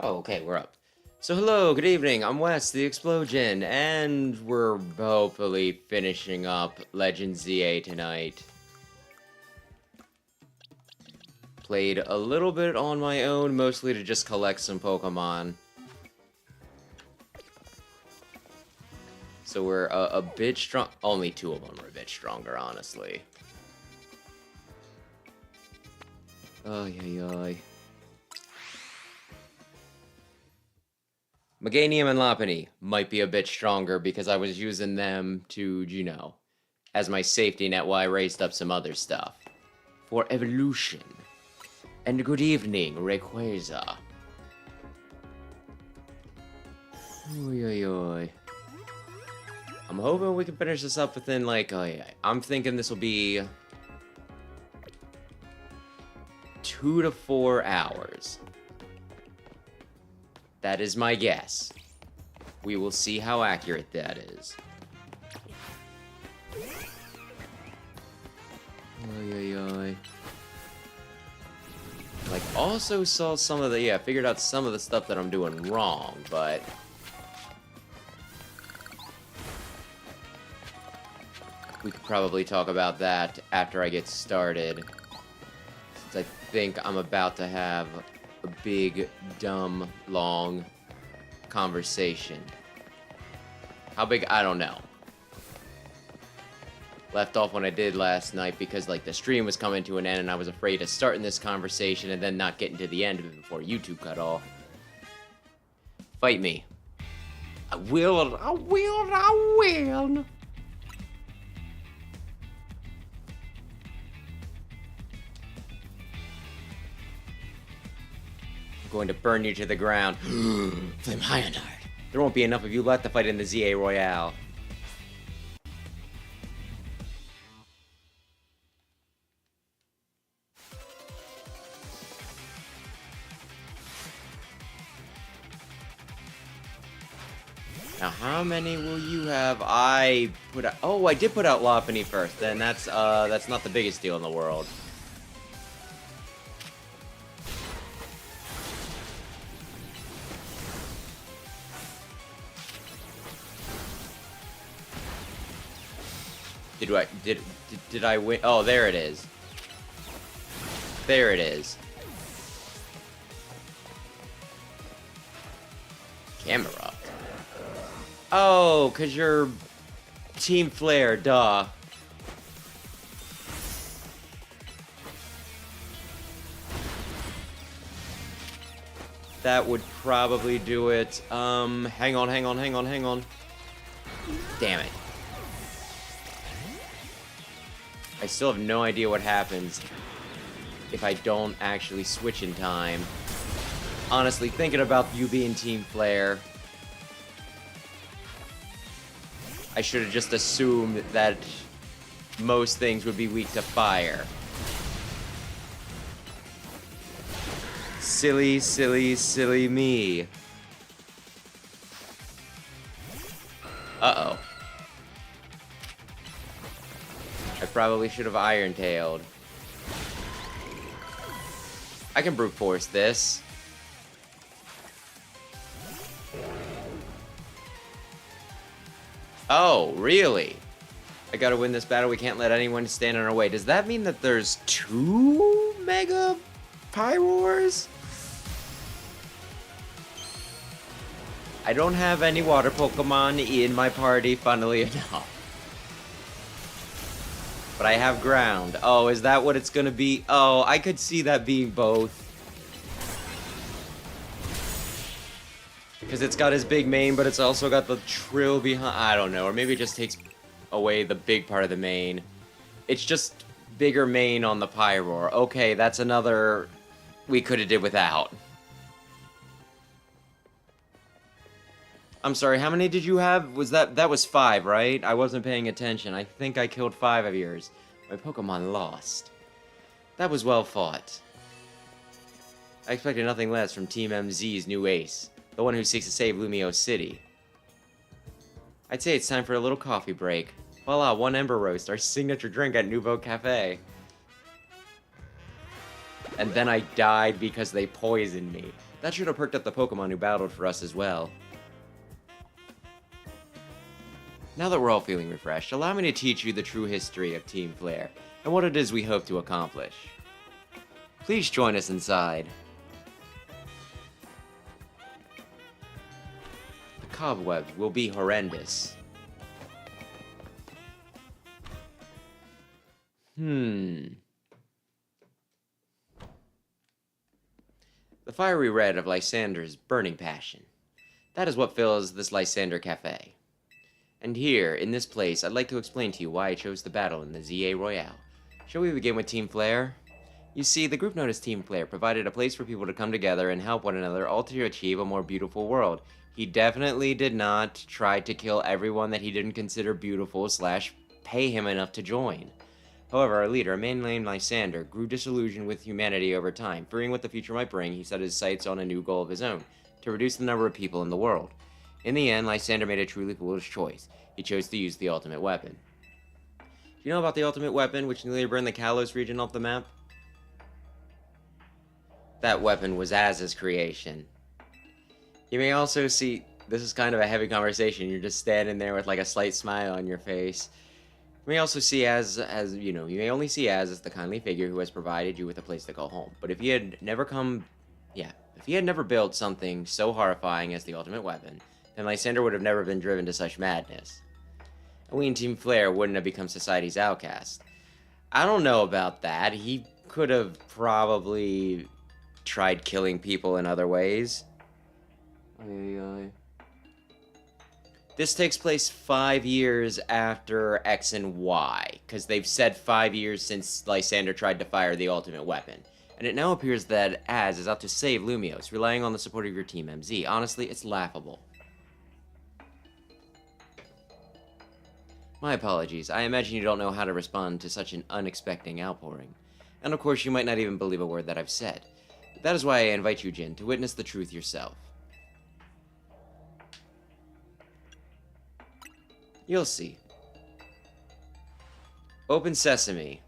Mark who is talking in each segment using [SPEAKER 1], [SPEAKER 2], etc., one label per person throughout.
[SPEAKER 1] Oh, okay, we're up. So hello, good evening, I'm Wes, the Explosion, and we're hopefully finishing up Legend ZA tonight. Played a little bit on my own, mostly to just collect some Pokemon. So we're a bit strong. Only two of them are a bit stronger, honestly. Oh, yeah. Meganium and Lopunny might be a bit stronger because I was using them to, you know, as my safety net while I raised up some other stuff. For evolution. And good evening, Rayquaza. Oy. I'm hoping we can finish this up within, like, oh yeah, I'm thinking this will be 2 to 4 hours. That is my guess. We will see how accurate that is. Oy. Like, also saw some of the, yeah, figured out some of the stuff that I'm doing wrong, but... we could probably talk about that after I get started. Since I think I'm about to have a big, dumb, long conversation. How big? I don't know. Left off when I did last night because, like, the stream was coming to an end and I was afraid of starting this conversation and then not getting to the end of it before YouTube cut off. Fight me. I will. Going to burn you to the ground. Flame Hyanard. There won't be enough of you left to fight in the ZA Royale. Now, how many will you have? I put out... oh, I did put out Lopunny first. Then that's not the biggest deal in the world. Did I win? Oh, there it is. There it is. Camera. Oh, 'cause you're Team Flare, duh. That would probably do it. Hang on. Damn it. I still have no idea what happens if I don't actually switch in time. Honestly, thinking about you being Team Flare, I should have just assumed that most things would be weak to fire. Silly me. Uh-oh. I probably should have Iron-tailed. I can brute force this. Oh, really? I gotta win this battle. We can't let anyone stand in our way. Does that mean that there's 2 Mega Pyroars? I don't have any water Pokemon in my party, funnily enough. But I have ground. Oh, is that what it's gonna be? Oh, I could see that being both. Because it's got his big mane, but it's also got the trill behind. I don't know. Or maybe it just takes away the big part of the mane. It's just bigger mane on the Pyroar. Okay, that's another we could have did without. I'm sorry, how many did you have? Was that was 5, right? I wasn't paying attention. I think I killed 5 of yours. My Pokemon lost. That was well fought. I expected nothing less from Team MZ's new ace, the one who seeks to save Lumio City. I'd say it's time for a little coffee break. Voila, 1 Ember Roast, our signature drink at Nouveau Cafe. And then I died because they poisoned me. That should have perked up the Pokemon who battled for us as well. Now that we're all feeling refreshed, allow me to teach you the true history of Team Flare, and what it is we hope to accomplish. Please join us inside. The cobwebs will be horrendous. The fiery red of Lysander's burning passion. That is what fills this Lysander Cafe. And here, in this place, I'd like to explain to you why I chose the battle in the ZA Royale. Shall we begin with Team Flare? You see, the group known as Team Flare provided a place for people to come together and help one another, all to achieve a more beautiful world. He definitely did not try to kill everyone that he didn't consider beautiful / pay him enough to join. However, our leader, a man named Lysander, grew disillusioned with humanity over time. Fearing what the future might bring, he set his sights on a new goal of his own, to reduce the number of people in the world. In the end, Lysander made a truly foolish choice. He chose to use the ultimate weapon. Do you know about the ultimate weapon, which nearly burned the Kalos region off the map? That weapon was Az's creation. You may also see, this is kind of a heavy conversation, you're just standing there with like a slight smile on your face. You may also see Az as, you may only see Az as the kindly figure who has provided you with a place to go home. But if he had never built something so horrifying as the ultimate weapon, then Lysander would have never been driven to such madness. And we in Team Flare wouldn't have become society's outcast. I don't know about that. He could have probably tried killing people in other ways. This takes place 5 years after X and Y, because they've said 5 years since Lysander tried to fire the ultimate weapon. And it now appears that Az is out to save Lumios, relying on the support of your Team MZ. Honestly, it's laughable. My apologies. I imagine you don't know how to respond to such an unexpected outpouring. And of course, you might not even believe a word that I've said. That is why I invite you, Jin, to witness the truth yourself. You'll see. Open sesame.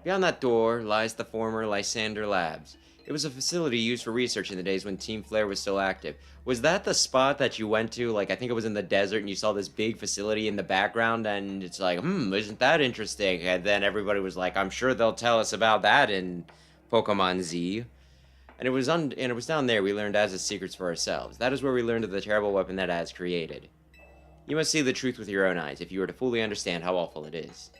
[SPEAKER 1] Beyond that door lies the former Lysander Labs. It was a facility used for research in the days when Team Flare was still active. Was that the spot that you went to? Like, I think it was in the desert and you saw this big facility in the background and it's like, isn't that interesting? And then everybody was like, I'm sure they'll tell us about that in Pokemon Z. And it was down there we learned Az's secrets for ourselves. That is where we learned of the terrible weapon that Az created. You must see the truth with your own eyes if you were to fully understand how awful it is.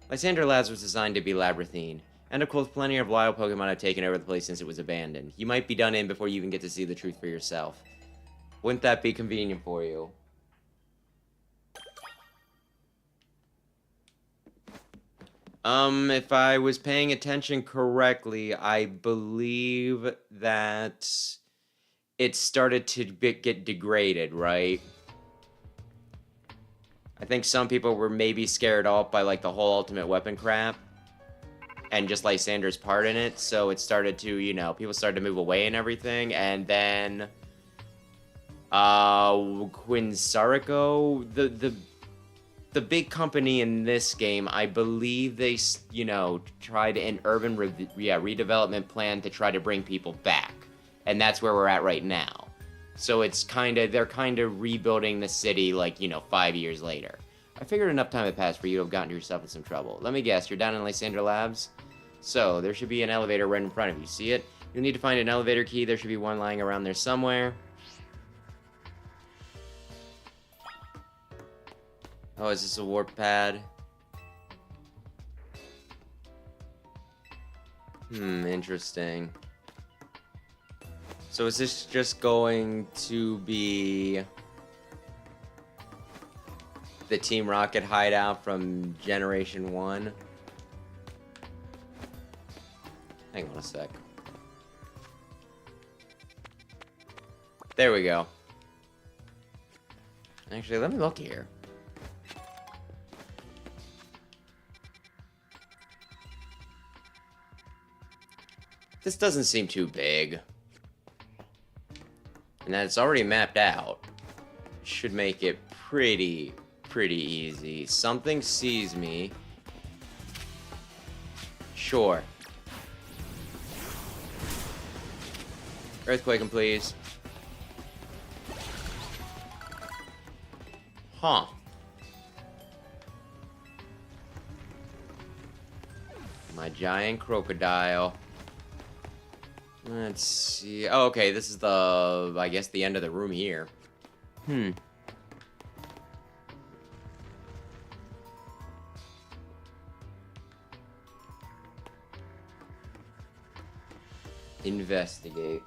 [SPEAKER 1] Lysander Labs was designed to be labyrinthine, and of course plenty of wild Pokemon have taken over the place since it was abandoned. You might be done in before you even get to see the truth for yourself. Wouldn't that be convenient for you? If I was paying attention correctly, I believe that it started to get degraded, right? I think some people were maybe scared off by, like, the whole ultimate weapon crap. And just Lysander's part in it, so it started to, people started to move away and everything, and then... Quinsarico, the big company in this game, I believe they, tried an urban redevelopment plan to try to bring people back. And that's where we're at right now. So they're kind of rebuilding the city, 5 years later. I figured enough time had passed for you to have gotten yourself in some trouble. Let me guess, you're down in Lysander Labs? So, there should be an elevator right in front of you. See it? You'll need to find an elevator key. There should be one lying around there somewhere. Oh, is this a warp pad? Interesting. So is this just going to be the Team Rocket hideout from Generation 1? Hang on a sec. There we go. Actually, let me look here. This doesn't seem too big. And that it's already mapped out should make it pretty pretty easy. Something sees me. Sure. Earthquake him, please. Huh. My giant crocodile. Let's see. Oh, okay, this is the, I guess, the end of the room here. Investigate.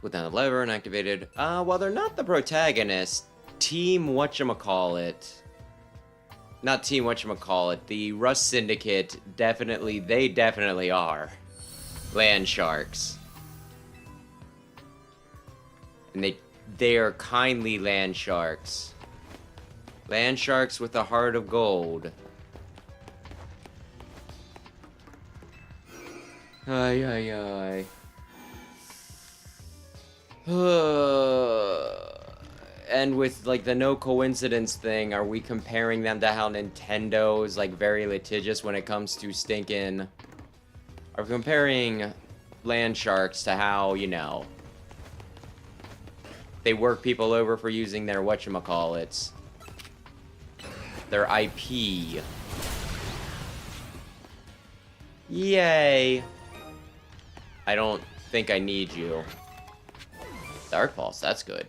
[SPEAKER 1] Put down the lever and activated. Well, they're not the protagonist. Team whatchamacallit. Not Team whatchamacallit. The Rust Syndicate, definitely, they definitely are. Land sharks. And they are kindly land sharks. Land sharks with a heart of gold. Ay, ay, ay. And with, like, the no coincidence thing, are we comparing them to how Nintendo is, like, very litigious when it comes to stinking... Are we comparing land sharks to how, you know... They work people over for using their whatchamacallits. Their IP. Yay! I don't think I need you. Dark Pulse, that's good.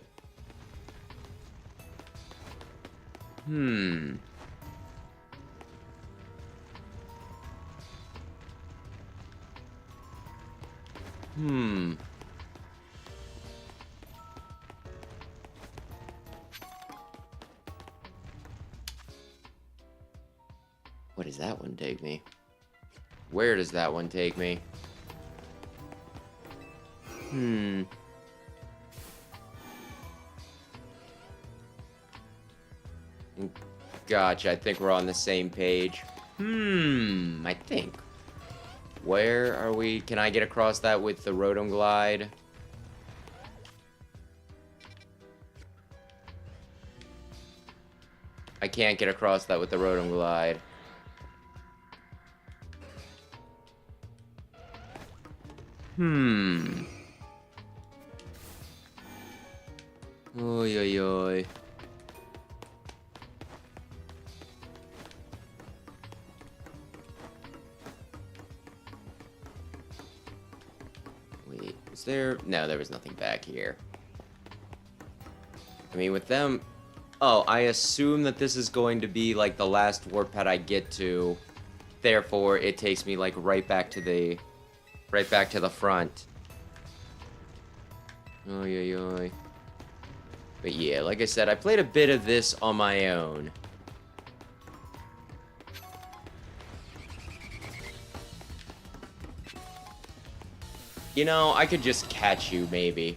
[SPEAKER 1] What does that one take me? Where does that one take me? Gotcha, I think we're on the same page. I think. Where are we? Can I get across that with the Rotom Glide? I can't get across that with the Rotom Glide. Oy, oy, oy. Wait, is there... No, there was nothing back here. I mean, with them... Oh, I assume that this is going to be, like, the last warp pad I get to. Therefore, it takes me, like, right back to the front. Oy, oy, oy. But yeah, like I said, I played a bit of this on my own. You know, I could just catch you, maybe.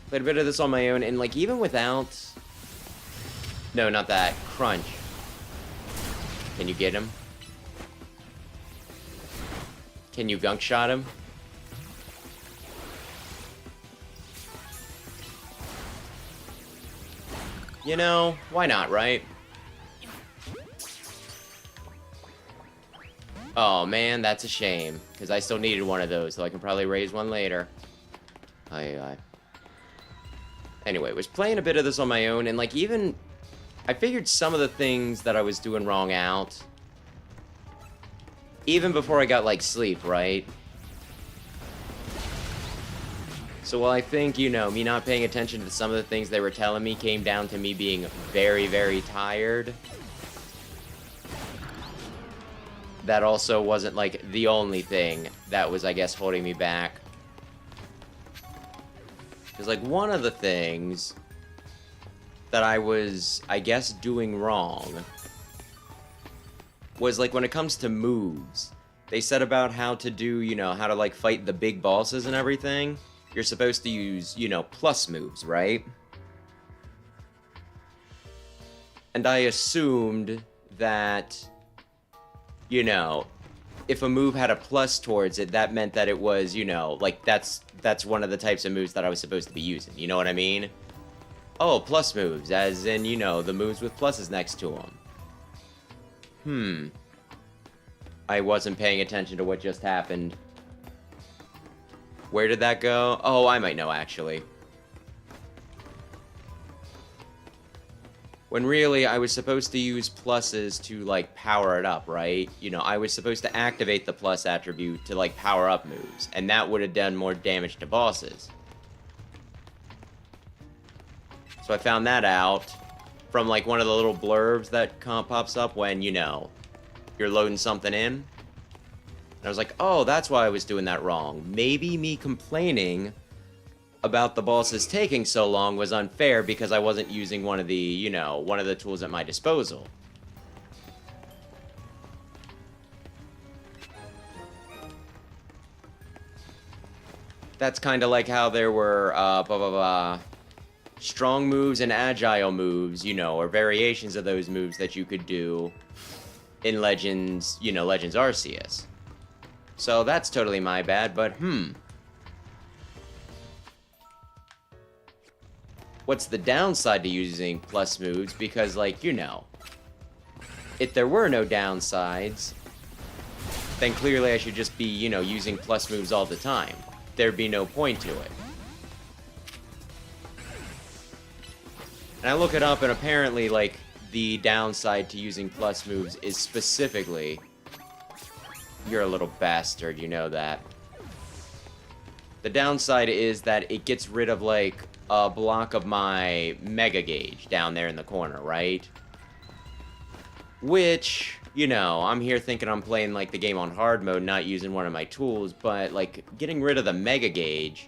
[SPEAKER 1] Played a bit of this on my own, and, like, even without... No, not that. Crunch. Can you get him? Can you gunk shot him? You know, why not, right? Oh, man, that's a shame. Because I still needed one of those, so I can probably raise one later. Anyway, was playing a bit of this on my own, and, like, even... I figured some of the things that I was doing wrong out. Even before I got, like, sleep, right? So while I think, you know, me not paying attention to some of the things they were telling me came down to me being very, very tired, that also wasn't, like, the only thing that was, I guess, holding me back. Because, like, one of the things that I was, I guess, doing wrong was, like, when it comes to moves, they said about how to do, you know, how to, like, fight the big bosses and everything. You're supposed to use, you know, plus moves, right? And I assumed that, you know, if a move had a plus towards it, that meant that it was, you know, like, that's one of the types of moves that I was supposed to be using. You know what I mean? Oh, plus moves, as in, you know, the moves with pluses next to them. I wasn't paying attention to what just happened. Where did that go? Oh, I might know, actually. When really, I was supposed to use pluses to, like, power it up, right? You know, I was supposed to activate the plus attribute to, like, power up moves, and that would have done more damage to bosses. So I found that out from, like, one of the little blurbs that pops up when, you know, you're loading something in. And I was like, oh, that's why I was doing that wrong. Maybe me complaining about the bosses taking so long was unfair because I wasn't using one of the, you know, one of the tools at my disposal. That's kind of like how there were, strong moves and agile moves, you know, or variations of those moves that you could do in Legends, you know, Legends Arceus. So that's totally my bad, but what's the downside to using plus moves? Because, like, you know, if there were no downsides, then clearly I should just be, you know, using plus moves all the time. There'd be no point to it. And I look it up, and apparently, like, the downside to using plus moves is specifically, you're a little bastard, you know that. The downside is that it gets rid of, like, a block of my Mega Gauge down there in the corner, right? Which, you know, I'm here thinking I'm playing, like, the game on hard mode, not using one of my tools, but, like, getting rid of the Mega Gauge,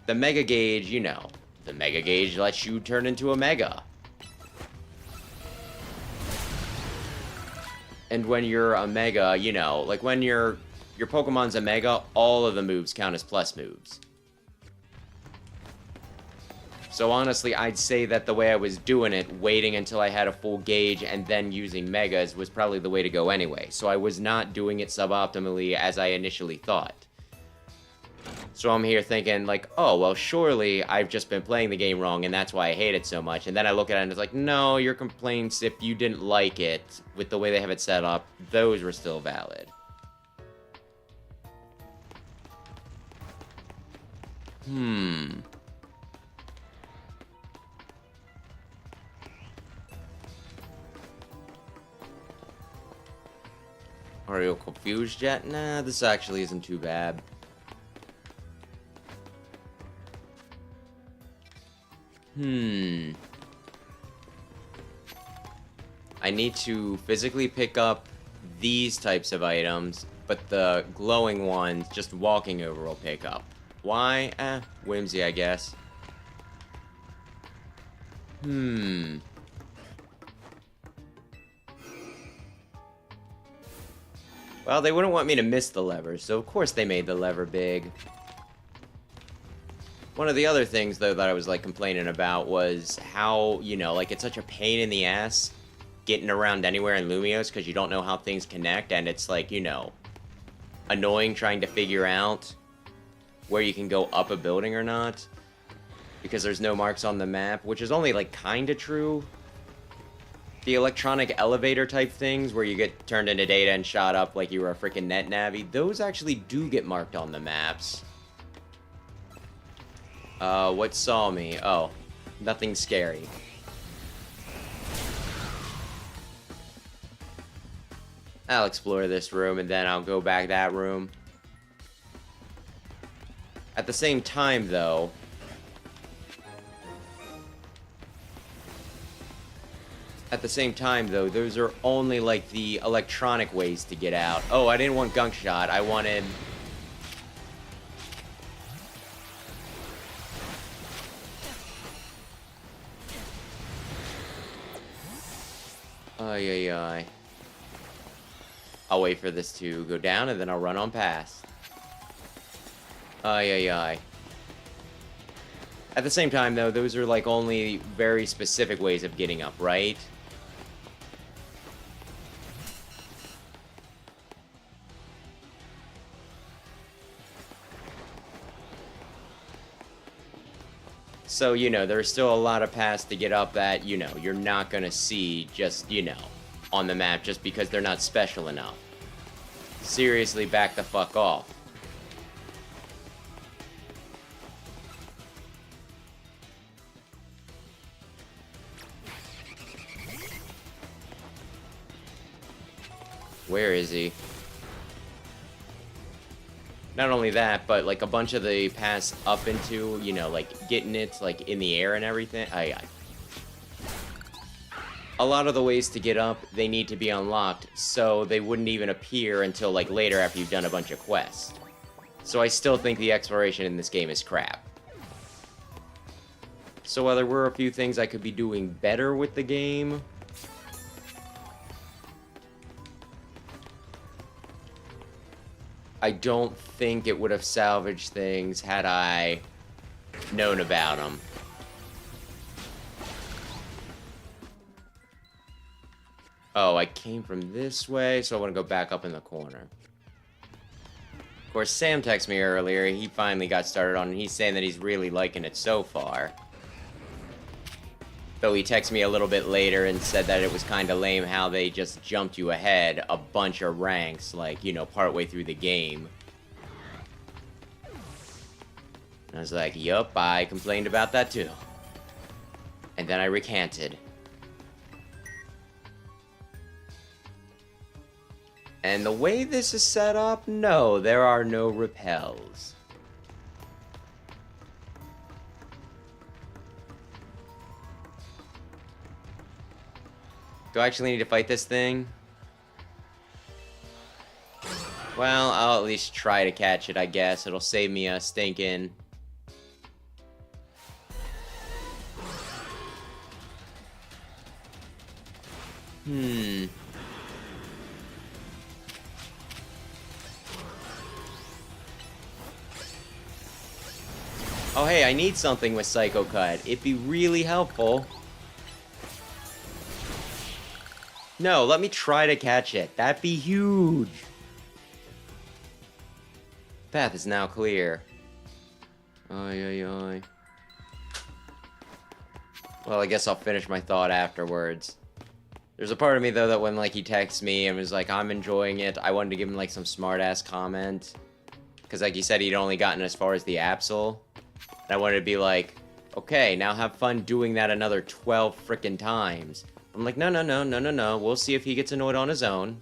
[SPEAKER 1] you know, the Mega Gauge lets you turn into a Mega. And when you're a Mega, you know, like, when your Pokemon's a Mega, all of the moves count as plus moves. So honestly, I'd say that the way I was doing it, waiting until I had a full gauge and then using Megas, was probably the way to go anyway. So I was not doing it suboptimally as I initially thought. So I'm here thinking, like, oh, well, surely I've just been playing the game wrong, and that's why I hate it so much. And then I look at it and it's like, no, your complaints, if you didn't like it with the way they have it set up, those were still valid. Are you confused yet? Nah, this actually isn't too bad. I need to physically pick up these types of items, but the glowing ones, just walking over will pick up. Why? Whimsy, I guess. Well, they wouldn't want me to miss the lever, so of course they made the lever big. One of the other things, though, that I was, like, complaining about was how, you know, like, it's such a pain in the ass getting around anywhere in Lumios because you don't know how things connect, and it's, like, you know, annoying trying to figure out where you can go up a building or not because there's no marks on the map, which is only, like, kinda true. The electronic elevator type things where you get turned into data and shot up like you were a freaking net navvy, those actually do get marked on the maps. What saw me? Oh, nothing scary. I'll explore this room and then I'll go back that room. At the same time, though, those are only, like, the electronic ways to get out. Oh, I didn't want Gunk Shot. I wanted... Ay. I'll wait for this to go down, and then I'll run on past. Ay. At the same time, though, those are, like, only very specific ways of getting up, right? So, you know, there's still a lot of paths to get up that, you know, you're not gonna see just, you know, on the map just because they're not special enough. Seriously, back the fuck off. Where is he? Not only that, but like a bunch of the paths up into, you know, like getting it like in the air and everything. A lot of the ways to get up, they need to be unlocked, so they wouldn't even appear until like later after you've done a bunch of quests. So I still think the exploration in this game is crap. So while there were a few things I could be doing better with the game, I don't think it would have salvaged things had I known about them. Oh, I came from this way, so I want to go back up in the corner. Of course, Sam texted me earlier. He finally got started on it, and he's saying that he's really liking it so far. Though he texted me a little bit later and said that it was kind of lame how they just jumped you ahead a bunch of ranks, like, you know, partway through the game. And I was like, yup, I complained about that too. And then I recanted. And the way this is set up, no, there are no repels. Do I actually need to fight this thing? Well, I'll at least try to catch it, I guess. It'll save me a stinking... Oh, hey, I need something with Psycho Cut. It'd be really helpful. No, let me try to catch it. That'd be huge. Path is now clear. Oy, oy, oy. Well, I guess I'll finish my thought afterwards. There's a part of me, though, that when, like, he texts me and was like, I'm enjoying it, I wanted to give him, like, some smart-ass comment. Because, like, he said he'd only gotten as far as the Absol. And I wanted to be like, okay, now have fun doing that another 12 frickin' times. I'm like, no, no, no, no, no, no. We'll see if he gets annoyed on his own.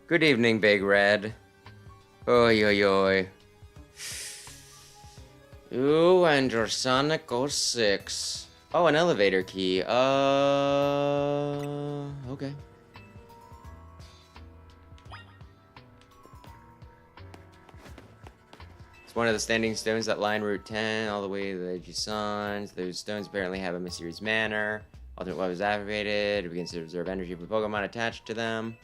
[SPEAKER 1] Good evening, Big Red. Oy, oy, oy. You and your Sonic 06. Oh, an elevator key. Okay. It's one of the standing stones that line Route 10 all the way to the edge of suns. Those stones apparently have a mysterious manner. Alternate weapons activated. It begins to absorb energy from Pokemon attached to them.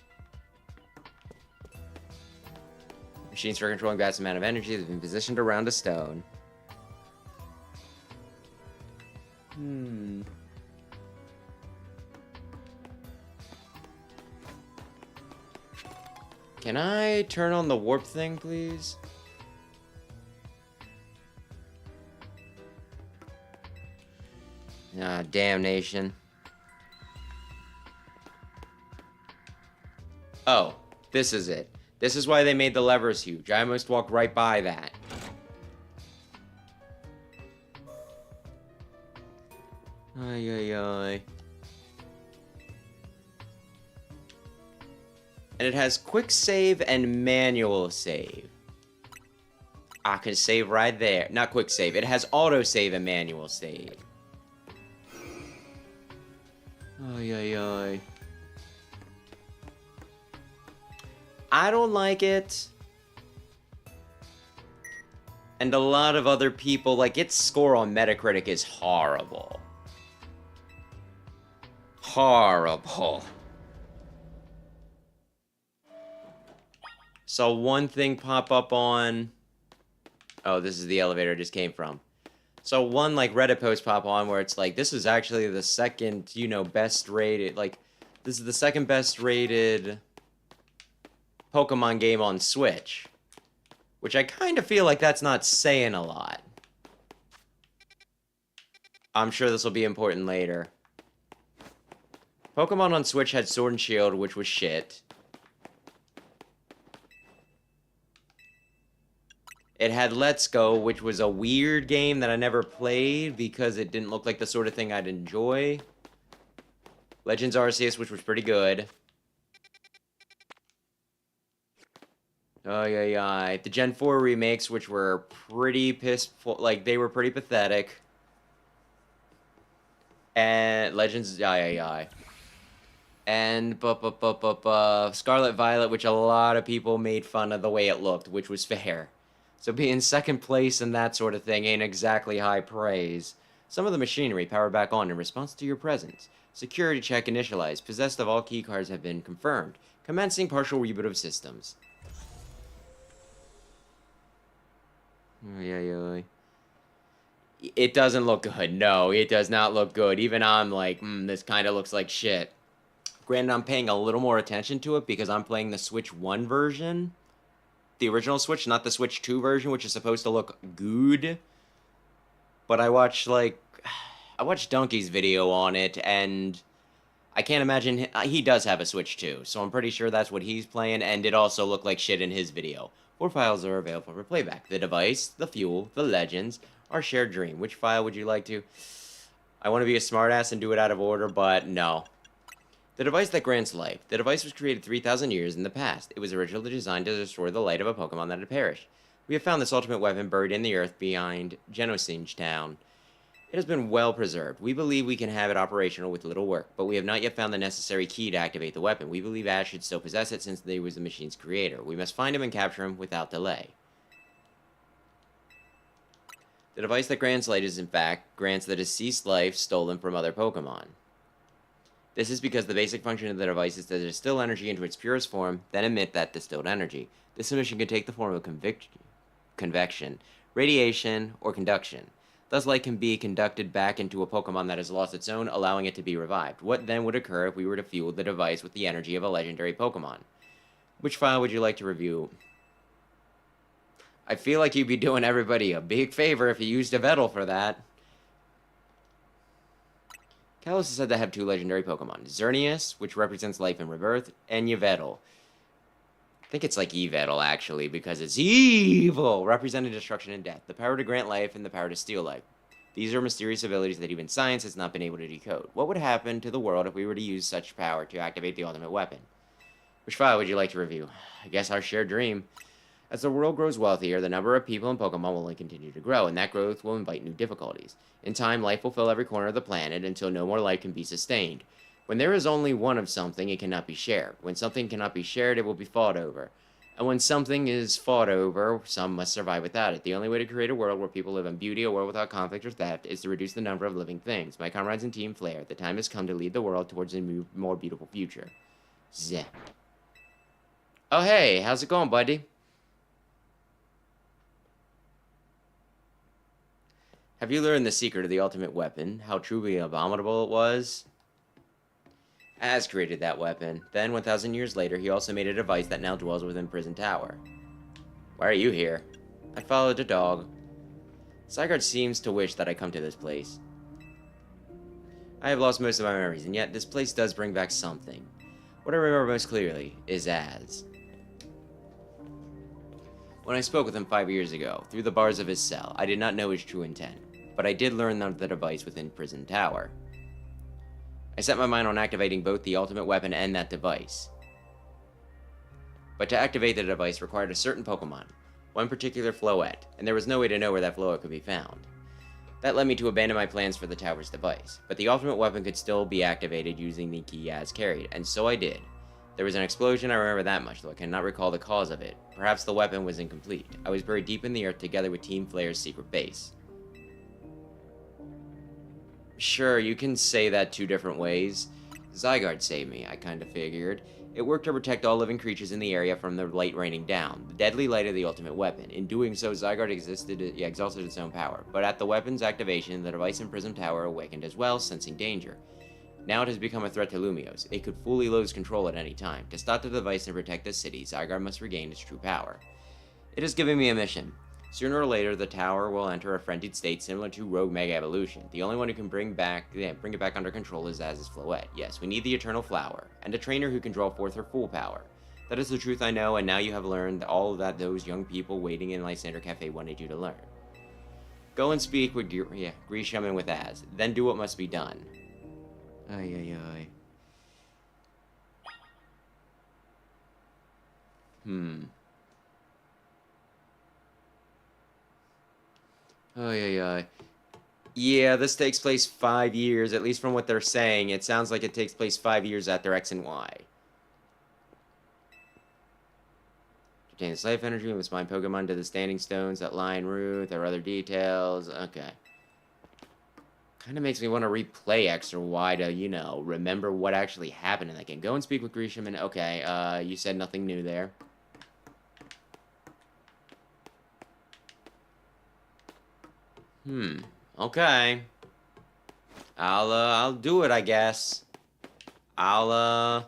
[SPEAKER 1] Machines for controlling vast amount of energy that have been positioned around a stone. Can I turn on the warp thing, please? Ah, damnation. Oh, this is it. This is why they made the levers huge. I almost walked right by that. Ay, ay, ay. And it has quick save and manual save. I can save right there. Not quick save. It has auto save and manual save. Ay, ay, ay. I don't like it. And a lot of other people, like, its score on Metacritic is horrible. Horrible. Saw one thing pop up on... Oh, this is the elevator I just came from. So one, like, Reddit post pop on where it's like, this is actually the second, you know, best rated, like, this is the second best rated Pokemon game on Switch. Which I kind of feel like that's not saying a lot. I'm sure this will be important later. Pokemon on Switch had Sword and Shield, which was shit. It had Let's Go, which was a weird game that I never played because it didn't look like the sort of thing I'd enjoy. Legends Arceus, which was pretty good. Oh, yeah. The Gen 4 remakes, which were pretty like, they were pretty pathetic. And Legends, yeah. And, Scarlet Violet, which a lot of people made fun of the way it looked, which was fair. So being second place and that sort of thing ain't exactly high praise. Some of the machinery powered back on in response to your presence. Security check initialized. Possessed of all keycards have been confirmed. Commencing partial reboot of systems. Oh, yeah. It doesn't look good. No, it does not look good. Even I'm like, this kind of looks like shit. Granted, I'm paying a little more attention to it because I'm playing the Switch 1 version. The original Switch, not the Switch 2 version, which is supposed to look good. But I watched Donkey's video on it, and I can't imagine... He does have a Switch 2, so I'm pretty sure that's what he's playing, and it also looked like shit in his video. 4 files are available for playback. The device, the fuel, the legends, our shared dream. Which file would you like to... I want to be a smartass and do it out of order, but no. The device that grants life. The device was created 3,000 years in the past. It was originally designed to destroy the light of a Pokemon that had perished. We have found this ultimate weapon buried in the earth behind Genosenge Town. It has been well preserved. We believe we can have it operational with little work, but we have not yet found the necessary key to activate the weapon. We believe Ash should still possess it since he was the machine's creator. We must find him and capture him without delay. The device that grants light is, in fact, grants the deceased life stolen from other Pokemon. This is because the basic function of the device is to distill energy into its purest form, then emit that distilled energy. This emission can take the form of convection, radiation, or conduction. Thus, light can be conducted back into a Pokemon that has lost its own, allowing it to be revived. What then would occur if we were to fuel the device with the energy of a legendary Pokemon? Which file would you like to review? I feel like you'd be doing everybody a big favor if you used a Vettel for that. Kalos is said to have 2 legendary Pokemon. Xerneas, which represents life and rebirth, and Yveltal. I think it's like Yveltal, actually, because it's evil, representing destruction and death. The power to grant life and the power to steal life. These are mysterious abilities that even science has not been able to decode. What would happen to the world if we were to use such power to activate the ultimate weapon? Which file would you like to review? I guess our shared dream. As the world grows wealthier, the number of people and Pokemon will only continue to grow, and that growth will invite new difficulties. In time, life will fill every corner of the planet until no more life can be sustained. When there is only one of something, it cannot be shared. When something cannot be shared, it will be fought over. And when something is fought over, some must survive without it. The only way to create a world where people live in beauty, a world without conflict or theft, is to reduce the number of living things. My comrades in Team Flare, the time has come to lead the world towards a more beautiful future. Zeh. Oh hey, how's it going, buddy? Have you learned the secret of the ultimate weapon? How truly abominable it was? Az created that weapon. Then, 1,000 years later, he also made a device that now dwells within Prison Tower. Why are you here? I followed a dog. Zygarde seems to wish that I come to this place. I have lost most of my memories, and yet this place does bring back something. What I remember most clearly is Az. When I spoke with him 5 years ago, through the bars of his cell, I did not know his true intent, but I did learn of the device within Prison Tower. I set my mind on activating both the ultimate weapon and that device. But to activate the device required a certain Pokemon, one particular Floette, and there was no way to know where that Floette could be found. That led me to abandon my plans for the tower's device, but the ultimate weapon could still be activated using the key Az carried, and so I did. There was an explosion, I remember that much, though I cannot recall the cause of it. Perhaps the weapon was incomplete. I was buried deep in the earth together with Team Flare's secret base. Sure, you can say that 2 different ways. Zygarde saved me, I kinda figured. It worked to protect all living creatures in the area from the light raining down, the deadly light of the ultimate weapon. In doing so, Zygarde exalted its own power, but at the weapon's activation, the device in Prism Tower awakened as well, sensing danger. Now it has become a threat to Lumios. It could fully lose control at any time. To stop the device and protect the city, Zygarde must regain its true power. It is giving me a mission. Sooner or later, the tower will enter a frenzied state similar to Rogue Mega Evolution. The only one who can bring it back under control is Az's Floette. Yes, we need the Eternal Flower, and a trainer who can draw forth her full power. That is the truth I know, and now you have learned all that those young people waiting in Lysander Cafe wanted you to learn. Go and speak with Grisham and with Az, then do what must be done. Ay, ay, ay. Ay, ay, ay. Yeah, this takes place 5 years, at least from what they're saying. It sounds like it takes place 5 years after X and Y. Obtain this life energy, we must find Pokemon to the standing stones that lie en route. There are other details. Okay. Kind of makes me want to replay X or Y to, you know, remember what actually happened in that game. Go and speak with Grisham and... Okay, you said nothing new there. Okay. I'll do it, I guess. Oh,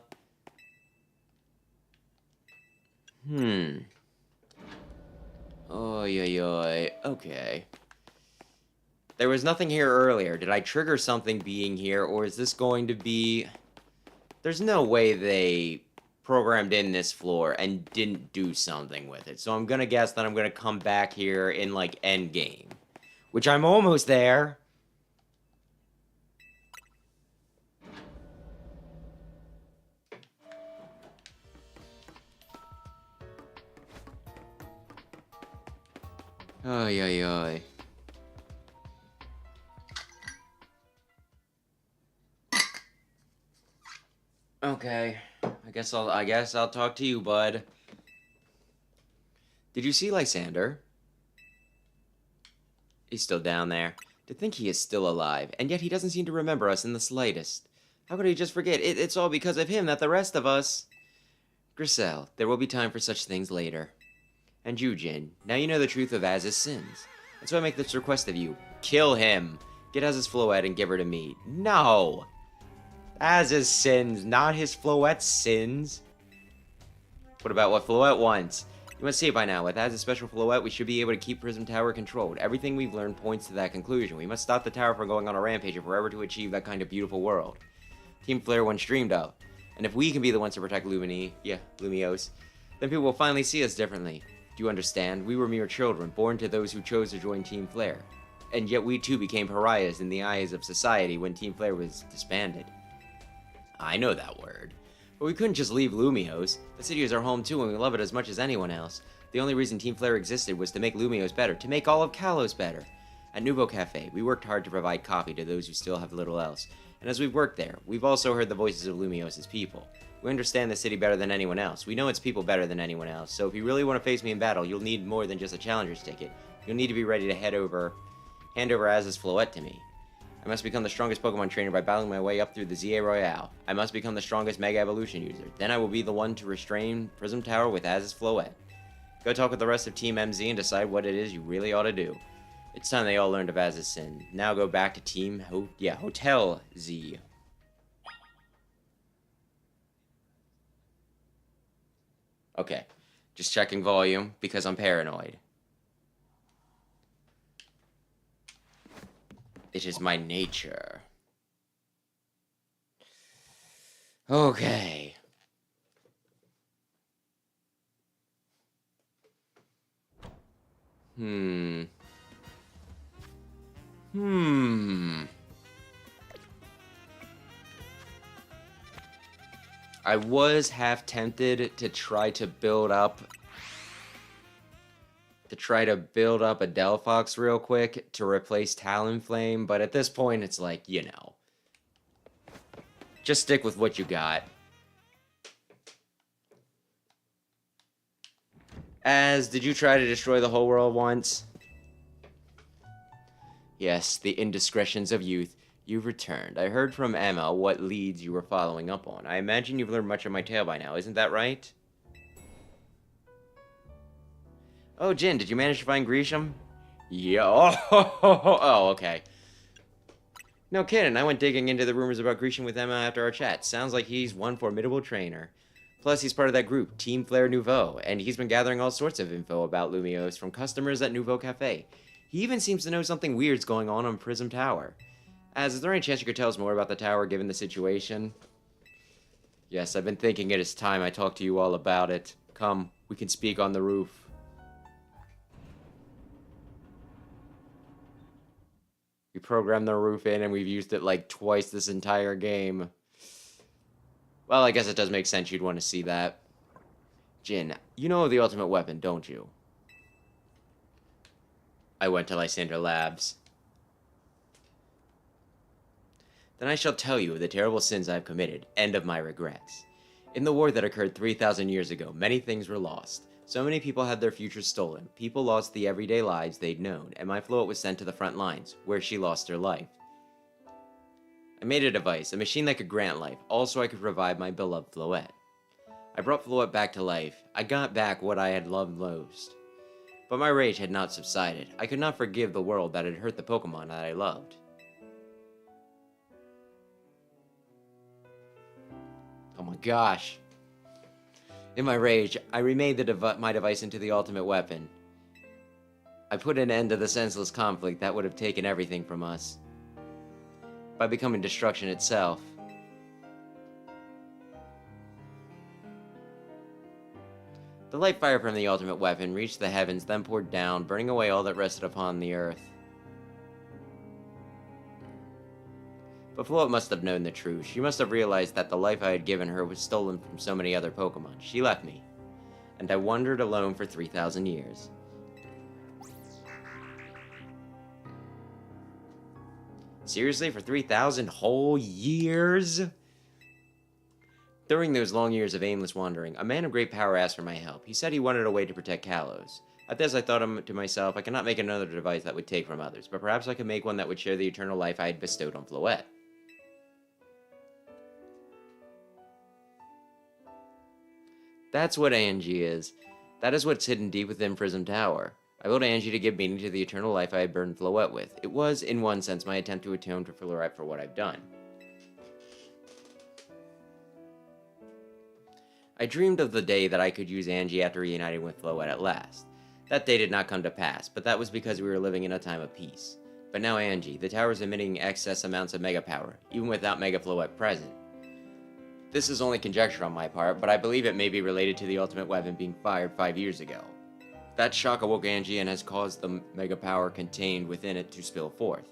[SPEAKER 1] yeah. Okay. There was nothing here earlier. Did I trigger something being here, or is this going to be... There's no way they programmed in this floor and didn't do something with it. So I'm gonna guess that I'm gonna come back here in, like, endgame. Which I'm almost there. Ay, ay, ay. Okay. I guess I'll talk to you, bud. Did you see Lysander? He's still down there. To think he is still alive, and yet he doesn't seem to remember us in the slightest. How could he just forget? It's all because of him that the rest of us... Griselle, there will be time for such things later. And you, Jin, now you know the truth of Az's sins. And so I make this request of you. Kill him! Get Az's Floette and give her to me. No! Az's sins, not his Floette's sins. What about what Floette wants? You must see it by now. With Az's special Floette, we should be able to keep Prism Tower controlled. Everything we've learned points to that conclusion. We must stop the tower from going on a rampage if we're ever to achieve that kind of beautiful world Team Flare once dreamed of. And if we can be the ones to protect Lumios, then people will finally see us differently. Do you understand? We were mere children, born to those who chose to join Team Flare. And yet we too became pariahs in the eyes of society when Team Flare was disbanded. I know that word. But we couldn't just leave Lumios. The city is our home too, and we love it as much as anyone else. The only reason Team Flare existed was to make Lumios better, to make all of Kalos better. At Nouveau Cafe, we worked hard to provide coffee to those who still have little else. And as we've worked there, we've also heard the voices of Lumios' people. We understand the city better than anyone else. We know its people better than anyone else. So if you really want to face me in battle, you'll need more than just a challenger's ticket. You'll need to be ready to hand over Az's Floette to me. I must become the strongest Pokemon trainer by battling my way up through the ZA Royale. I must become the strongest Mega Evolution user. Then I will be the one to restrain Prism Tower with Az's Floette. Go talk with the rest of Team MZ and decide what it is you really ought to do. It's time they all learned of Az's sin. Now go back to Team Hotel Z. Okay, just checking volume because I'm paranoid. It is my nature. Okay. I was half tempted to try to build up a Delphox real quick to replace Talonflame, but at this point it's like, you know, just stick with what you got. Did you try to destroy the whole world once? Yes, the indiscretions of youth. You've returned. I heard from Emma what leads you were following up on. I imagine you've learned much of my tale by now, isn't that right? Oh, Jin, did you manage to find Grisham? Yeah. Oh, okay. No kidding, I went digging into the rumors about Grecian with Emma after our chat. Sounds like he's one formidable trainer. Plus, he's part of that group, Team Flare Nouveau, and he's been gathering all sorts of info about Lumios from customers at Nouveau Cafe. He even seems to know something weird's going on Prism Tower. Is there any chance you could tell us more about the tower given the situation? Yes, I've been thinking it is time I talk to you all about it. Come, we can speak on the roof. We programmed the roof in and we've used it like twice this entire game. Well, I guess it does make sense you'd want to see that. Jin, you know the ultimate weapon, don't you? I went to Lysander Labs. Then I shall tell you of the terrible sins I have committed, and of my regrets. In the war that occurred 3,000 years ago, many things were lost. So many people had their futures stolen. People lost the everyday lives they'd known, and my Float was sent to the front lines, where she lost her life. I made a device, a machine that could grant life, also I could revive my beloved Floette. I brought Floette back to life. I got back what I had loved most. But my rage had not subsided. I could not forgive the world that had hurt the Pokemon that I loved. Oh my gosh. In my rage, I remade my device into the ultimate weapon. I put an end to the senseless conflict that would have taken everything from us. By becoming destruction itself. The light fire from the ultimate weapon reached the heavens, then poured down, burning away all that rested upon the earth. But Float must have known the truth. She must have realized that the life I had given her was stolen from so many other Pokemon. She left me, and I wandered alone for 3,000 years. Seriously, for 3,000 whole years? During those long years of aimless wandering, a man of great power asked for my help. He said he wanted a way to protect Kalos. At this, I thought to myself, I cannot make another device that would take from others, but perhaps I could make one that would share the eternal life I had bestowed on Floette. That's what Angie is. That is what's hidden deep within Prism Tower. I willed Angie to give meaning to the eternal life I had burned Floette with. It was, in one sense, my attempt to atone to Floette for what I've done. I dreamed of the day that I could use Angie after reuniting with Floette at last. That day did not come to pass, but that was because we were living in a time of peace. But now Angie, the tower is emitting excess amounts of Mega Power, even without Mega Floette present. This is only conjecture on my part, but I believe it may be related to the ultimate weapon being fired 5 years ago. That shock awoke Angie and has caused the Mega Power contained within it to spill forth.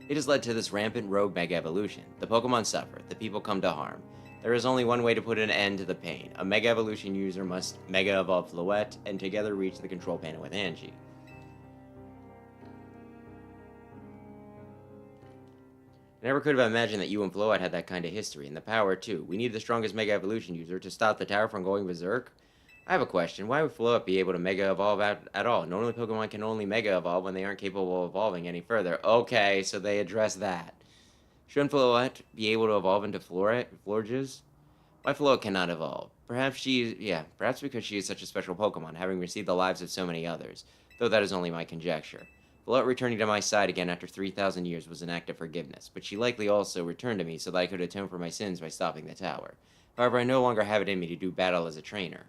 [SPEAKER 1] It has led to this rampant rogue Mega Evolution. The Pokemon suffer, the people come to harm. There is only one way to put an end to the pain. A Mega Evolution user must Mega Evolve Floette and together reach the control panel with Angie. I never could have imagined that you and Floette had that kind of history, and the power too. We need the strongest Mega Evolution user to stop the tower from going berserk. I have a question. Why would Floette be able to Mega Evolve at all? Normally Pokemon can only Mega Evolve when they aren't capable of evolving any further. Okay, so they address that. Shouldn't Floette be able to evolve into Florges? Why Floette cannot evolve? Perhaps because she is such a special Pokemon, having received the lives of so many others. Though that is only my conjecture. Floette returning to my side again after 3,000 years was an act of forgiveness, but she likely also returned to me so that I could atone for my sins by stopping the tower. However, I no longer have it in me to do battle as a trainer.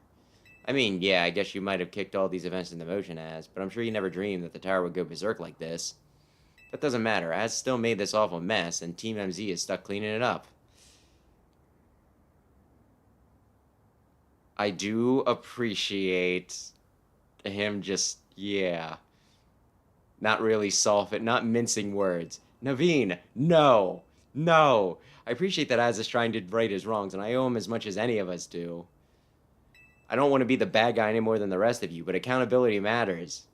[SPEAKER 1] I mean, yeah, I guess you might have kicked all these events into motion but I'm sure you never dreamed that the tower would go berserk like this. That doesn't matter, Az still made this awful mess, and Team MZ is stuck cleaning it up. I do appreciate him just, not really not mincing words. Naveen, no! No! I appreciate that Az is trying to right his wrongs, and I owe him as much as any of us do. I don't want to be the bad guy any more than the rest of you, but accountability matters.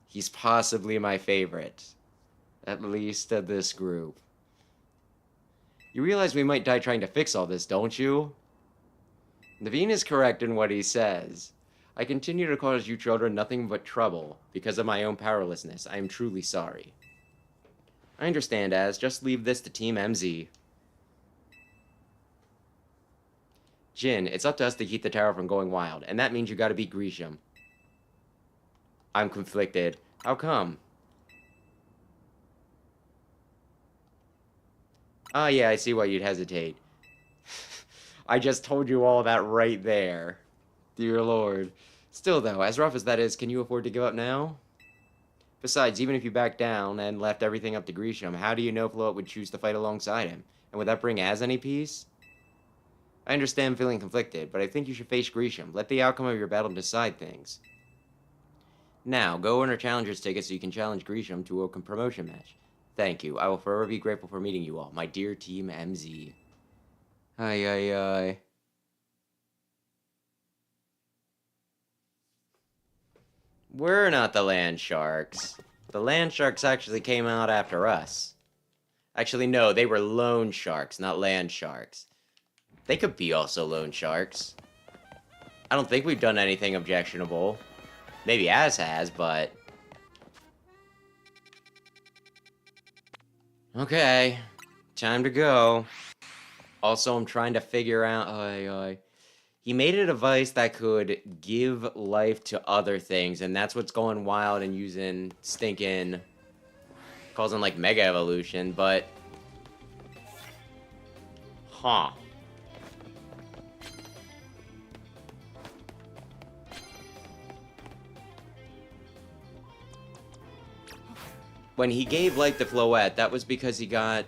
[SPEAKER 1] He's possibly my favorite. At least of this group. You realize we might die trying to fix all this, don't you? Naveen is correct in what he says. I continue to cause you children nothing but trouble. Because of my own powerlessness, I am truly sorry. I understand, Az. Just leave this to Team MZ. Jin, it's up to us to keep the tower from going wild, and that means you gotta beat Grisham. I'm conflicted. How come? Oh, yeah, I see why you'd hesitate. I just told you all that right there. Dear Lord. Still, though, as rough as that is, can you afford to give up now? Besides, even if you backed down and left everything up to Grisham, how do you know Float would choose to fight alongside him? And would that bring Az any peace? I understand feeling conflicted, but I think you should face Grisham. Let the outcome of your battle decide things. Now, go earn a challenger's ticket so you can challenge Grisham to a promotion match. Thank you. I will forever be grateful for meeting you all, my dear Team MZ. Ay, ay, ay. We're not the land sharks. The land sharks actually came out after us. Actually, no, they were loan sharks, not land sharks. They could be also loan sharks. I don't think we've done anything objectionable. Maybe Az has, but... Okay, time to go. Also, I'm trying to figure out... He made a device that could give life to other things, and that's what's going wild and using stinking... causing, like, Mega Evolution, but... Huh. When he gave life to Floette, that was because he got...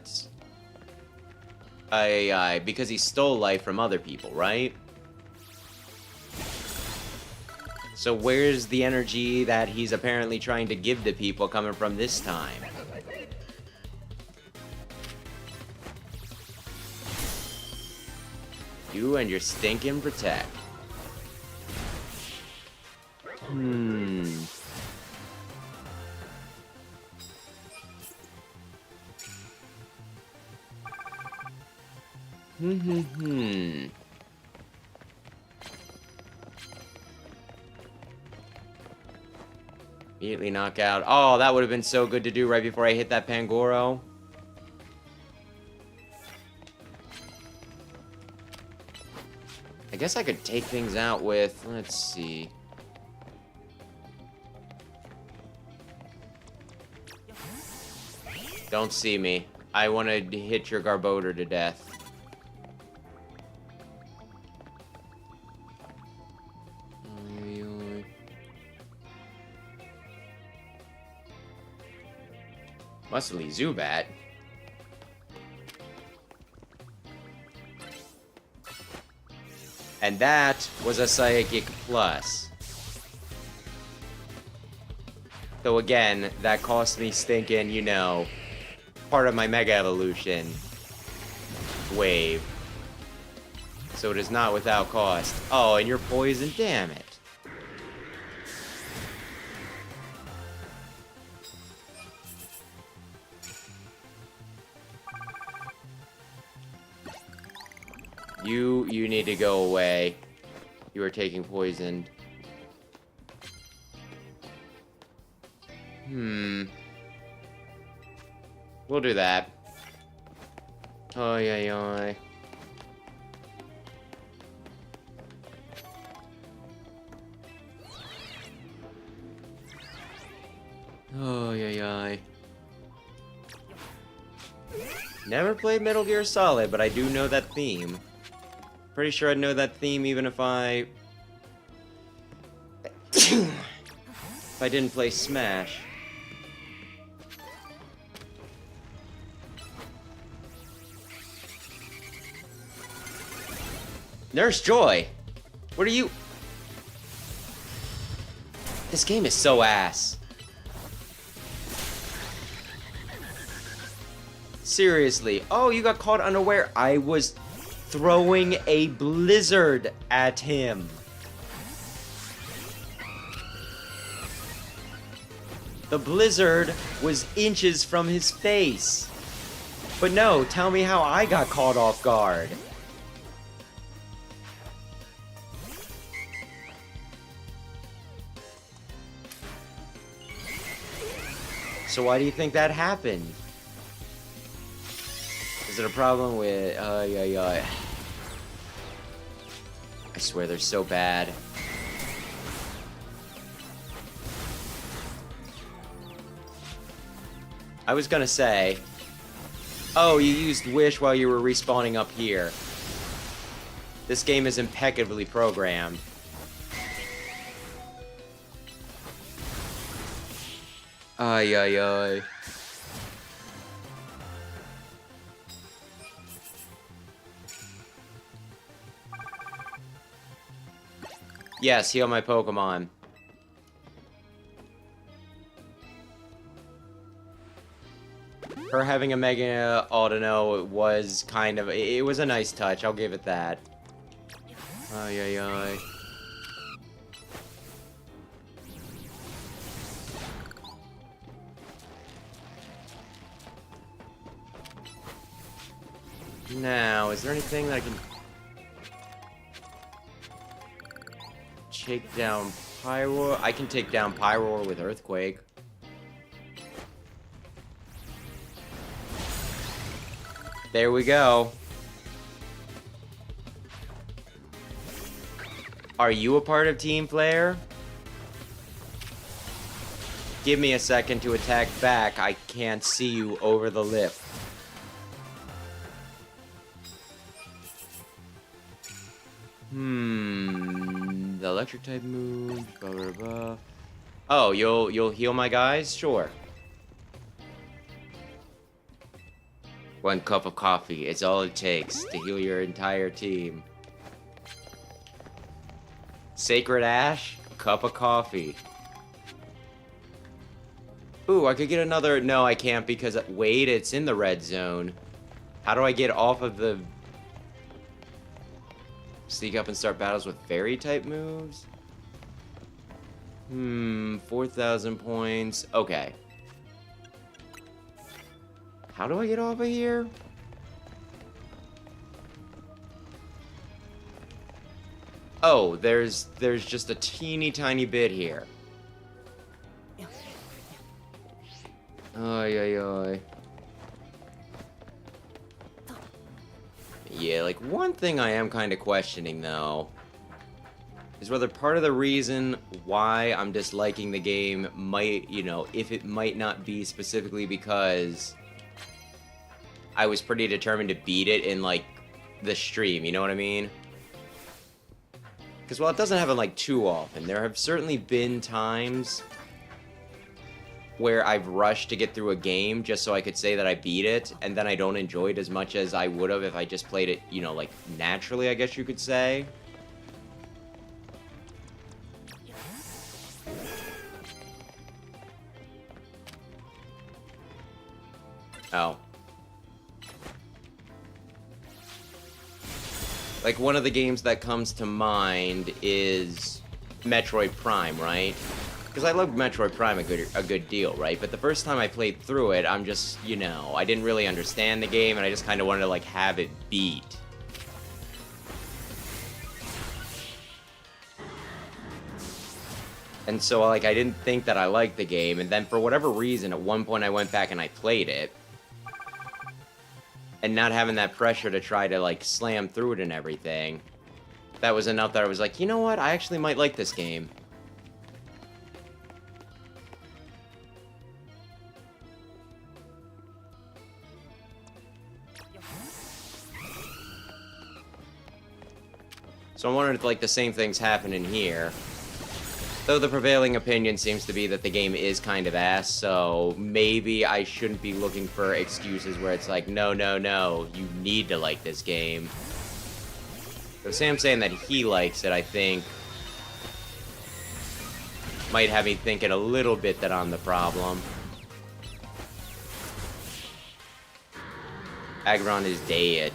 [SPEAKER 1] because he stole life from other people, right? So where's the energy that he's apparently trying to give to people coming from this time? You and your stinking protect. Immediately knock out. Oh, that would have been so good to do right before I hit that Pangoro. I guess I could take things out with... Let's see. Don't see me. I want to hit your Garbodor to death. Muscly Zubat. And that was a Psychic Plus. So again, that cost me stinking, you know, part of my Mega Evolution wave. So it is not without cost. Oh, and you're poisoned, damn it. You need to go away. You are taking poison. We'll do that. Oh, yeah. Oh, yeah. Never played Metal Gear Solid, but I do know that theme. Pretty sure I'd know that theme even if I... if I didn't play Smash. Nurse Joy! What are you... This game is so ass. Seriously. Oh, you got caught unaware. I was throwing a blizzard at him. The blizzard was inches from his face. But no, tell me how I got caught off guard. So why do you think that happened? Is it a problem with... I swear they're so bad. I was gonna say... Oh, you used Wish while you were respawning up here. This game is impeccably programmed. Ay, ay, ay. Yes, heal my Pokemon. Her having a Mega Audino was kind of... It was a nice touch, I'll give it that. Ay, ay, ay. Now, is there anything that I can... take down Pyro? I can take down Pyro with Earthquake. There we go. Are you a part of Team Flare? Give me a second to attack back. I can't see you over the lip. The electric type move, blah blah blah. Oh, you'll heal my guys? Sure. 1 cup of coffee, it's all it takes to heal your entire team. Sacred Ash, cup of coffee. Ooh, I could get another... No, I can't because... Wait, it's in the red zone. How do I get off of the... Sneak up and start battles with fairy-type moves? 4,000 points. Okay. How do I get off of here? Oh, there's just a teeny tiny bit here. Ay, ay, ay. Yeah, like, one thing I am kind of questioning, though, is whether part of the reason why I'm disliking the game might, you know, if it might not be specifically because I was pretty determined to beat it in, like, the stream, you know what I mean? Because while it doesn't happen, like, too often, there have certainly been times where I've rushed to get through a game just so I could say that I beat it, and then I don't enjoy it as much as I would have if I just played it, you know, like, naturally, I guess you could say. Oh. Like, one of the games that comes to mind is Metroid Prime, right? Because I loved Metroid Prime a good deal, right? But the first time I played through it, I'm just, you know, I didn't really understand the game, and I just kind of wanted to, like, have it beat. And so, like, I didn't think that I liked the game, and then for whatever reason, at one point I went back and I played it. And not having that pressure to try to, like, slam through it and everything, that was enough that I was like, you know what? I actually might like this game. So I'm wondering if, like, the same things happen in here. Though the prevailing opinion seems to be that the game is kind of ass, so maybe I shouldn't be looking for excuses where it's like, no, no, no, you need to like this game. So Sam saying that he likes it, I think, might have me thinking a little bit that I'm the problem. Aggron is dead.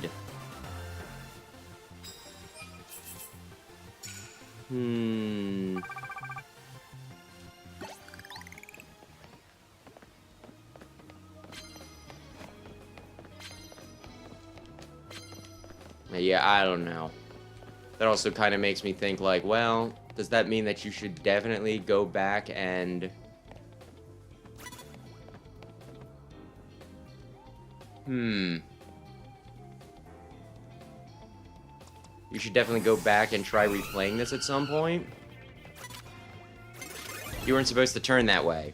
[SPEAKER 1] Yeah, I don't know. That also kind of makes me think, like, well, does that mean that you should definitely go back and... You should definitely go back and try replaying this at some point? You weren't supposed to turn that way.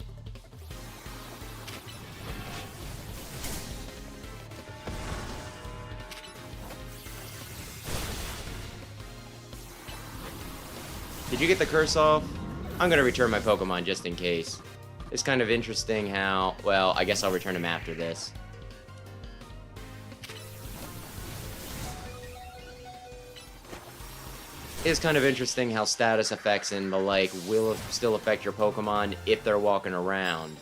[SPEAKER 1] Did you get the curse off? I'm gonna return my Pokemon just in case. It's kind of interesting how... Well, I guess I'll return him after this. It's kind of interesting how status effects and the like will still affect your Pokemon if they're walking around.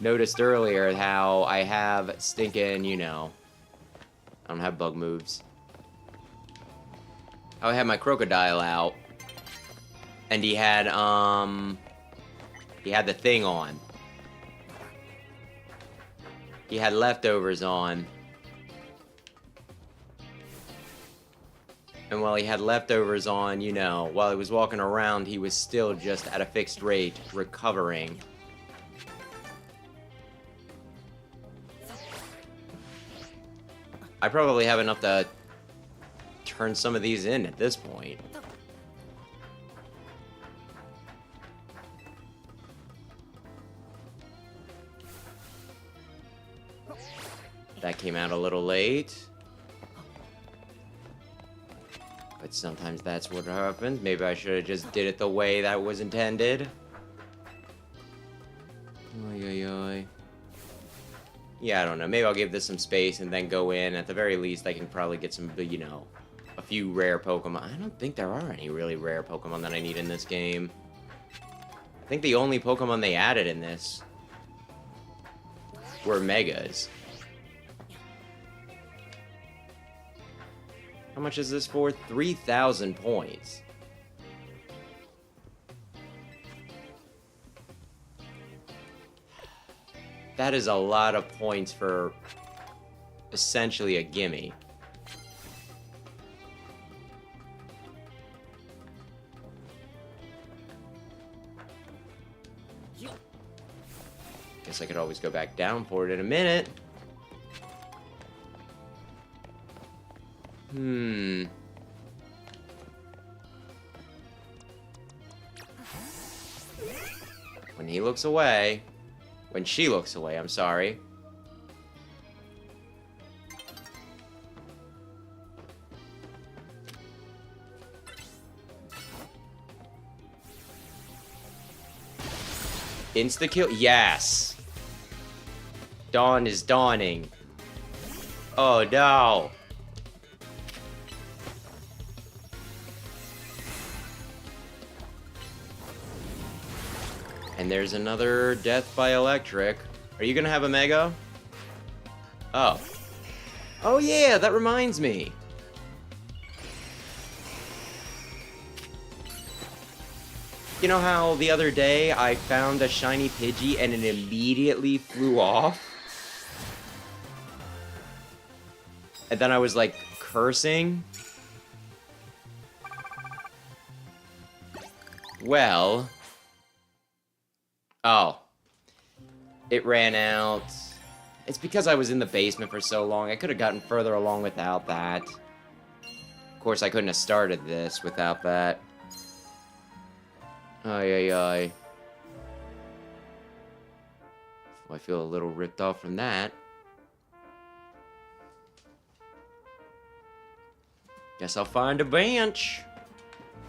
[SPEAKER 1] Noticed earlier how I have stinking, you know... I don't have bug moves. How I had my Crocodile out. And he had the thing on. He had leftovers on. And while he had leftovers on, you know, while he was walking around, he was still just at a fixed rate, recovering. I probably have enough to turn some of these in at this point. That came out a little late. But sometimes that's what happens. Maybe I should have just did it the way that was intended. Oy, oy, oy. Yeah, I don't know. Maybe I'll give this some space and then go in. At the very least, I can probably get some, you know, a few rare Pokemon. I don't think there are any really rare Pokemon that I need in this game. I think the only Pokemon they added in this were Megas. How much is this for? 3,000 points. That is a lot of points for essentially a gimme. Guess I could always go back down for it in a minute. When he looks away... When she looks away, I'm sorry. Insta-kill? Yes! Dawn is dawning. Oh, no! And there's another death by electric. Are you gonna have a Mega? Oh. Oh yeah, that reminds me. You know how the other day I found a shiny Pidgey and it immediately flew off? And then I was like cursing? Well... Oh. It ran out. It's because I was in the basement for so long. I could have gotten further along without that. Of course, I couldn't have started this without that. Ay, ay, ay. I feel a little ripped off from that. Guess I'll find a bench.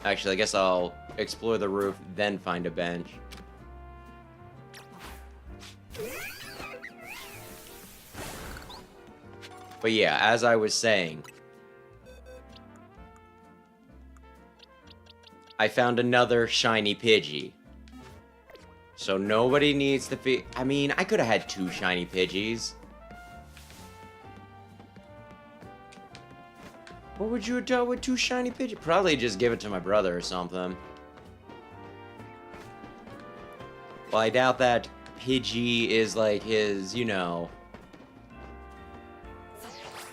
[SPEAKER 1] Actually, I guess I'll explore the roof, then find a bench. But yeah, as I was saying, I found another shiny Pidgey. So nobody needs to be... I mean, I could have had 2 shiny Pidgeys. What would you have done with 2 shiny Pidgeys? Probably just give it to my brother or something. Well, I doubt that Pidgey is like his, you know...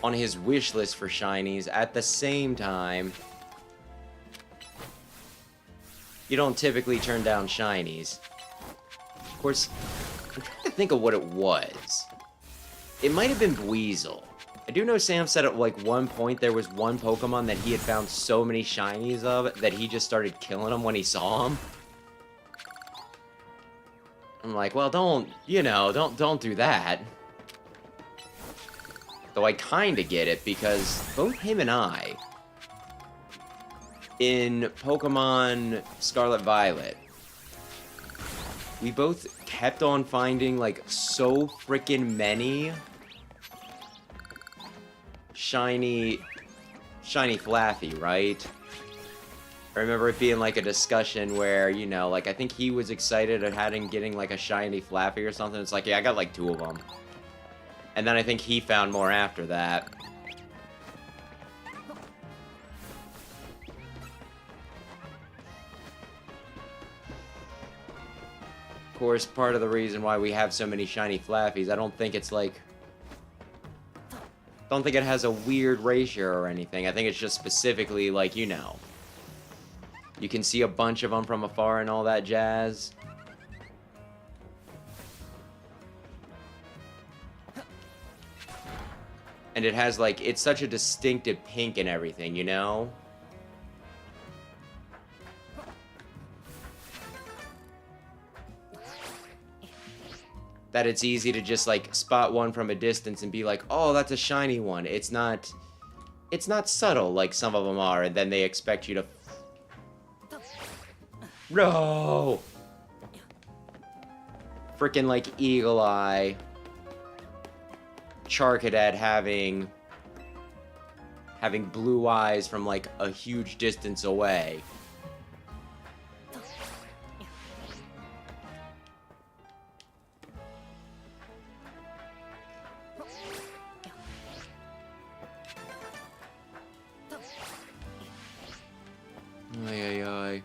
[SPEAKER 1] on his wish list for shinies. At the same time, you don't typically turn down shinies. Of course, I'm trying to think of what it was. It might have been Weasel. I do know Sam said at like one point there was one Pokemon that he had found so many shinies of that he just started killing them when he saw them. I'm like, well, don't, you know, don't do that. Though I kinda get it, because both him and I in Pokemon Scarlet Violet, we both kept on finding, like, so freaking many shiny Flaffy, right? I remember it being, like, a discussion where, you know, like, I think he was excited at getting, like, a shiny Flaffy or something. It's like, yeah, I got, like, 2 of them. And then I think he found more after that. Of course, part of the reason why we have so many shiny Flaffies, I don't think it's, like... don't think it has a weird ratio or anything. I think it's just specifically, like, you know... you can see a bunch of them from afar and all that jazz. And it has, like, it's such a distinctive pink and everything, you know? That it's easy to just, like, spot one from a distance and be like, oh, that's a shiny one. It's not subtle like some of them are, and then they expect you to... No! Freaking, like, Eagle Eye. Charcadet having blue eyes from, like, a huge distance away. Ay, ay, ay.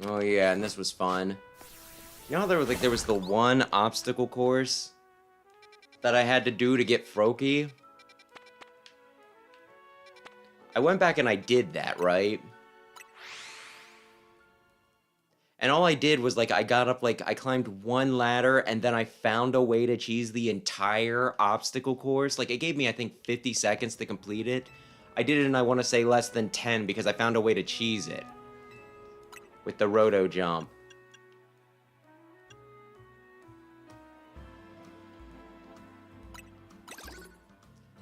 [SPEAKER 1] Oh, yeah, and this was fun. You know how there was the one obstacle course that I had to do to get Froakie? I went back and I did that, right? And all I did was, like, I got up, like, I climbed one ladder, and then I found a way to cheese the entire obstacle course. Like, it gave me, I think, 50 seconds to complete it. I did it in, I want to say, less than 10, because I found a way to cheese it. With the Roto Jump.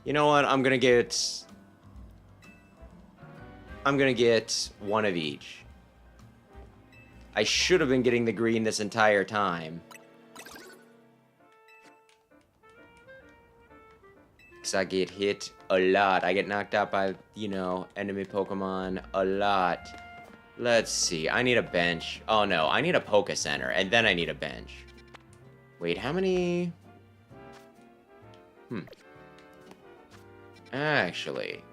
[SPEAKER 1] You know what? I'm gonna get one of each. I should have been getting the green this entire time. Because I get hit a lot. I get knocked out by, you know, enemy Pokemon a lot. Let's see. I need a bench. Oh, no. I need a Poke Center, and then I need a bench. Wait, how many... Actually...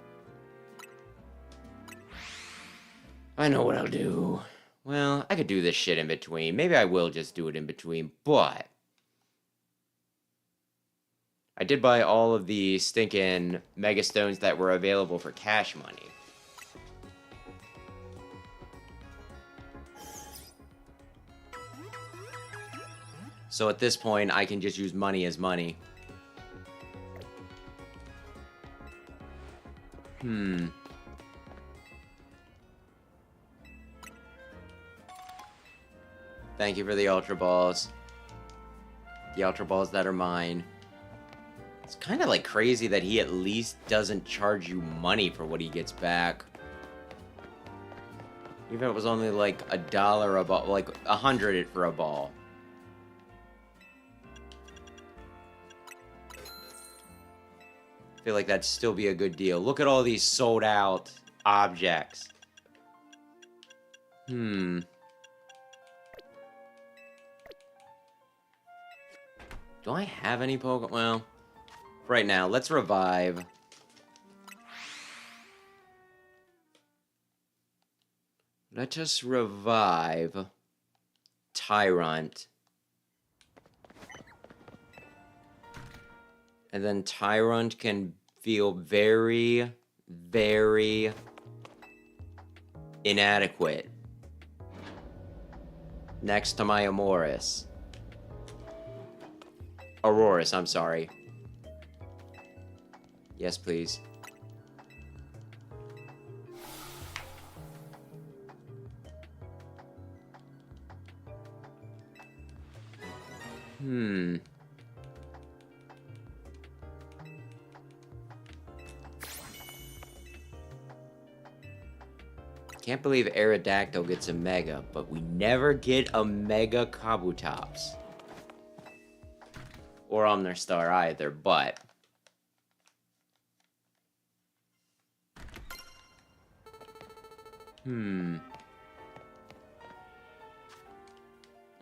[SPEAKER 1] I know what I'll do. Well, I could do this shit in between. Maybe I will just do it in between, but... I did buy all of the stinking Mega Stones that were available for cash money. So at this point, I can just use money as money. Thank you for the Ultra Balls. The Ultra Balls that are mine. It's kind of like crazy that he at least doesn't charge you money for what he gets back. Even if it was only like $1 a ball, like 100 for a ball. I feel like that'd still be a good deal. Look at all these sold out objects. Do I have any Pokemon? Well, right now, let's revive. Let us revive Tyrant. And then Tyrant can feel very, very inadequate next to my Aurorus, I'm sorry. Yes, please. can't believe Aerodactyl gets a Mega, but we never get a Mega Kabutops. Or Omnistar either, but...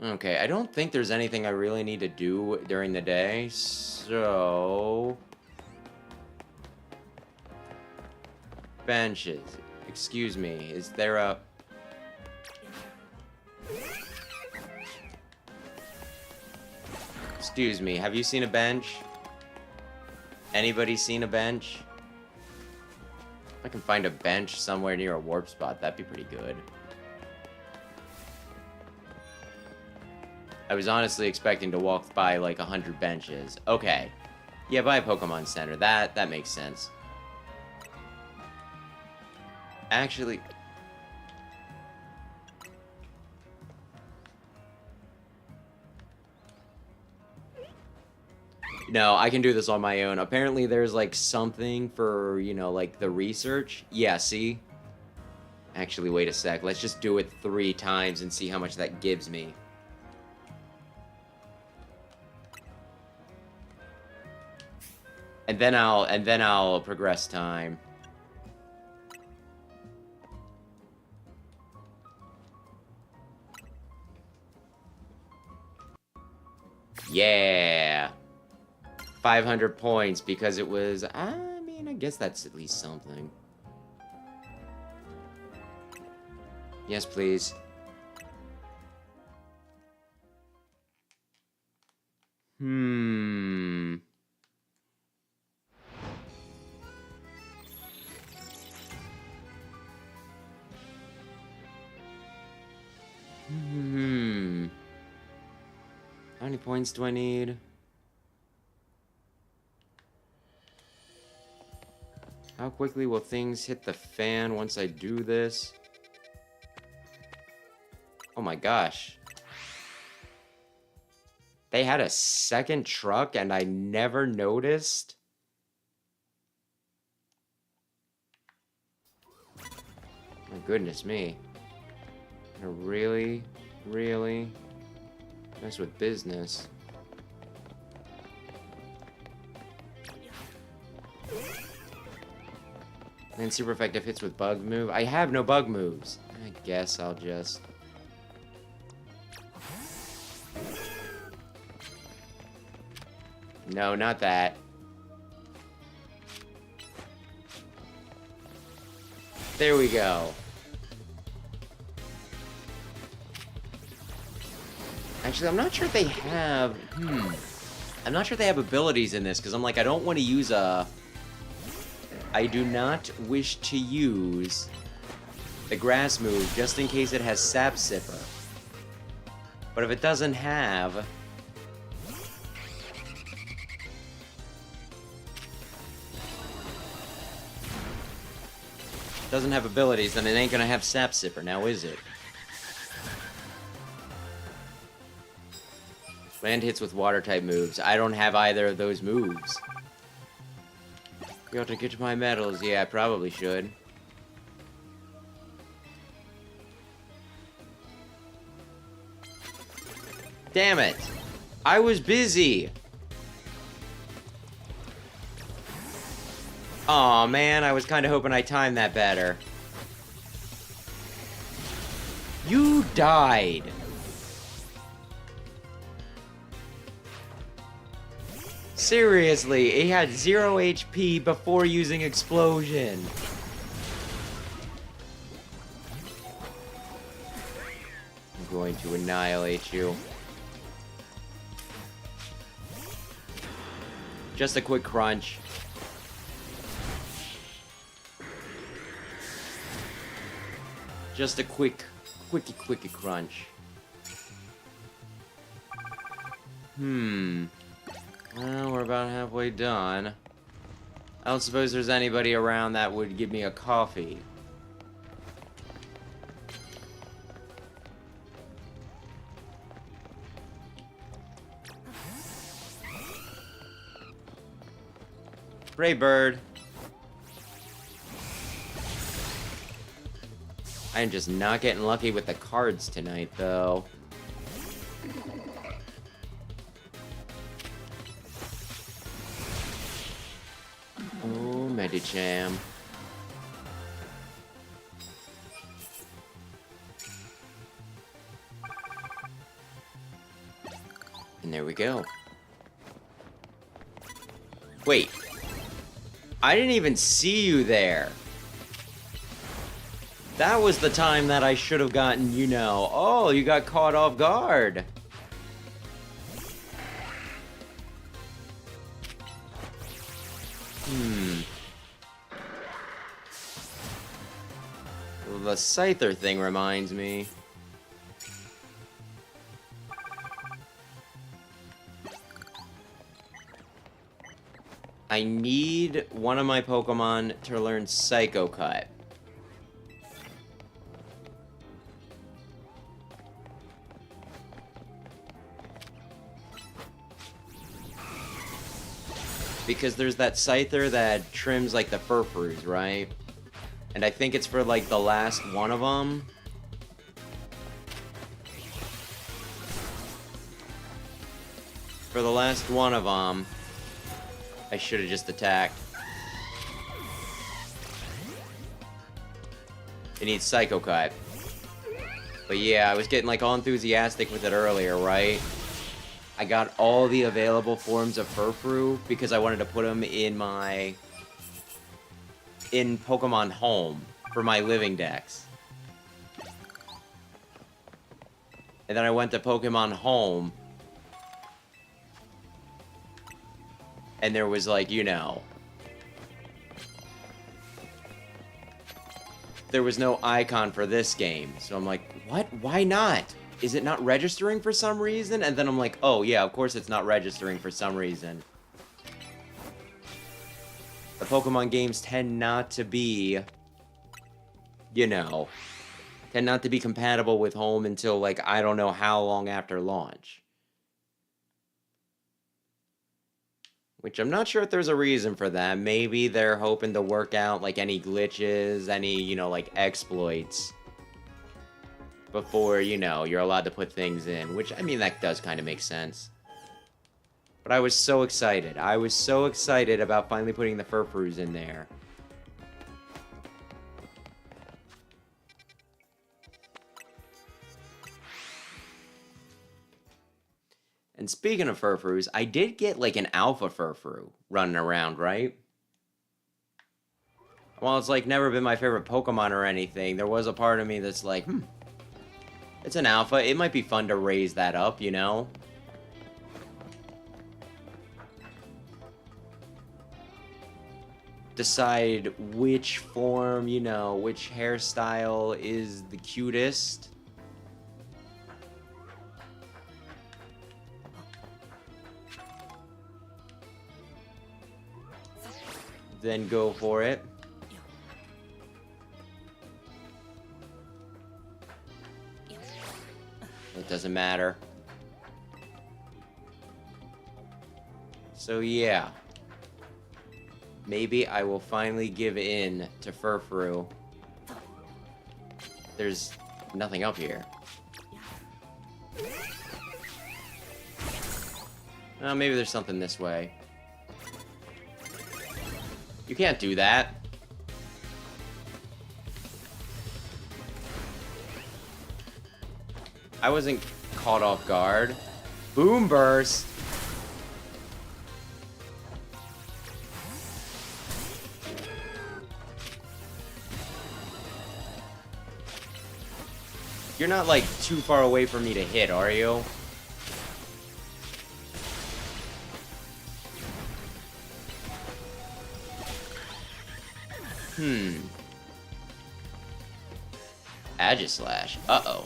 [SPEAKER 1] Okay, I don't think there's anything I really need to do during the day, so... Benches. Excuse me, is there a... Excuse me, have you seen a bench? Anybody seen a bench? If I can find a bench somewhere near a warp spot, that'd be pretty good. I was honestly expecting to walk by like 100 benches. Okay. Yeah, by a Pokemon Center. That makes sense. Actually... No, I can do this on my own. Apparently there's like something for, you know, like the research. Yeah, see? Actually, wait a sec. Let's just do it 3 times and see how much that gives me. And then I'll progress time. Yeah. 500 points because it was, I mean, I guess that's at least something. Yes, please. How many points do I need? How quickly will things hit the fan once I do this? Oh my gosh. They had a second truck and I never noticed? My goodness me. They're really mess with business. And super effective hits with bug move. I have no bug moves. I guess I'll just... No, not that. There we go. Actually, I'm not sure if they have... I'm not sure if they have abilities in this, because I'm like, I don't want to use a... I do not wish to use the grass move just in case it has Sap Sipper. But if it doesn't have... doesn't have abilities, then it ain't gonna have Sap Sipper, now is it? Land hits with water-type moves. I don't have either of those moves. You ought to get my medals. Yeah, I probably should. Damn it! I was busy! Aw, man, I was kinda hoping I timed that better. You died! Seriously, he had 0 HP before using Explosion. I'm going to annihilate you. Just a quick crunch. Just a quickie crunch. Well, we're about halfway done. I don't suppose there's anybody around that would give me a coffee. Ray Bird. I'm just not getting lucky with the cards tonight, though. Oh, Medicham. And there we go. Wait. I didn't even see you there. That was the time that I should have gotten, you know. Oh, you got caught off guard. Well, the Scyther thing reminds me. I need one of my Pokemon to learn Psycho Cut. Because there's that Scyther that trims, like, the Furfroos, right? And I think it's for, like, the last one of them. For the last one of them, I should have just attacked. It needs Psycho Cut. But yeah, I was getting, like, all enthusiastic with it earlier, right? I got all the available forms of Furfrou because I wanted to put them in my... in Pokemon Home for my living decks. And then I went to Pokemon Home. And there was, like, you know... there was no icon for this game. So I'm like, what? Why not? Is it not registering for some reason? And then I'm like, oh yeah, of course it's not registering for some reason. The Pokemon games tend not to be, you know, tend not to be compatible with Home until, like, I don't know how long after launch. Which I'm not sure if there's a reason for that. Maybe they're hoping to work out, like, any glitches, any, you know, like, exploits before, you know, you're allowed to put things in. Which, I mean, that does kind of make sense. But I was so excited. I was so excited about finally putting the Furfroos in there. And speaking of Furfroos, I did get, like, an Alpha Furfrou running around, right? While it's, like, never been my favorite Pokemon or anything, there was a part of me that's like, it's an Alpha. It might be fun to raise that up, you know? Decide which form, you know, which hairstyle is the cutest. Then go for it. It doesn't matter. So yeah. Maybe I will finally give in to Furfrou. There's nothing up here. Oh, maybe there's something this way. You can't do that. I wasn't caught off guard. Boom burst. You're not, like, too far away for me to hit, are you? Agislash. Uh-oh.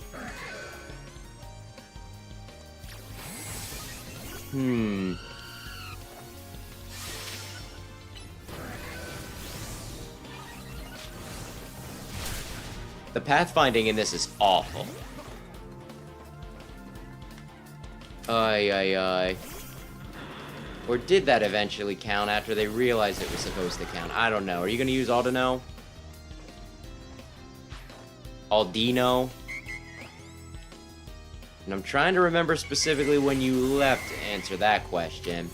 [SPEAKER 1] The pathfinding in this is awful. Ay. Or did that eventually count after they realized it was supposed to count? I don't know. Are you gonna use Autono? Aldino. And I'm trying to remember specifically when you left to answer that question.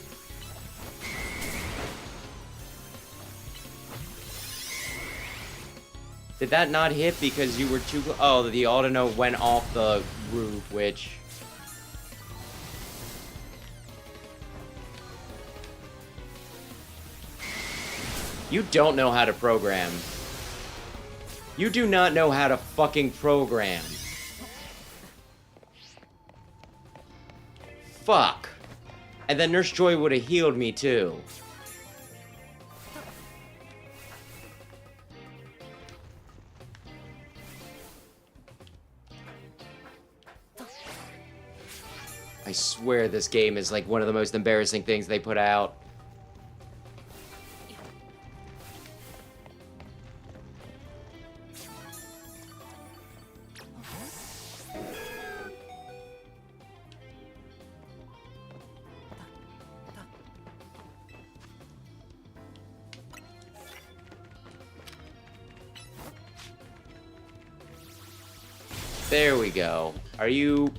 [SPEAKER 1] Did that not hit because you were too... Oh, the Aldino went off the roof, which... You don't know how to program. You do not know how to fucking program. Fuck. And then Nurse Joy would have healed me too. I swear this game is like one of the most embarrassing things they put out. There we go. Are you...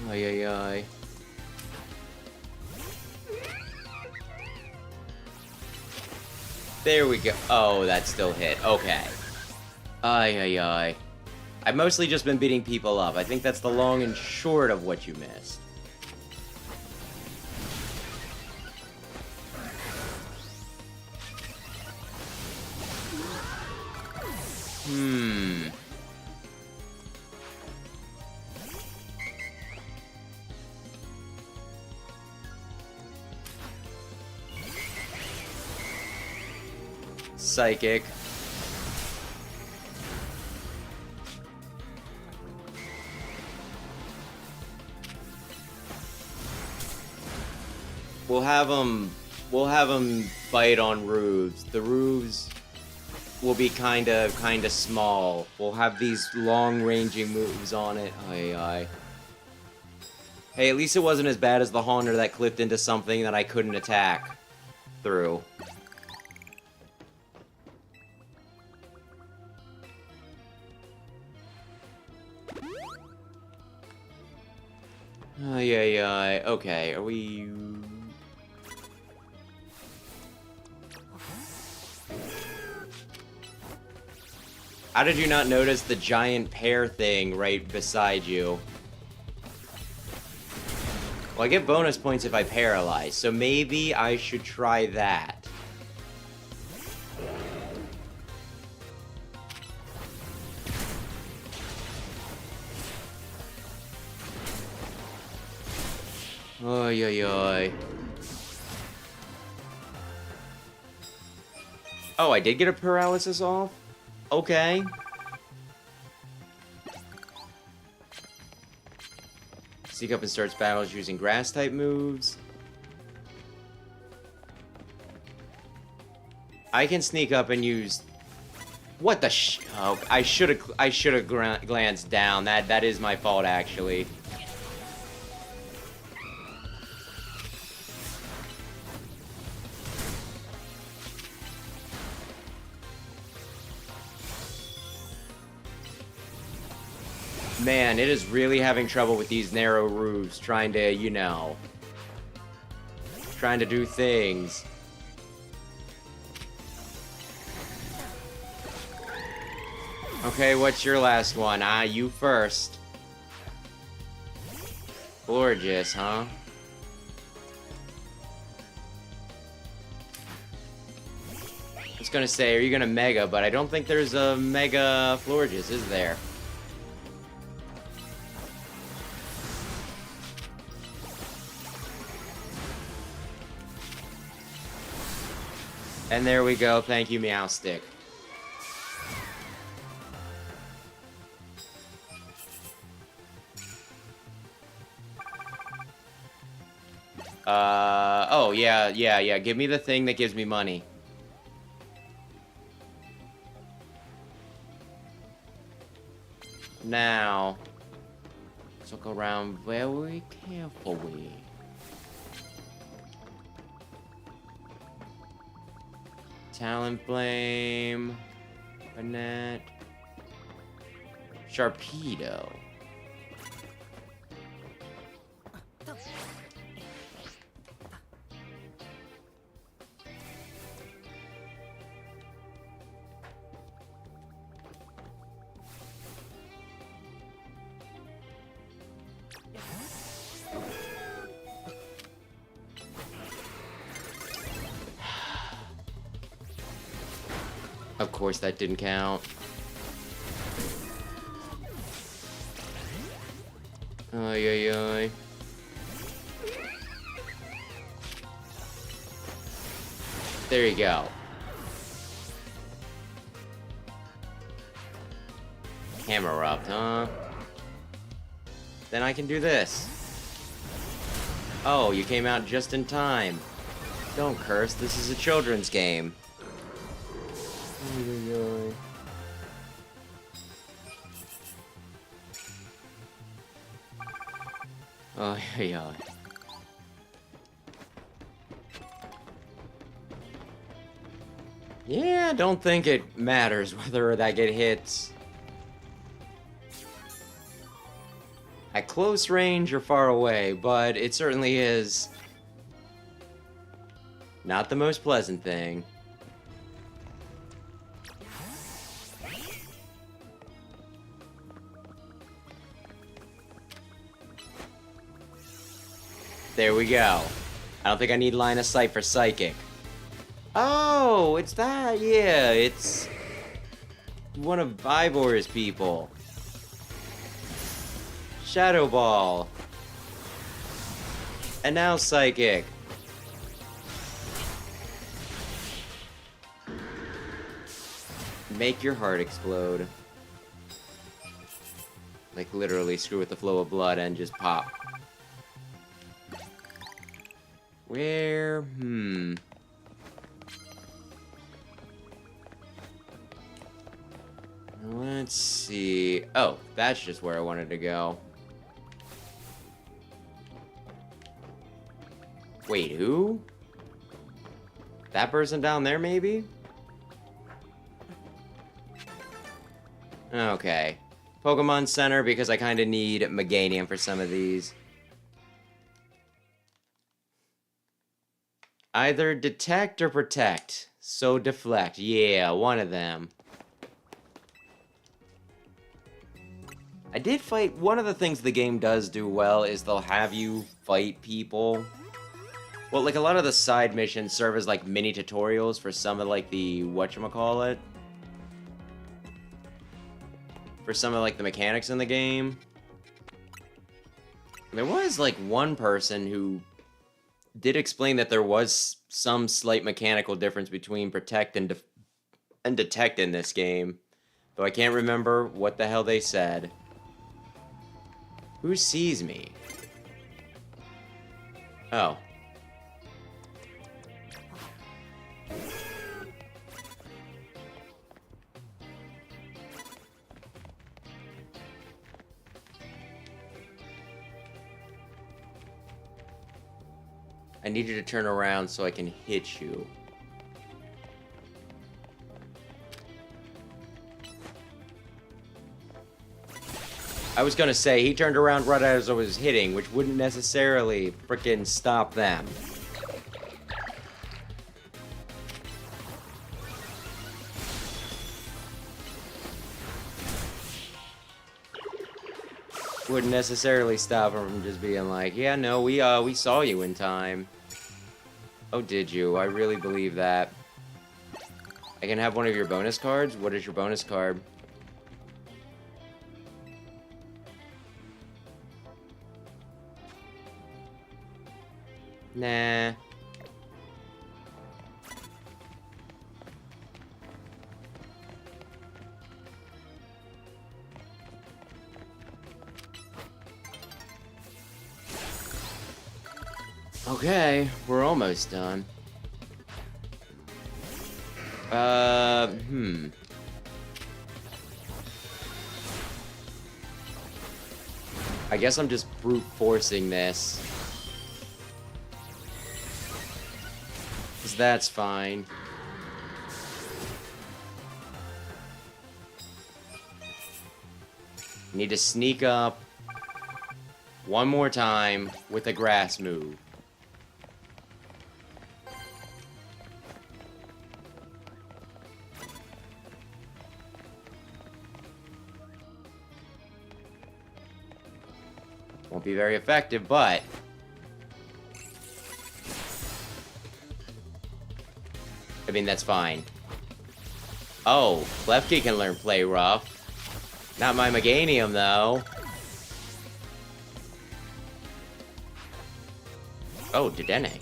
[SPEAKER 1] Ay, ay, ay. There we go. Oh, that still hit. Okay. Ay, ay, ay. I've mostly just been beating people up. I think that's the long and short of what you missed. Psychic. We'll have them bite on roofs. The roofs will be kind of small. We'll have these long-ranging moves on it. Aye, aye. Hey, at least it wasn't as bad as the Haunter that clipped into something that I couldn't attack through. Ay, okay, are we... How did you not notice the giant pear thing right beside you? Well, I get bonus points if I paralyze, so maybe I should try that. Oy, oy, oy. Oh, I did get a paralysis off? Okay. Sneak up and starts battles using grass-type moves. I can sneak up and use... What the sh... Oh, I should have glanced down. That is my fault, actually. Man, it is really having trouble with these narrow roofs, trying to, you know... Trying to do things. Okay, what's your last one? Ah, you first. Gorgeous, huh? I was gonna say, are you gonna Mega, but I don't think there's a Mega Florges, is there? And there we go, thank you, Meowstick. Oh, yeah, give me the thing that gives me money. Now, let's look around very carefully. Talon Flame. Banette. Sharpedo. Of course that didn't count. Ay, ay, ay. There you go. Hammer up, huh? Then I can do this. Oh, you came out just in time. Don't curse, this is a children's game. Oh, yeah. Yeah, I don't think it matters whether that get hits at close range or far away, but it certainly is not the most pleasant thing. There we go. I don't think I need line of sight for Psychic. Oh, it's that. Yeah, it's one of Ivor's people. Shadow Ball. And now Psychic. Make your heart explode. Like literally screw with the flow of blood and just pop. Where? Let's see. Oh, that's just where I wanted to go. Wait, who? That person down there, maybe? Okay. Pokemon Center, because I kind of need Meganium for some of these. Either detect or protect. So deflect. Yeah, one of them. I did fight... One of the things the game does do well is they'll have you fight people. Well, like, a lot of the side missions serve as, like, mini tutorials for some of, like, the... whatchamacallit? For some of, like, the mechanics in the game. There was, like, one person who did explain that there was some slight mechanical difference between protect and detect in this game. Though I can't remember what the hell they said. Who sees me? Oh. I need you to turn around so I can hit you. I was gonna say, he turned around right as I was hitting, which wouldn't necessarily frickin' stop them. Wouldn't necessarily stop him from just being like, yeah, no, we saw you in time. Oh, did you? I really believe that. I can have one of your bonus cards? What is your bonus card? Nah. Okay, we're almost done. I guess I'm just brute forcing this. 'Cause that's fine. Need to sneak up one more time with a grass move. Won't be very effective, but I mean, that's fine. Oh, Lefty can learn Play Rough. Not my Meganium, though. Oh, Dedenne.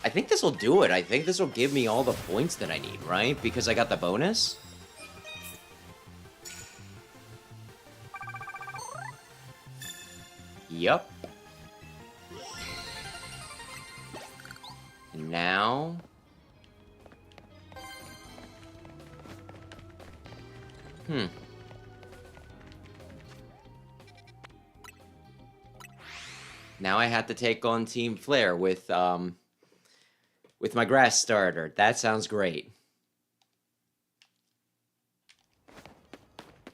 [SPEAKER 1] I think this will do it. I think this will give me all the points that I need, right? Because I got the bonus? Yup. And now... Now I have to take on Team Flare with my grass starter. That sounds great.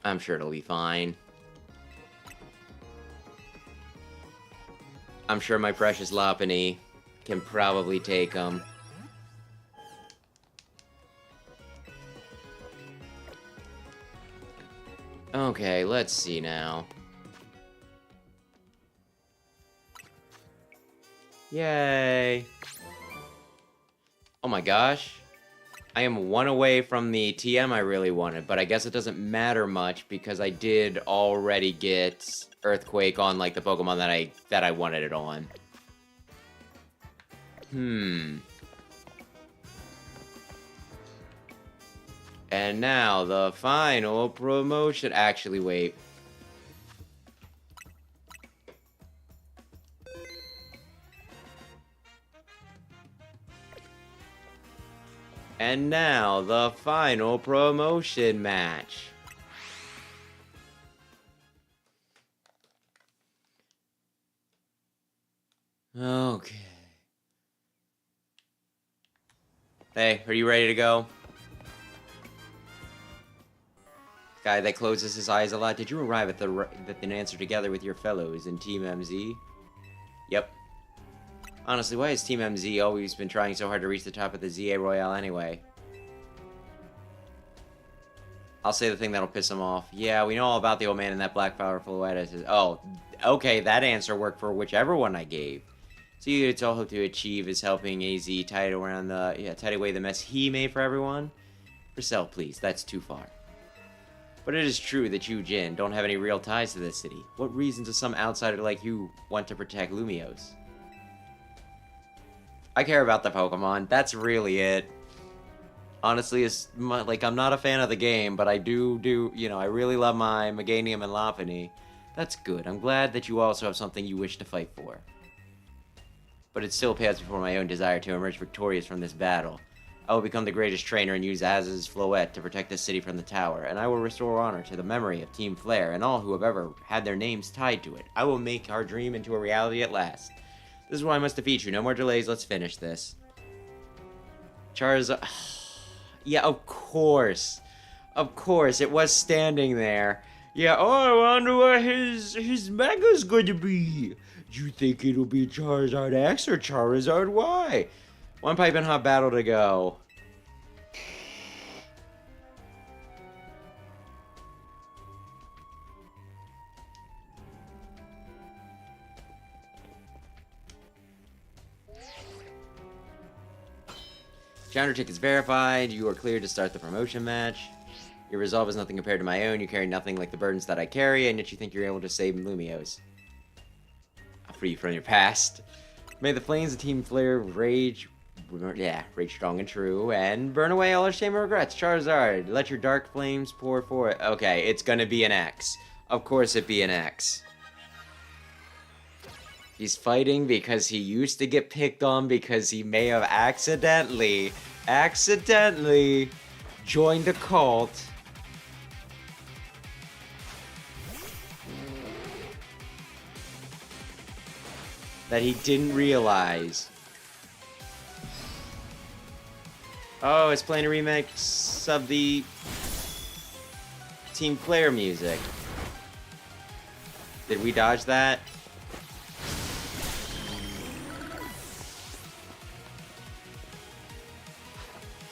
[SPEAKER 1] I'm sure it'll be fine. I'm sure my precious Lopunny can probably take him. Okay, let's see now. Yay! Oh my gosh. I am one away from the TM I really wanted, but I guess it doesn't matter much because I did already get Earthquake on like the Pokemon that I wanted it on. And now the final promotion. Actually, wait. And now the final promotion match. Okay. Hey, are you ready to go? Guy that closes his eyes a lot. Did you arrive at an answer together with your fellows in Team MZ? Yep. Honestly, why has Team MZ always been trying so hard to reach the top of the ZA Royale anyway? I'll say the thing that'll piss him off. Yeah, we know all about the old man in that black flower Floetta. Oh, okay, that answer worked for whichever one I gave. So it's all hope to achieve is helping AZ tidy away the mess he made for everyone. Purcell, please, that's too far. But it is true that you, Jin, don't have any real ties to this city. What reason does some outsider like you want to protect Lumiose? I care about the Pokemon. That's really it. Honestly, it's like I'm not a fan of the game, but I do you know, I really love my Meganium and Lopunny. That's good. I'm glad that you also have something you wish to fight for. But it still pales before my own desire to emerge victorious from this battle. I will become the greatest trainer and use Az's Floette to protect this city from the tower, and I will restore honor to the memory of Team Flare and all who have ever had their names tied to it. I will make our dream into a reality at last. This is why I must defeat you. No more delays. Let's finish this. Charizard. Yeah, of course. Of course. It was standing there. Yeah, oh, I wonder what his mega's going to be. Do you think it'll be Charizard X or Charizard Y? One pipe and hot battle to go. Challenger ticket is verified. You are cleared to start the promotion match. Your resolve is nothing compared to my own. You carry nothing like the burdens that I carry, and yet you think you're able to save Lumiose. I'll free you from your past. May the flames of Team Flare rage strong and true, and burn away all our shame and regrets. Charizard, let your dark flames pour forth. Okay, it's gonna be an X. Of course it'd be an X. He's fighting because he used to get picked on because he may have accidentally joined a cult. That he didn't realize. Oh, it's playing a remix of the Team Flare music. Did we dodge that?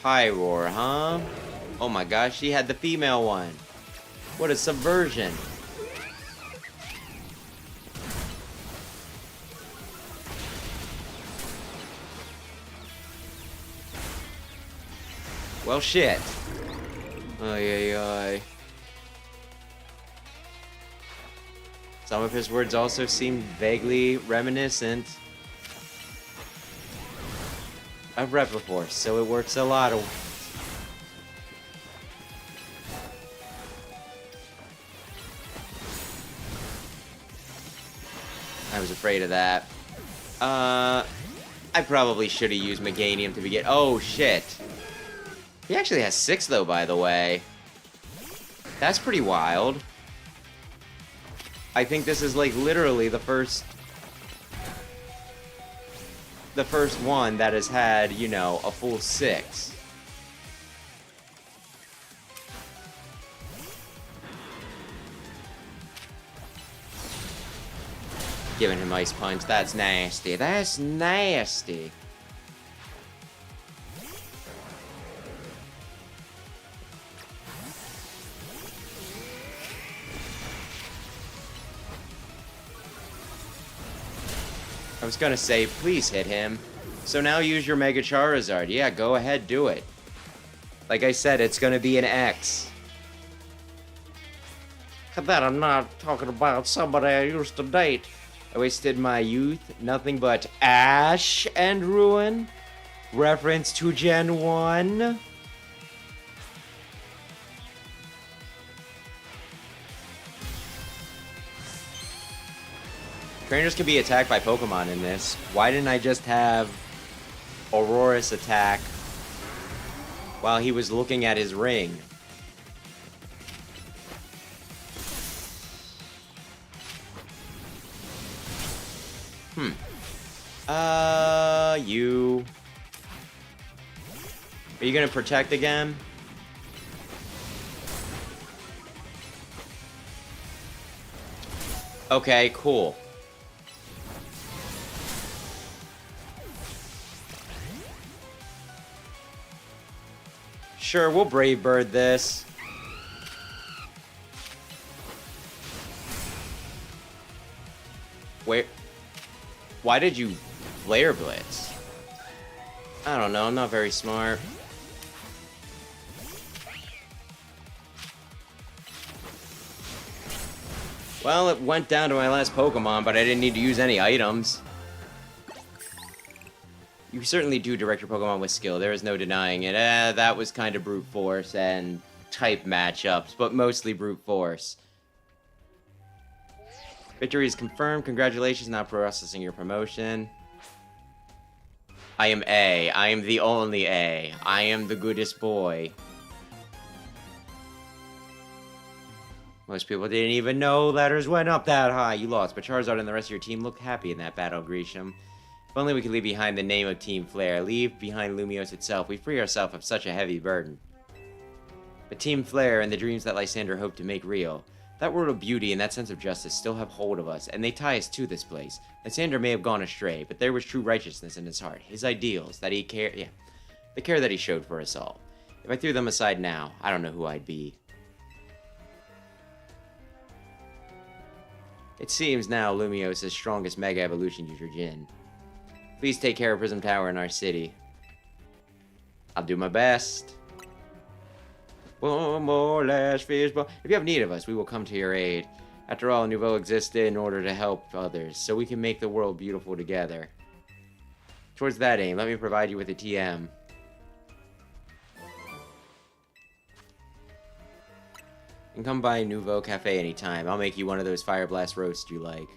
[SPEAKER 1] High Roar, huh? Oh my gosh, she had the female one. What a subversion. Well, shit. Ay, ay, ay. Some of his words also seem vaguely reminiscent of Repiforce, so it works a lot of... I was afraid of that. I probably should have used Meganium to begin... Oh, shit. He actually has 6, though, by the way. That's pretty wild. I think this is, like, literally the first one that has had, you know, a full 6. Giving him Ice Punch, that's nasty. That's nasty. I was gonna say, please hit him. So now use your Mega Charizard. Yeah, go ahead, do it. Like I said, it's gonna be an X. That I'm not talking about somebody I used to date. I wasted my youth, nothing but ash and ruin. Reference to Gen 1. Trainers can be attacked by Pokemon in this. Why didn't I just have Aurora's attack while he was looking at his ring? You... Are you gonna protect again? Okay, cool. Sure, we'll Brave Bird this. Where... Why did you Flare Blitz? I don't know, I'm not very smart. Well, it went down to my last Pokemon, but I didn't need to use any items. You certainly do direct your Pokemon with skill, there is no denying it. That was kind of brute force and type matchups, but mostly brute force. Victory is confirmed. Congratulations, now processing your promotion. I am A. I am the only A. I am the goodest boy. Most people didn't even know letters went up that high. You lost, but Charizard and the rest of your team looked happy in that battle, Grisham. If only we could leave behind the name of Team Flare. Leave behind Lumiose itself. We free ourselves of such a heavy burden. But Team Flare and the dreams that Lysander hoped to make real. That world of beauty and that sense of justice still have hold of us, and they tie us to this place. Lysander may have gone astray, but there was true righteousness in his heart. His ideals, that he cared... Yeah, the care that he showed for us all. If I threw them aside now, I don't know who I'd be. It seems now Lumiose's strongest Mega Evolution user, Jin. Please take care of Prism Tower in our city. I'll do my best. One more last fishbowl. If you have need of us, we will come to your aid. After all, Nouveau existed in order to help others, so we can make the world beautiful together. Towards that aim, let me provide you with a TM. You can come by Nouveau Cafe anytime. I'll make you one of those Fire Blast roasts you like.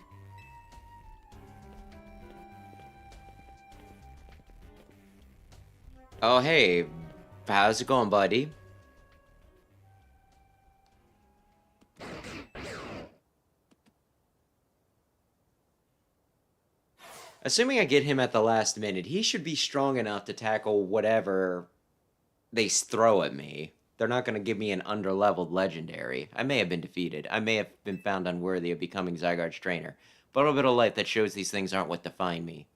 [SPEAKER 1] Oh, hey. How's it going, buddy? Assuming I get him at the last minute, he should be strong enough to tackle whatever they throw at me. They're not going to give me an underleveled legendary. I may have been defeated. I may have been found unworthy of becoming Zygarde's trainer. But a little bit of light that shows these things aren't what define me.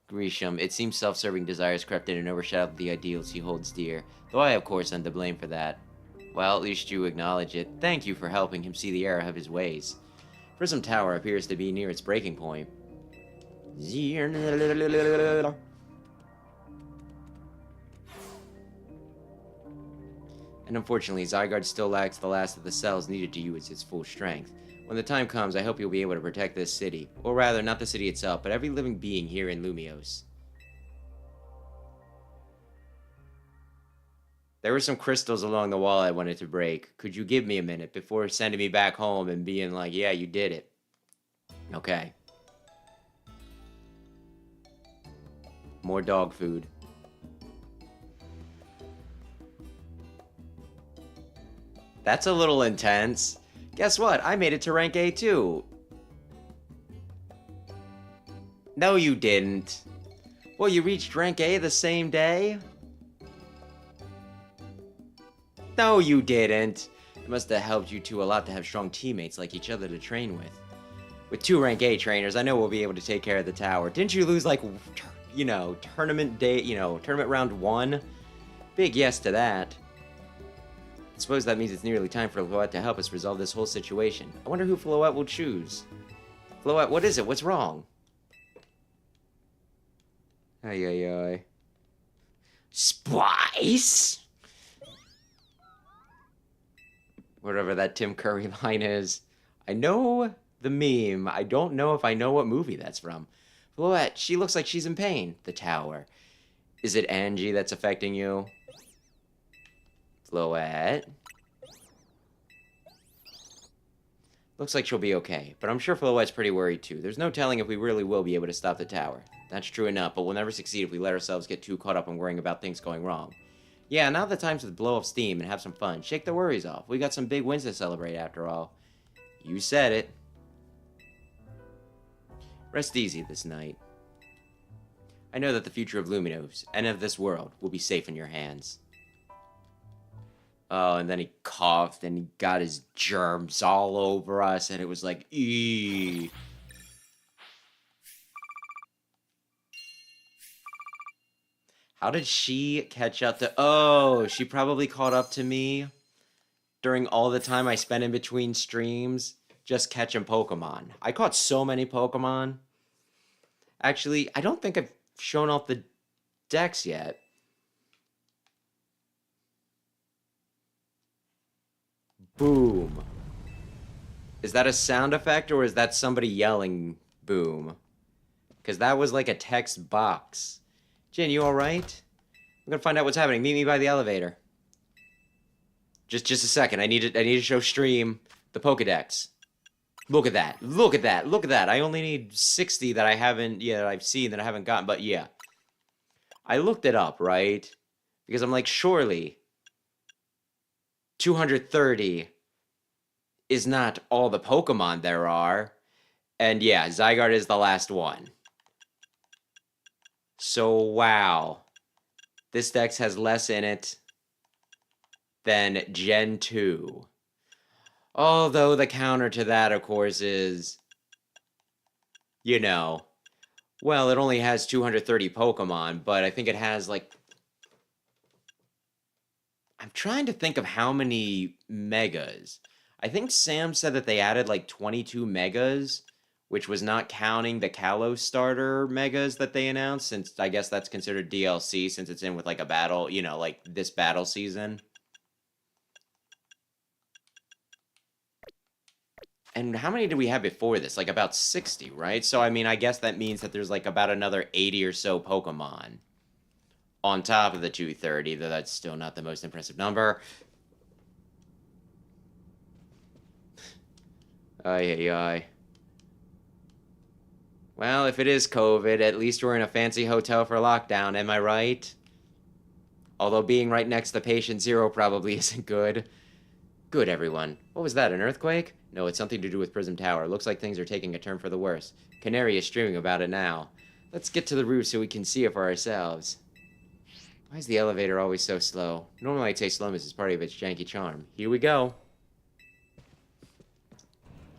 [SPEAKER 1] Grisham, it seems self-serving desires crept in and overshadowed the ideals he holds dear. Though I, of course, am to blame for that. Well, at least you acknowledge it. Thank you for helping him see the error of his ways. Prism Tower appears to be near its breaking point. And unfortunately, Zygarde still lacks the last of the cells needed to use its full strength. When the time comes, I hope you'll be able to protect this city. Or rather, not the city itself, but every living being here in Lumiose. There were some crystals along the wall I wanted to break. Could you give me a minute before sending me back home and being like, yeah, you did it? Okay. More dog food. That's a little intense. Guess what? I made it to rank A too. No, you didn't. Well, you reached rank A the same day? No, you didn't. It must have helped you two a lot to have strong teammates like each other to train with. With 2 rank A trainers, I know we'll be able to take care of the tower. Didn't you lose, like, tournament day, tournament round 1? Big yes to that. I suppose that means it's nearly time for Floette to help us resolve this whole situation. I wonder who Floette will choose. Floette, what is it? What's wrong? Ay, ay, ay. Spice? Whatever that Tim Curry line is. I know the meme. I don't know if I know what movie that's from. Floette, she looks like she's in pain. The tower. Is it Angie that's affecting you? Floette? Looks like she'll be okay, but I'm sure Floette's pretty worried too. There's no telling if we really will be able to stop the tower. That's true enough, but we'll never succeed if we let ourselves get too caught up on worrying about things going wrong. Yeah, now the time's to blow off steam and have some fun. Shake the worries off. We got some big wins to celebrate after all. You said it. Rest easy this night. I know that the future of Luminos, and of this world, will be safe in your hands. Oh, and then he coughed, and he got his germs all over us, and it was like, eee. How did she catch up to... Oh, she probably caught up to me during all the time I spent in between streams just catching Pokemon. I caught so many Pokemon. Actually, I don't think I've shown off the decks yet. Boom. Is that a sound effect or is that somebody yelling boom? Because that was like a text box. Jin, you alright? I'm gonna find out what's happening. Meet me by the elevator. Just a second. I need to show stream the Pokedex. Look at that. Look at that. Look at that. I only need 60 that I haven't, that I've seen that I haven't gotten, but yeah. I looked it up, right? Because I'm like, surely 230 is not all the Pokemon there are. And yeah, Zygarde is the last one. So, wow. This dex has less in it than Gen 2. Although the counter to that, of course, is, well, it only has 230 Pokemon, but I think it has, like... I'm trying to think of how many megas. I think Sam said that they added, like, 22 megas, which was not counting the Kalos starter megas that they announced, since I guess that's considered DLC, since it's in with, like, a battle, like this battle season. And how many did we have before this? Like, about 60, right? So, I mean, I guess that means that there's, like, about another 80 or so Pokemon on top of the 230, though that's still not the most impressive number. Ay, ay, ay. Well, if it is COVID, at least we're in a fancy hotel for lockdown, am I right? Although being right next to patient 0 probably isn't good. Good, everyone. What was that, an earthquake? No, it's something to do with Prism Tower. Looks like things are taking a turn for the worse. Canary is streaming about it now. Let's get to the roof so we can see it for ourselves. Why is the elevator always so slow? Normally I'd say slowness is part of its janky charm. Here we go.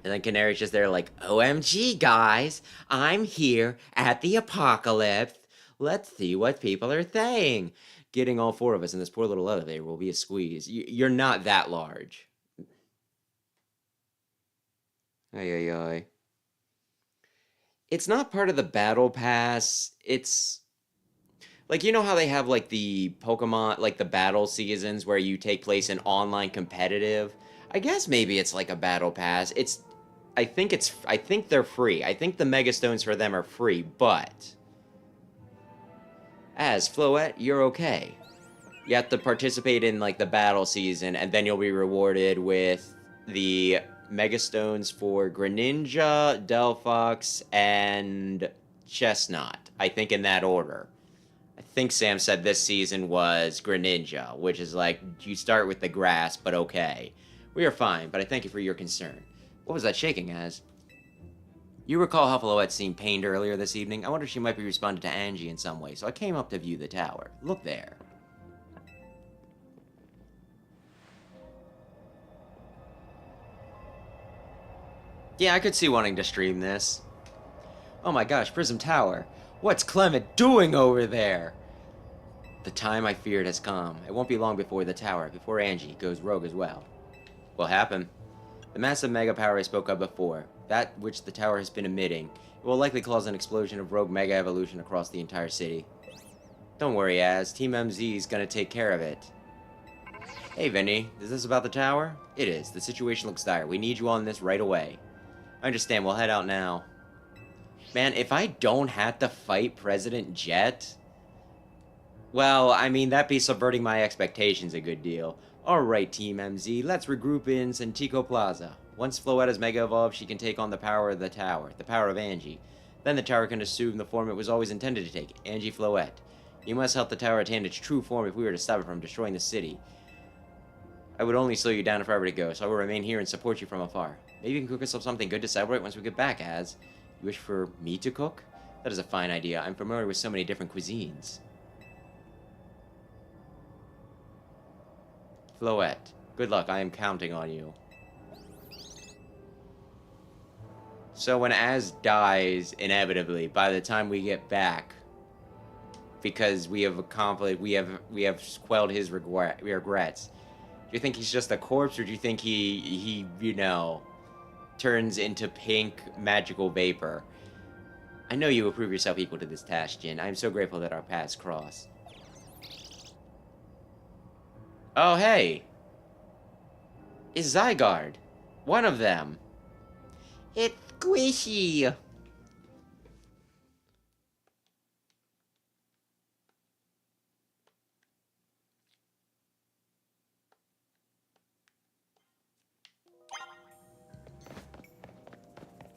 [SPEAKER 1] And then Canary's just there like, OMG, guys, I'm here at the apocalypse. Let's see what people are saying. Getting all four of us in this poor little elevator will be a squeeze. You're not that large. Ay, ay, ay. It's not part of the battle pass. It's... like, you know how they have, like, the Pokemon, like, the battle seasons where you take place in online competitive? I guess maybe it's like a battle pass. I think they're free. I think the Mega Stones for them are free, but... as Floette, you're okay. You have to participate in, like, the battle season, and then you'll be rewarded with the Mega Stones for Greninja, Delphox, and Chestnut. I think in that order. I think Sam said this season was Greninja, which is like, you start with the grass, but okay. We are fine, but I thank you for your concern. What was that shaking as? You recall how Floette seemed pained earlier this evening? I wonder if she might be responding to Angie in some way, so I came up to view the tower. Look there. Yeah, I could see wanting to stream this. Oh my gosh, Prism Tower. What's Clement doing over there? The time I feared has come. It won't be long before the tower, before Angie goes rogue as well. What happened? The massive mega power I spoke of before, that which the tower has been emitting, it will likely cause an explosion of rogue mega evolution across the entire city. Don't worry, Az. Team MZ is gonna take care of it. Hey, Vinny. Is this about the tower? It is. The situation looks dire. We need you on this right away. I understand. We'll head out now. Man, if I don't have to fight President Jet... well, I mean, that'd be subverting my expectations a good deal. Alright, Team MZ, let's regroup in Santico Plaza. Once Floette is Mega Evolved, she can take on the power of the tower, the power of Angie. Then the tower can assume the form it was always intended to take, Angie Floette. You must help the tower attain its true form if we were to stop it from destroying the city. I would only slow you down if I were to go, so I will remain here and support you from afar. Maybe you can cook us up something good to celebrate once we get back, Az. You wish for me to cook? That is a fine idea. I'm familiar with so many different cuisines. Floette, good luck. I am counting on you. So when Az dies, inevitably, by the time we get back, because we have accomplished, we have quelled his regrets. Do you think he's just a corpse, or do you think he you know, turns into pink magical vapor? I know you will prove yourself equal to this task, Jin. I am so grateful that our paths cross. Oh, hey! It's Zygarde. One of them. It's squishy!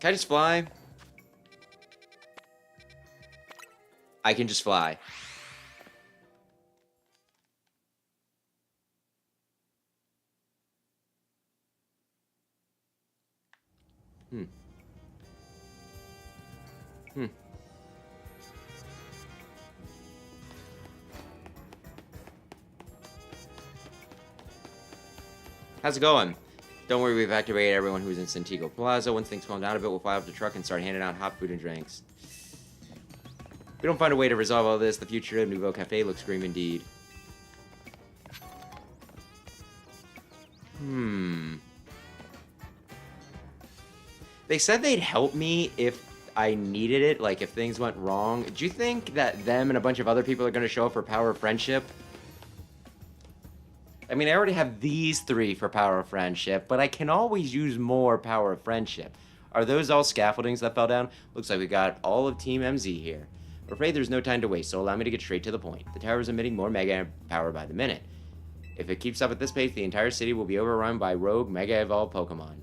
[SPEAKER 1] Can I just fly? I can just fly. How's it going? Don't worry, we've activated everyone who's in Santiago Plaza. Once things calm down a bit, we'll fly up the truck and start handing out hot food and drinks. If we don't find a way to resolve all this, the future of Nouveau Cafe looks grim indeed. They said they'd help me if I needed it, like if things went wrong. Do you think that them and a bunch of other people are going to show up for Power of Friendship? I mean, I already have these three for Power of Friendship, but I can always use more Power of Friendship. Are those all scaffoldings that fell down? Looks like we got all of Team MZ here. I'm afraid there's no time to waste, so allow me to get straight to the point. The tower is emitting more Mega power by the minute. If it keeps up at this pace, the entire city will be overrun by rogue Mega Evolved Pokemon.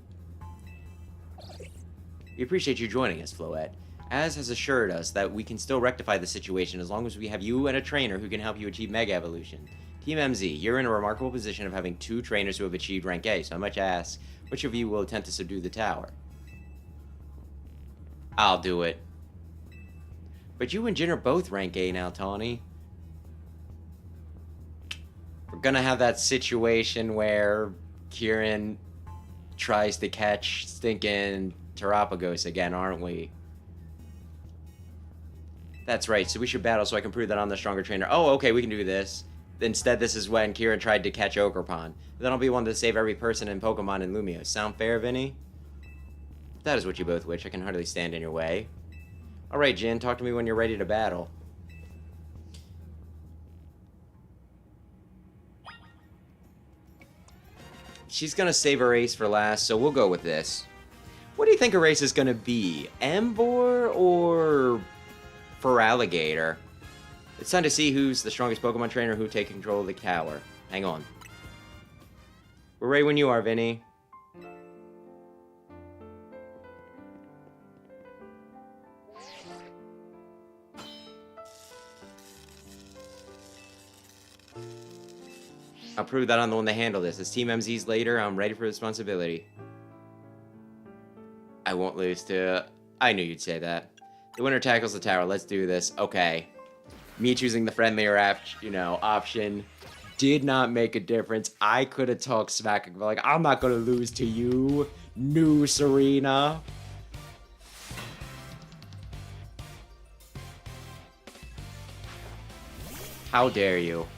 [SPEAKER 1] We appreciate you joining us, Floette. Az has assured us that we can still rectify the situation as long as we have you and a trainer who can help you achieve Mega Evolution. Team MZ, you're in a remarkable position of having 2 trainers who have achieved rank A, so I must ask, which of you will attempt to subdue the tower? I'll do it. But you and Jin are both rank A now, Tawny. We're gonna have that situation where Kieran tries to catch stinking Terapagos again, aren't we? That's right, so we should battle so I can prove that I'm the stronger trainer. Oh, okay, we can do this. Instead, this is when Kieran tried to catch Ogerpon. Then I'll be one to save every person in Pokemon and Lumiose. Sound fair, Vinny? If that is what you both wish, I can hardly stand in your way. Alright, Jin, talk to me when you're ready to battle. She's gonna save her ace for last, so we'll go with this. What do you think her ace is gonna be? Emboar or Feraligatr? It's time to see who's the strongest Pokemon trainer who take control of the tower. Hang on. We're ready when you are, Vinny. I'll prove that I'm the one to handle this. As Team MZ's later, I'm ready for responsibility. I won't lose to... I knew you'd say that. The winner tackles the tower. Let's do this. Okay. Me choosing the friendlier option did not make a difference. I could have talked smack, but like, I'm not gonna lose to you, new Serena. How dare you?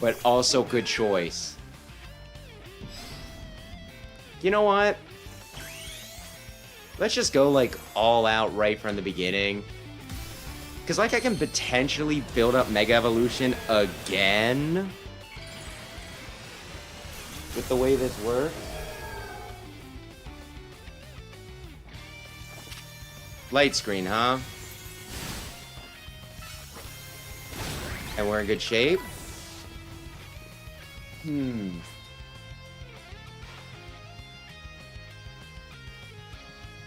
[SPEAKER 1] But also good choice. You know what? Let's just go like all out right from the beginning. Because like I can potentially build up Mega Evolution again. With the way this works. Light screen, huh? And we're in good shape.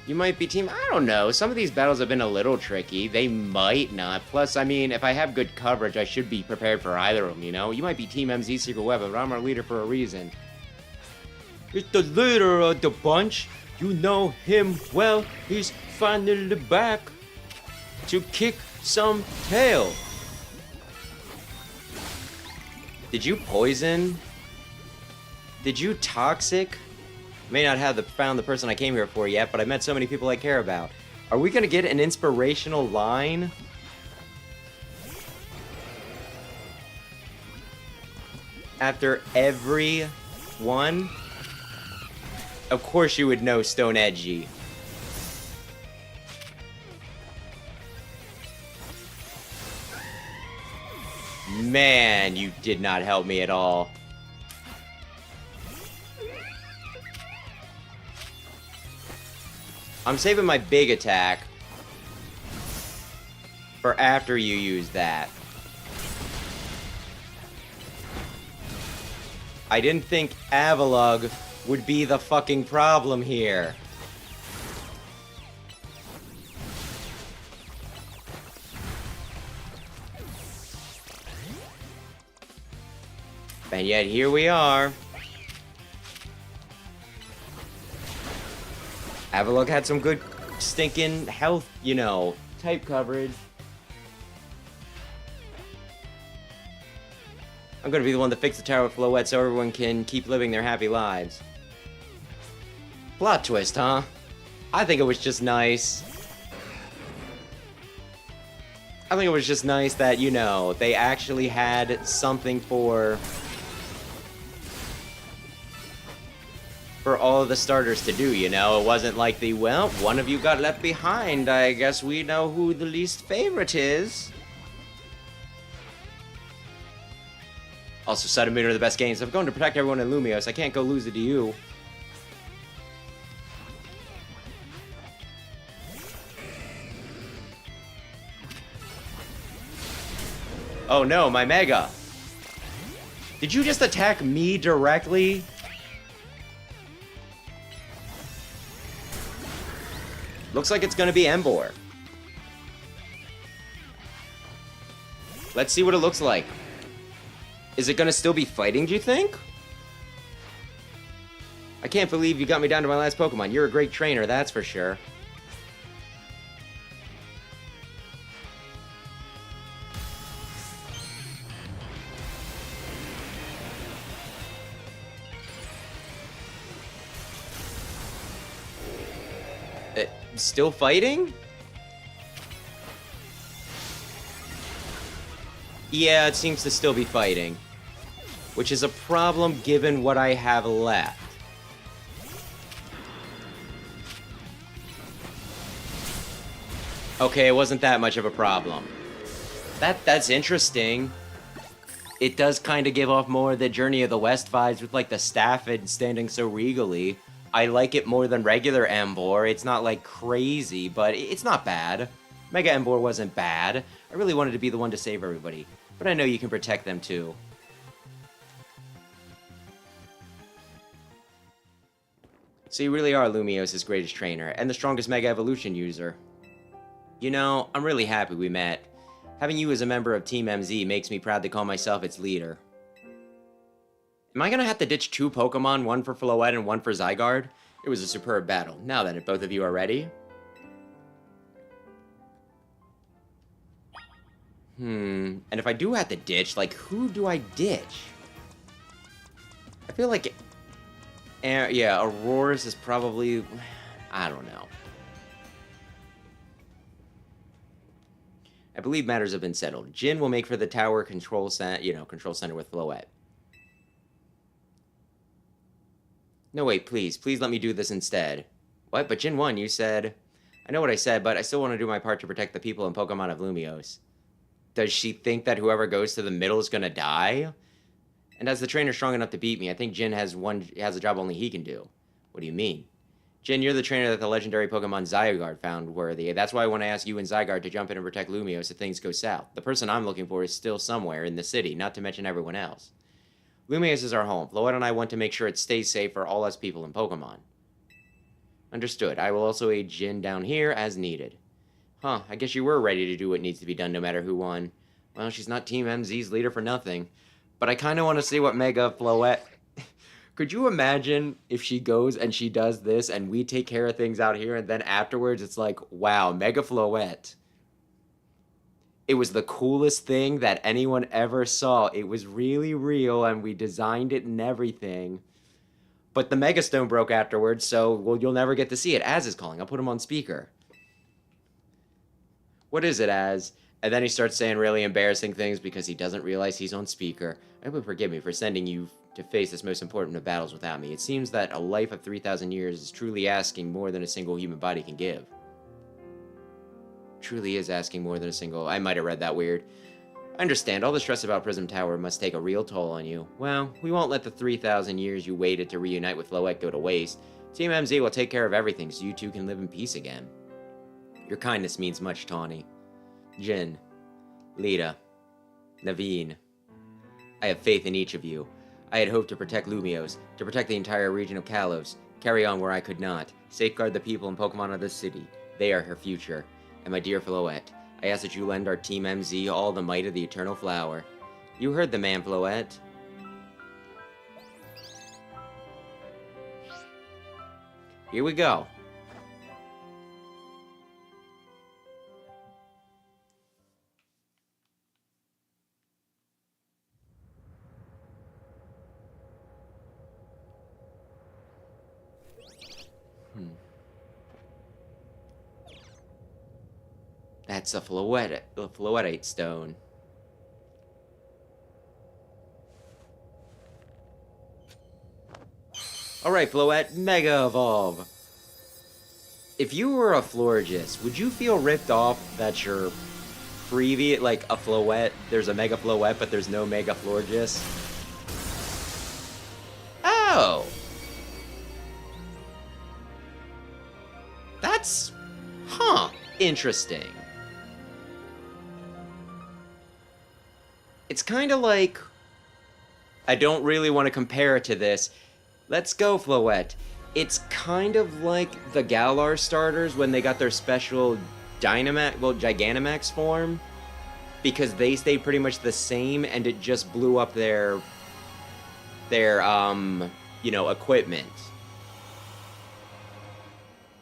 [SPEAKER 1] You might be team... I don't know. Some of these battles have been a little tricky. They might not. Plus, I mean, if I have good coverage, I should be prepared for either of them, you know? You might be Team MZ Secret Weapon, but I'm our leader for a reason. It's the leader of the bunch. You know him well. He's finally back to kick some tail. Did you poison? Did you toxic? May not have found the person I came here for yet, but I met so many people I care about. Are we gonna get an inspirational line? After every one? Of course you would know Stone Edgy. Man, you did not help me at all. I'm saving my big attack for after you use that. I didn't think Avalugg would be the fucking problem here. And yet here we are. Avalugg had some good stinking health, you know, type coverage. I'm gonna be the one to fix the tower with Floette so everyone can keep living their happy lives. Plot twist, huh? I think it was just nice. I think it was just nice that, you know, they actually had something for all of the starters to do, you know? It wasn't like the, well, one of you got left behind. I guess we know who the least favorite is. Also, Sun and Moon are the best games. I'm going to protect everyone in Lumiose. I can't go lose it to you. Oh no, my Mega. Did you just attack me directly? Looks like it's gonna be Emboar. Let's see what it looks like. Is it gonna still be fighting, do you think? I can't believe you got me down to my last Pokemon. You're a great trainer, that's for sure. Still fighting? Yeah, it seems to still be fighting. Which is a problem given what I have left. Okay, it wasn't that much of a problem. That's interesting. It does kind of give off more the Journey of the West vibes with like the staff and standing so regally. I like it more than regular Emboar. It's not like crazy, but it's not bad. Mega Emboar wasn't bad. I really wanted to be the one to save everybody, but I know you can protect them too. So you really are Lumiose' greatest trainer, and the strongest Mega Evolution user. You know, I'm really happy we met. Having you as a member of Team MZ makes me proud to call myself its leader. Am I gonna have to ditch 2 Pokemon, one for Floette and one for Zygarde? It was a superb battle. Now then, if both of you are ready... And if I do have to ditch, like, who do I ditch? I feel like... yeah, Aurora's is probably... I don't know. I believe matters have been settled. Jin will make for the tower control center with Floette. No, wait, please let me do this instead. What? But Jin 1, you said... I know what I said, but I still want to do my part to protect the people and Pokemon of Lumiose. Does she think that whoever goes to the middle is gonna die? And as the trainer strong enough to beat me, I think Jin has a job only he can do. What do you mean? Jin, you're the trainer that the legendary Pokemon Zygarde found worthy. That's why I want to ask you and Zygarde to jump in and protect Lumiose if things go south. The person I'm looking for is still somewhere in the city, not to mention everyone else. Lumiose is our home. Floette and I want to make sure it stays safe for all us people in Pokemon. Understood. I will also aid Jin down here as needed. Huh, I guess you were ready to do what needs to be done no matter who won. Well, she's not Team MZ's leader for nothing. But I kind of want to see what Mega Floette... Could you imagine if she goes and she does this and we take care of things out here and then afterwards it's like, wow, Mega Floette. It was the coolest thing that anyone ever saw. It was really real, and we designed it and everything. But the Mega Stone broke afterwards, so, well, you'll never get to see it. Az is calling. I'll put him on speaker. What is it, Az? And then he starts saying really embarrassing things because he doesn't realize he's on speaker. I hope you forgive me for sending you to face this most important of battles without me. It seems that a life of 3,000 years is truly asking more than a single human body can give. Truly is asking more than a single... I might have read that weird. I understand. All the stress about Prism Tower must take a real toll on you. Well, we won't let the 3,000 years you waited to reunite with Floette go to waste. Team MZ will take care of everything so you two can live in peace again. Your kindness means much, Tawny. Jin. Lita. Naveen. I have faith in each of you. I had hoped to protect Lumiose, to protect the entire region of Kalos, carry on where I could not, safeguard the people and Pokemon of this city. They are her future. And my dear Floette, I ask that you lend our Team MZ all the might of the Eternal Flower. You heard the man, Floette. Here we go. That's a Floette stone. Alright, Floette, Mega Evolve. If you were a Florigist, would you feel ripped off that your previous, like a Floette, there's a Mega Floette, but there's no Mega Florigist? Oh! That's... huh. Interesting. It's kind of like... I don't really want to compare it to this. Let's go, Floette. It's kind of like the Galar starters when they got their special Gigantamax form. because they stayed pretty much the same, and it just blew up their you know, equipment,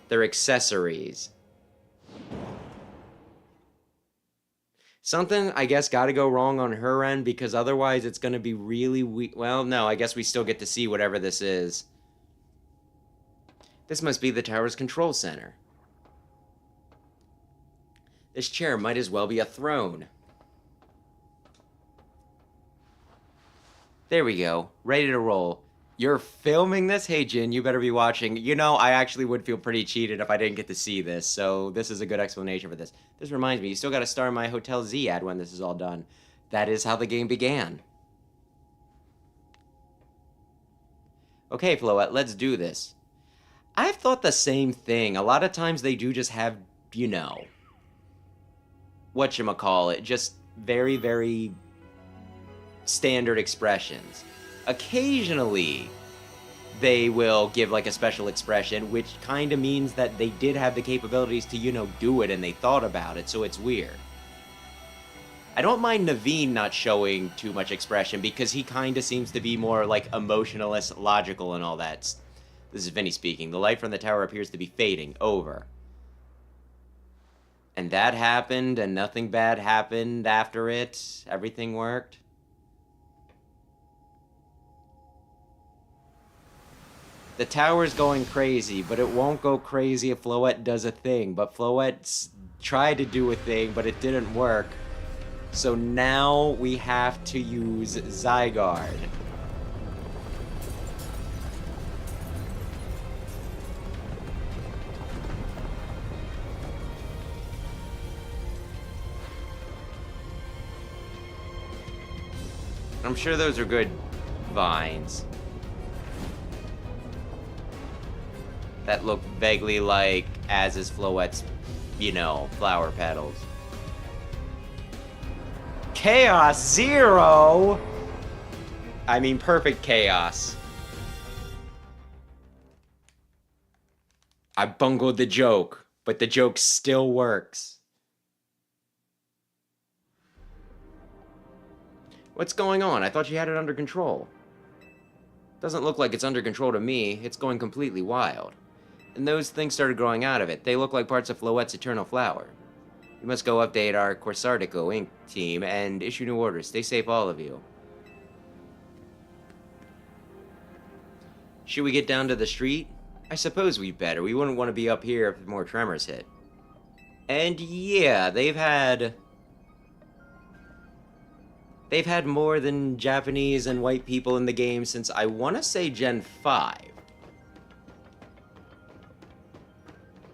[SPEAKER 1] their accessories. Something, I guess, got to go wrong on her end, because otherwise it's going to be really weak. Well, no, I guess we still get to see whatever this is. This must be the tower's control center. This chair might as well be a throne. There we go. Ready to roll. You're filming this? Hey, Jin, you better be watching. You know, I actually would feel pretty cheated if I didn't get to see this, so this is a good explanation for this. This reminds me, you still got to star in my Hotel Z ad when this is all done. That is how the game began. Okay, Floette, let's do this. I've thought the same thing. A lot of times they do just have, you know, whatchamacallit, just very, very standard expressions. Occasionally, they will give like a special expression, which kind of means that they did have the capabilities to, you know, do it and they thought about it, so it's weird. I don't mind Naveen not showing too much expression because he kind of seems to be more like emotionless, logical, and all that. This is Vinny speaking. The light from the tower appears to be fading. Over. And that happened, and nothing bad happened after it. Everything worked. The tower's going crazy, but it won't go crazy if Floette does a thing. But Floette's tried to do a thing, but it didn't work. So now we have to use Zygarde. I'm sure those are good vines. That look vaguely like as is Floette's, you know, flower petals. Chaos Zero! I mean, perfect chaos. I bungled the joke, but the joke still works. What's going on? I thought you had it under control. Doesn't look like it's under control to me. It's going completely wild. And those things started growing out of it. They look like parts of Floette's eternal flower. You must go update our Corsartico Inc. team and issue new orders. Stay safe, all of you. Should we get down to the street? I suppose we'd better. We wouldn't want to be up here if more tremors hit. And yeah, they've had more than Japanese and white people in the game since I want to say Gen 5.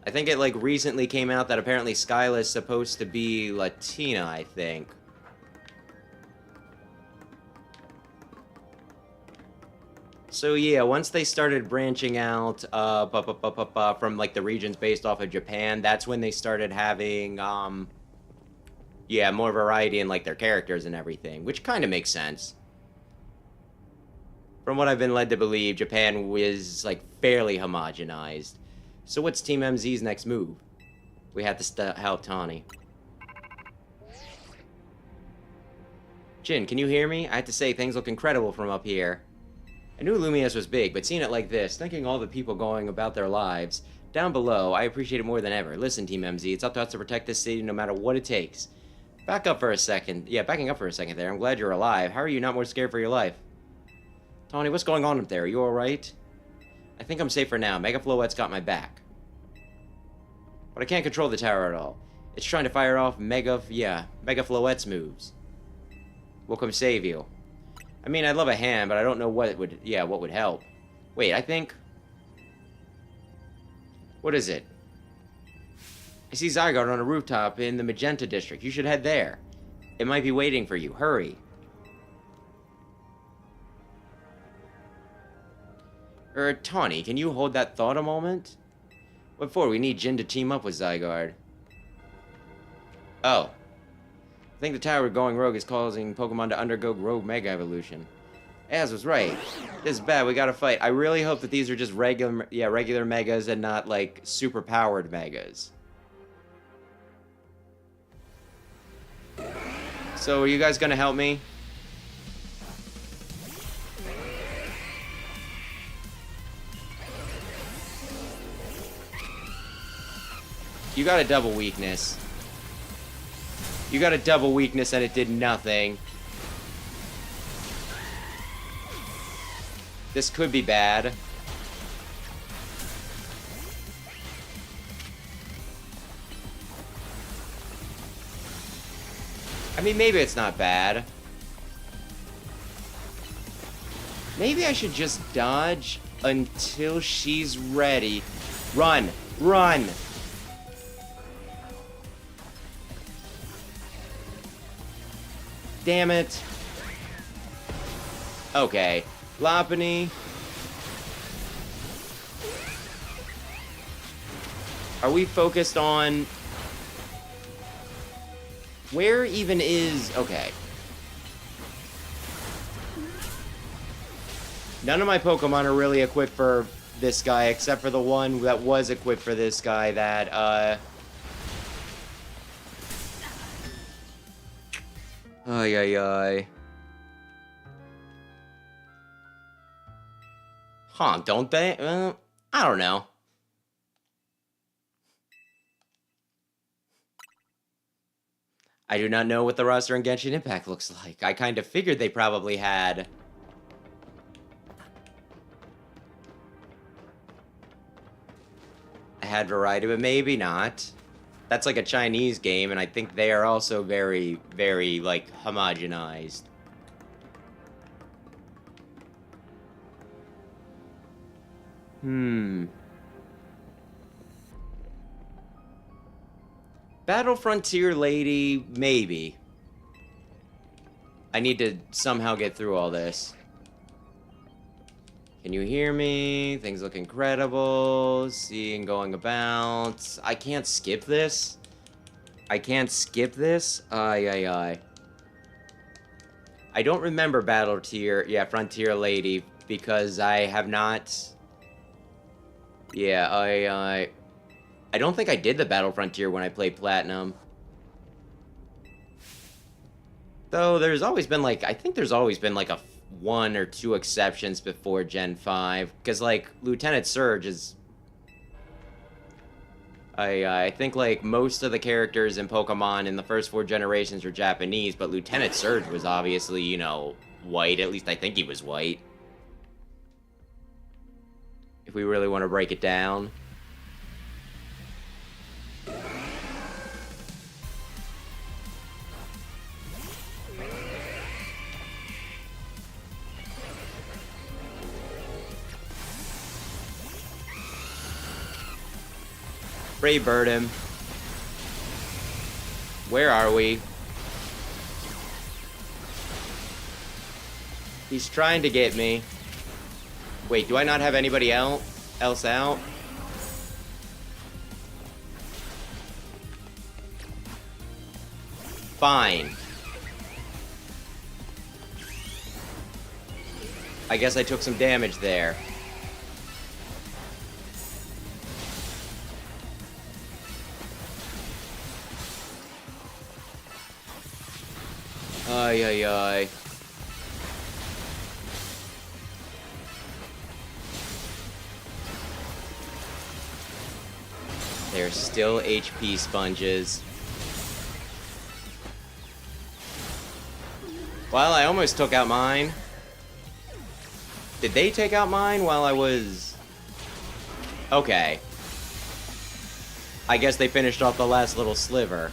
[SPEAKER 1] I think it, like, recently came out that apparently Skyla's supposed to be Latina, I think. So, yeah, once they started branching out from, like, the regions based off of Japan, that's when they started having, yeah, more variety in, like, their characters and everything, which kind of makes sense. From what I've been led to believe, Japan was, like, fairly homogenized. So what's Team MZ's next move? We have to help Tawny. Jin, can you hear me? I have to say, things look incredible from up here. I knew Lumias was big, but seeing it like this, thinking all the people going about their lives, down below, I appreciate it more than ever. Listen, Team MZ, it's up to us to protect this city no matter what it takes. Backing up for a second there. I'm glad you're alive. How are you not more scared for your life? Tawny, what's going on up there? Are you alright? I think I'm safe for now. Mega Floette's got my back. But I can't control the tower at all. It's trying to fire off Mega Floette's moves. We'll come save you. I mean, I'd love a hand, but I don't know what would help. Wait, I think... What is it? I see Zygarde on a rooftop in the Magenta District. You should head there. It might be waiting for you. Hurry. Tawny, can you hold that thought a moment? What for? We need Jin to team up with Zygarde. Oh. I think the tower going rogue is causing Pokemon to undergo rogue Mega Evolution. Az was right. This is bad, we gotta fight. I really hope that these are just regular Megas and not, like, super-powered Megas. So, are you guys gonna help me? You got a double weakness. You got a double weakness and it did nothing. This could be bad. I mean, maybe it's not bad. Maybe I should just dodge until she's ready. Run! Run! Damn it. Okay. Lopunny. Are we focused on... Where even is... Okay. None of my Pokemon are really equipped for this guy, except for the one that was equipped for this guy that, Ay, ay, ay. Huh, don't they? I don't know. I do not know what the roster in Genshin Impact looks like. I kind of figured they probably had... variety, but maybe not. That's like a Chinese game, and I think they are also very, very, like, homogenized. Battle Frontier Lady, maybe. I need to somehow get through all this. Can you hear me? Things look incredible. Seeing, going about. I can't skip this. I can't skip this. Ay, ay, ay. I don't remember Battle Tier. Yeah, Frontier Lady. Because I have not... Yeah, I don't think I did the Battle Frontier when I played Platinum. Though there's always been, like... I think there's always been, like, a... 1 or 2 exceptions before Gen 5, because, like, Lieutenant Surge is... I think, like, most of the characters in Pokemon in the first 4 generations were Japanese, but Lieutenant Surge was obviously, you know, white. At least I think he was white. If we really want to break it down. Brave Bird him. Where are we? He's trying to get me. Wait, do I not have anybody else out? Fine. I guess I took some damage there. Ay, ay, ay. They're still HP sponges. Well, I almost took out mine. Did they take out mine while I was... Okay. I guess they finished off the last little sliver.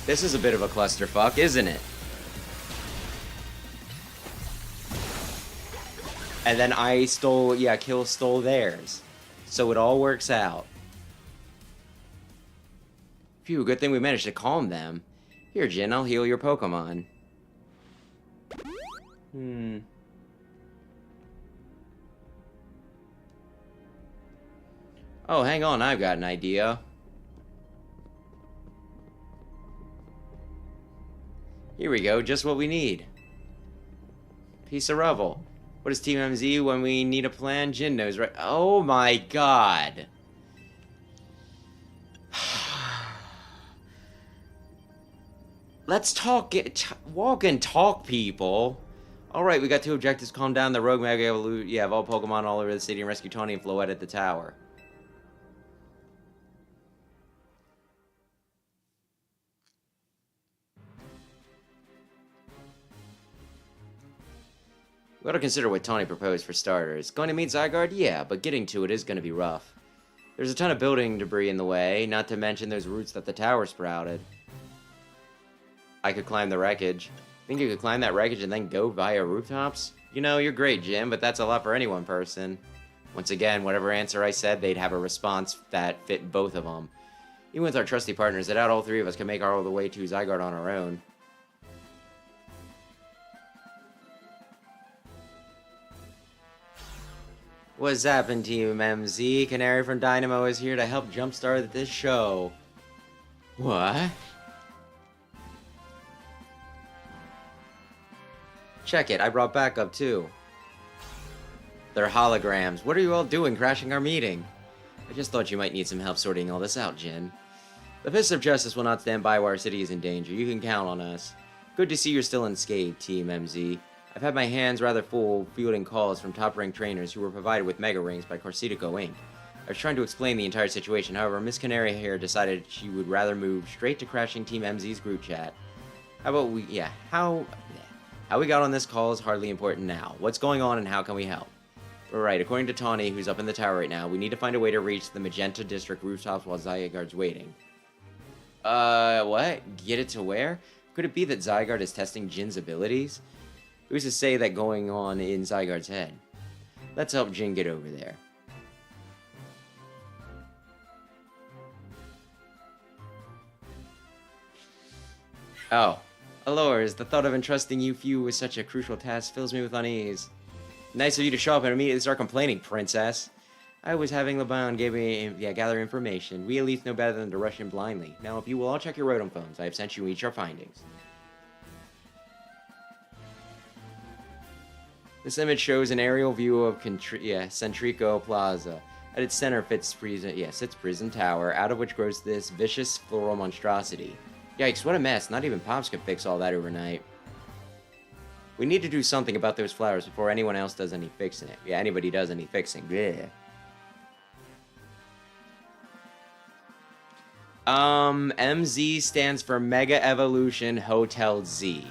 [SPEAKER 1] This is a bit of a clusterfuck, isn't it? And then I stole, yeah, Kill stole theirs. So it all works out. Phew, good thing we managed to calm them. Here, Jin, I'll heal your Pokemon. Oh, hang on, I've got an idea. Here we go, just what we need. Piece of rubble. What is Team MZ when we need a plan? Jin knows, right? Oh my god. Let's talk, walk and talk, people. Alright, we got 2 objectives. Calm down the rogue Mega Evolute. Yeah, evolve Pokemon all over the city and rescue Tawny and Floette at the tower. We ought to consider what Tawny proposed for starters. Going to meet Zygarde? Yeah, but getting to it is going to be rough. There's a ton of building debris in the way, not to mention those roots that the tower sprouted. I could climb the wreckage. Think you could climb that wreckage and then go via rooftops? You know, you're great, Jim, but that's a lot for any one person. Once again, whatever answer I said, they'd have a response that fit both of them. Even with our trusty partners, I doubt all 3 of us can make our way to Zygarde on our own. What's happened, Team MZ? Canary from Dynamo is here to help jumpstart this show. What? Check it, I brought backup too. They're holograms. What are you all doing crashing our meeting? I just thought you might need some help sorting all this out, Jin. The Fists of Justice will not stand by while our city is in danger. You can count on us. Good to see you're still unscathed, Team MZ. I've had my hands rather full fielding calls from top-ranked trainers who were provided with Mega Rings by Corsidico Inc. I was trying to explain the entire situation, however, Miss Canary here decided she would rather move straight to crashing Team MZ's group chat. How about we, how we got on this call is hardly important now. What's going on and how can we help? Alright, according to Tawny, who's up in the tower right now, we need to find a way to reach the Magenta District rooftops while Zygarde's waiting. What? Get it to where? Could it be that Zygarde is testing Jin's abilities? Who's to say that going on in Zygarde's head? Let's help Jin get over there. Oh. Allures, the thought of entrusting you few with such a crucial task fills me with unease. Nice of you to show up and immediately start complaining, princess. I was having LeBron gather information. We at least know better than to rush in blindly. Now, if you will all check your Rotom phones, I have sent you each our findings. This image shows an aerial view of Centrico Plaza. At its center sits Prison Tower, out of which grows this vicious floral monstrosity. Yikes, what a mess. Not even Pops could fix all that overnight. We need to do something about those flowers before anyone else does any fixing it. Yeah, anybody does any fixing. Yeah. MZ stands for Mega Evolution Hotel Z.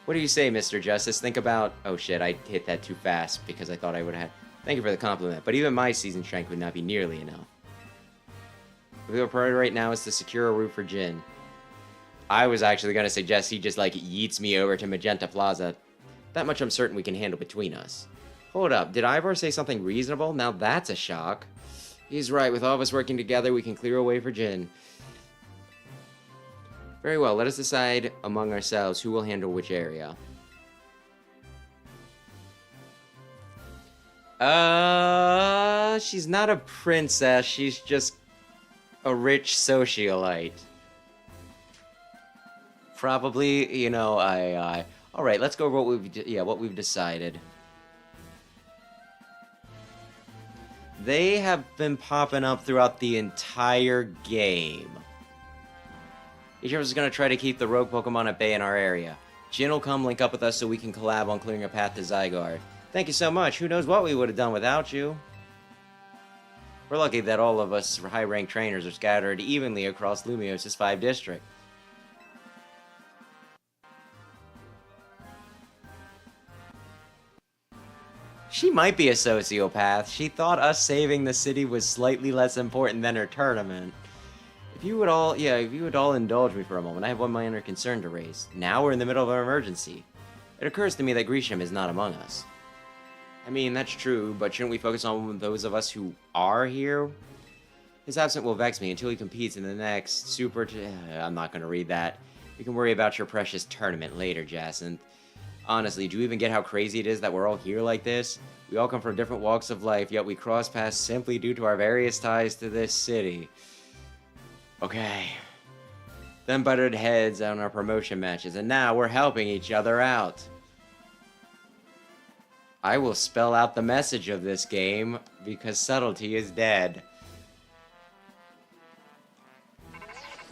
[SPEAKER 1] What do you say, Mr. Justice? Think about... Oh shit, I hit that too fast because I thought I would have... Thank you for the compliment, but even my season strength would not be nearly enough. The priority right now is to secure a route for Jin. I was actually going to suggest he just, like, yeets me over to Magenta Plaza. That much I'm certain we can handle between us. Hold up, did Ivor say something reasonable? Now that's a shock. He's right, with all of us working together, we can clear a way for Jin. Very well, let us decide among ourselves who will handle which area. She's not a princess, she's just a rich socialite. Probably, you know, Alright, let's go over what we've decided. They have been popping up throughout the entire game. Each of us is going to try to keep the rogue Pokemon at bay in our area. Jin will come link up with us so we can collab on clearing a path to Zygarde. Thank you so much. Who knows what we would have done without you? We're lucky that all of us high-ranked trainers are scattered evenly across Lumios's 5 districts. She might be a sociopath. She thought us saving the city was slightly less important than her tournament. If you would all indulge me for a moment, I have one minor concern to raise. Now we're in the middle of an emergency. It occurs to me that Grisham is not among us. I mean, that's true, but shouldn't we focus on those of us who are here? His absence will vex me until he competes in the next I'm not going to read that. We can worry about your precious tournament later, Jacinth. Honestly, do you even get how crazy it is that we're all here like this? We all come from different walks of life, yet we cross paths simply due to our various ties to this city. Okay. Then butted heads on our promotion matches, and now we're helping each other out. I will spell out the message of this game, because subtlety is dead.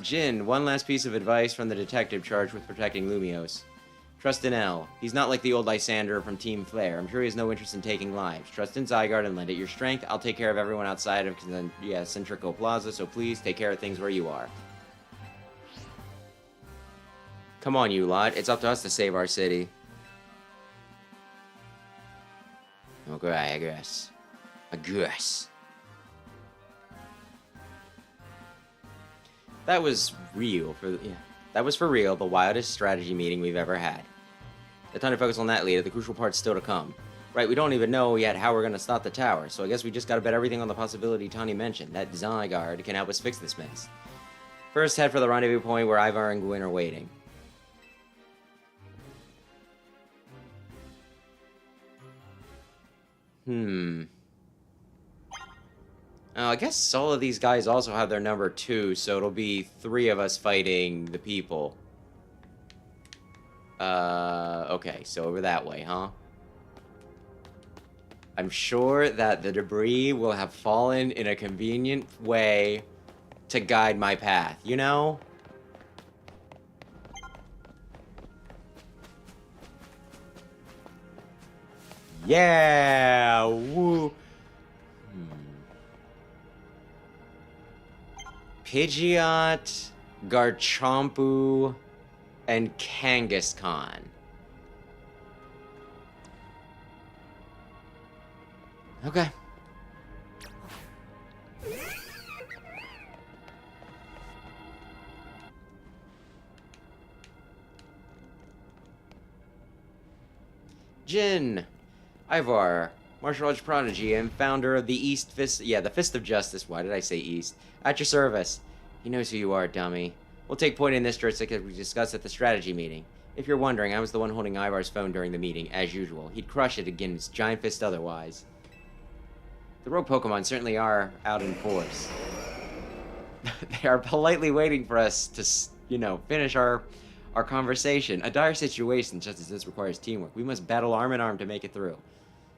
[SPEAKER 1] Jin, one last piece of advice from the detective charged with protecting Lumios. Trust in L. He's not like the old Lysander from Team Flare. I'm sure he has no interest in taking lives. Trust in Zygarde and lend it your strength. I'll take care of everyone outside of Centrico Plaza, so please take care of things where you are. Come on, you lot. It's up to us to save our city. Okay, I guess. That was real that was for real the wildest strategy meeting we've ever had. The time to focus on that later, the crucial part's still to come. Right, we don't even know yet how we're gonna stop the tower, so I guess we just gotta bet everything on the possibility Tani mentioned, that Zygarde can help us fix this mess. First, head for the rendezvous point where Ivar and Gwyn are waiting. I guess all of these guys also have their number 2, so it'll be 3 of us fighting the people. Okay, so over that way, huh? I'm sure that the debris will have fallen in a convenient way to guide my path, you know? Yeah! Woo! Pidgeot, Garchomp, and Kangaskhan. Okay. Jin, Ivar, martial arts prodigy and founder of the East Fist... Yeah, the Fist of Justice. Why did I say East? At your service. He knows who you are, dummy. We'll take point in this just like we discussed at the strategy meeting. If you're wondering, I was the one holding Ivar's phone during the meeting, as usual. He'd crush it against Giant Fist otherwise. The rogue Pokemon certainly are out in force. They are politely waiting for us to, you know, finish our conversation. A dire situation such as this requires teamwork. We must battle arm in arm to make it through.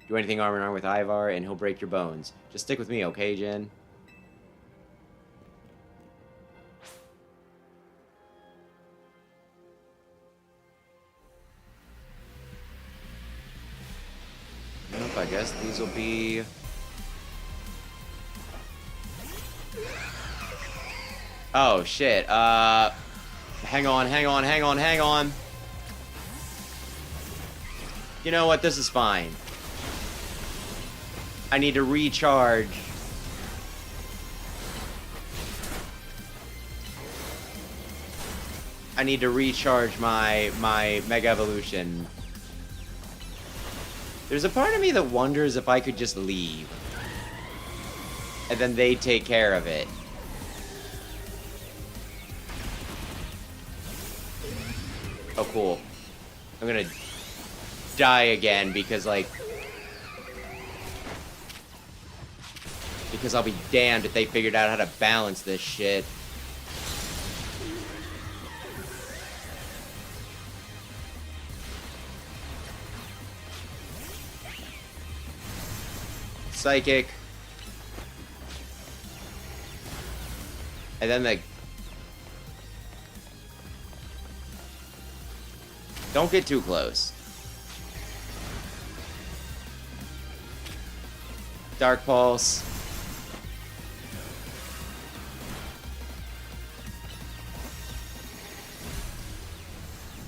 [SPEAKER 1] Do anything arm in arm with Ivar, and he'll break your bones. Just stick with me, okay, Jen? Nope, I guess these will be... Oh, shit. Hang on. You know what? This is fine. I need to recharge. I need to recharge my Mega Evolution. There's a part of me that wonders if I could just leave. And then they take care of it. Oh, cool. I'm gonna die again because, like... Because I'll be damned if they figured out how to balance this shit. Psychic. And then the... Don't get too close. Dark Pulse.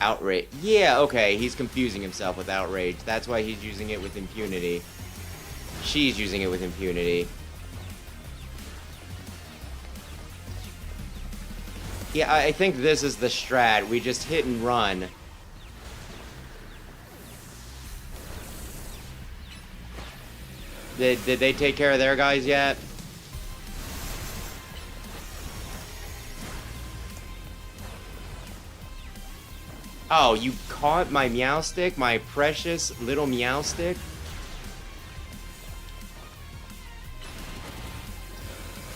[SPEAKER 1] Outrage. Yeah, okay, he's confusing himself with Outrage. That's why he's using it with impunity. She's using it with impunity. Yeah, I think this is the strat. We just hit and run. Did they take care of their guys yet? Oh, you caught my Meowstic? My precious little Meowstic?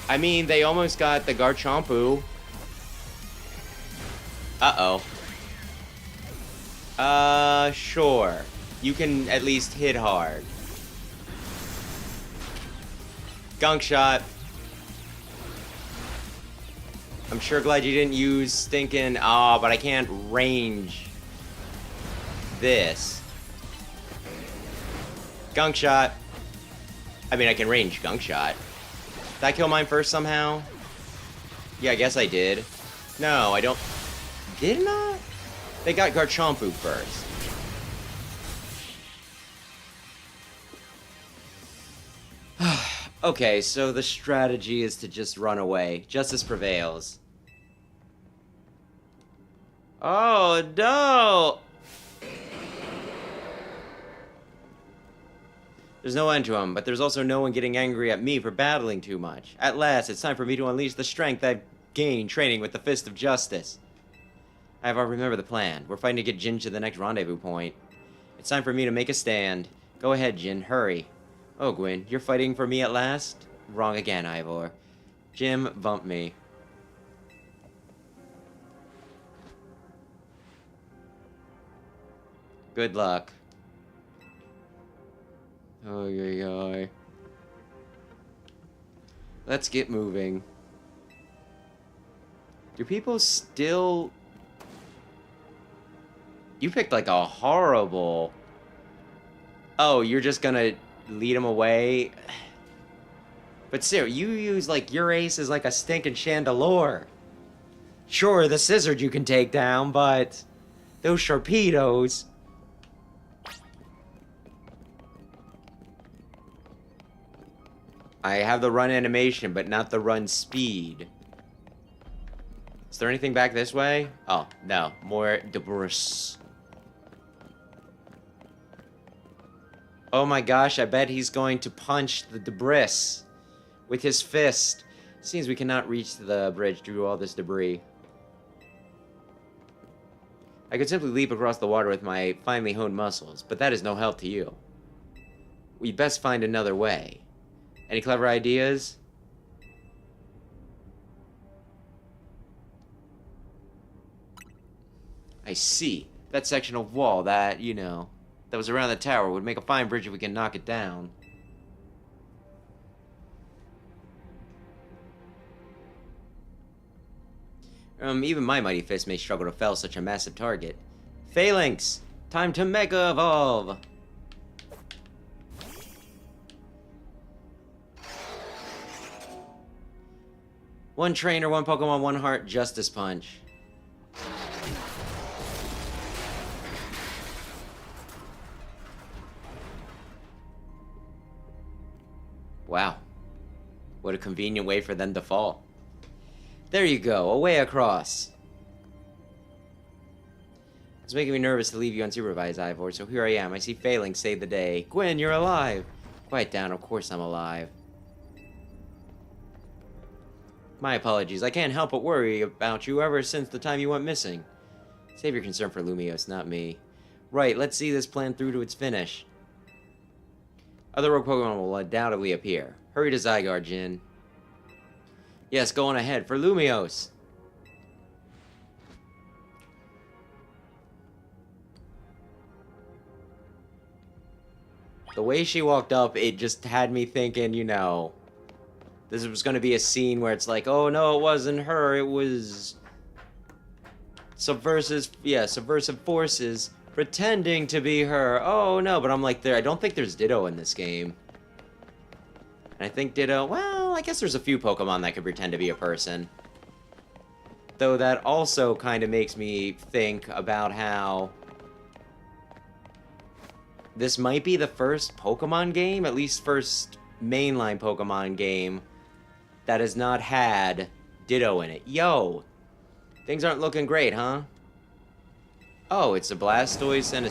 [SPEAKER 1] I mean, they almost got the Garchomp. Uh-oh. Sure. You can at least hit hard. Gunk Shot. I'm sure glad you didn't use stinking... Oh, but I can't range this. Gunk shot. I mean, I can range gunk shot. Did I kill mine first somehow? Yeah, I guess I did. No, I don't... Did not? They got Garchompu first. Okay, so the strategy is to just run away. Justice prevails. Oh, no! There's no end to him, but there's also no one getting angry at me for battling too much. At last, it's time for me to unleash the strength I've gained training with the Fist of Justice. I remember the plan. We're fighting to get Jin to the next rendezvous point. It's time for me to make a stand. Go ahead, Jin. Hurry. Oh, Gwyn, you're fighting for me at last? Wrong again, Ivor. Jim, bump me. Good luck. Oh, yeah. Let's get moving. Do people still... You picked like a horrible... Oh, you're just gonna lead him away? But still, you use like your ace as like a stinking chandelure. Sure, the scissors you can take down, but those Sharpedos... I have the run animation, but not the run speed. Is there anything back this way? Oh, no. More debris. Oh my gosh, I bet he's going to punch the debris with his fist. Seems we cannot reach the bridge due to all this debris. I could simply leap across the water with my finely honed muscles, but that is no help to you. We'd best find another way. Any clever ideas? I see. That section of wall that, you know, that was around the tower would make a fine bridge if we can knock it down. Even my mighty fist may struggle to fell such a massive target. Phalanx! Time to Mega Evolve! One trainer, one Pokemon, one heart, Justice Punch. Wow. What a convenient way for them to fall. There you go, away across. It's making me nervous to leave you unsupervised, Ivor, so here I am. I see Phalanx save the day. Gwyn, you're alive! Quiet down, of course I'm alive. My apologies, I can't help but worry about you ever since the time you went missing. Save your concern for Lumios, not me. Right, let's see this plan through to its finish. Other rogue Pokemon will undoubtedly appear. Hurry to Zygarde, Jin. Yes, go on ahead, for Lumios! The way she walked up, it just had me thinking, you know... This was going to be a scene where it's like, oh no, it wasn't her, it was... subversive forces pretending to be her. Oh no, but I'm like, I don't think there's Ditto in this game. And I think Ditto, well, I guess there's a few Pokemon that could pretend to be a person. Though that also kind of makes me think about how... this might be the first Pokemon game, at least first mainline Pokemon game, that has not had Ditto in it. Yo! Things aren't looking great, huh? Oh, it's a Blastoise and a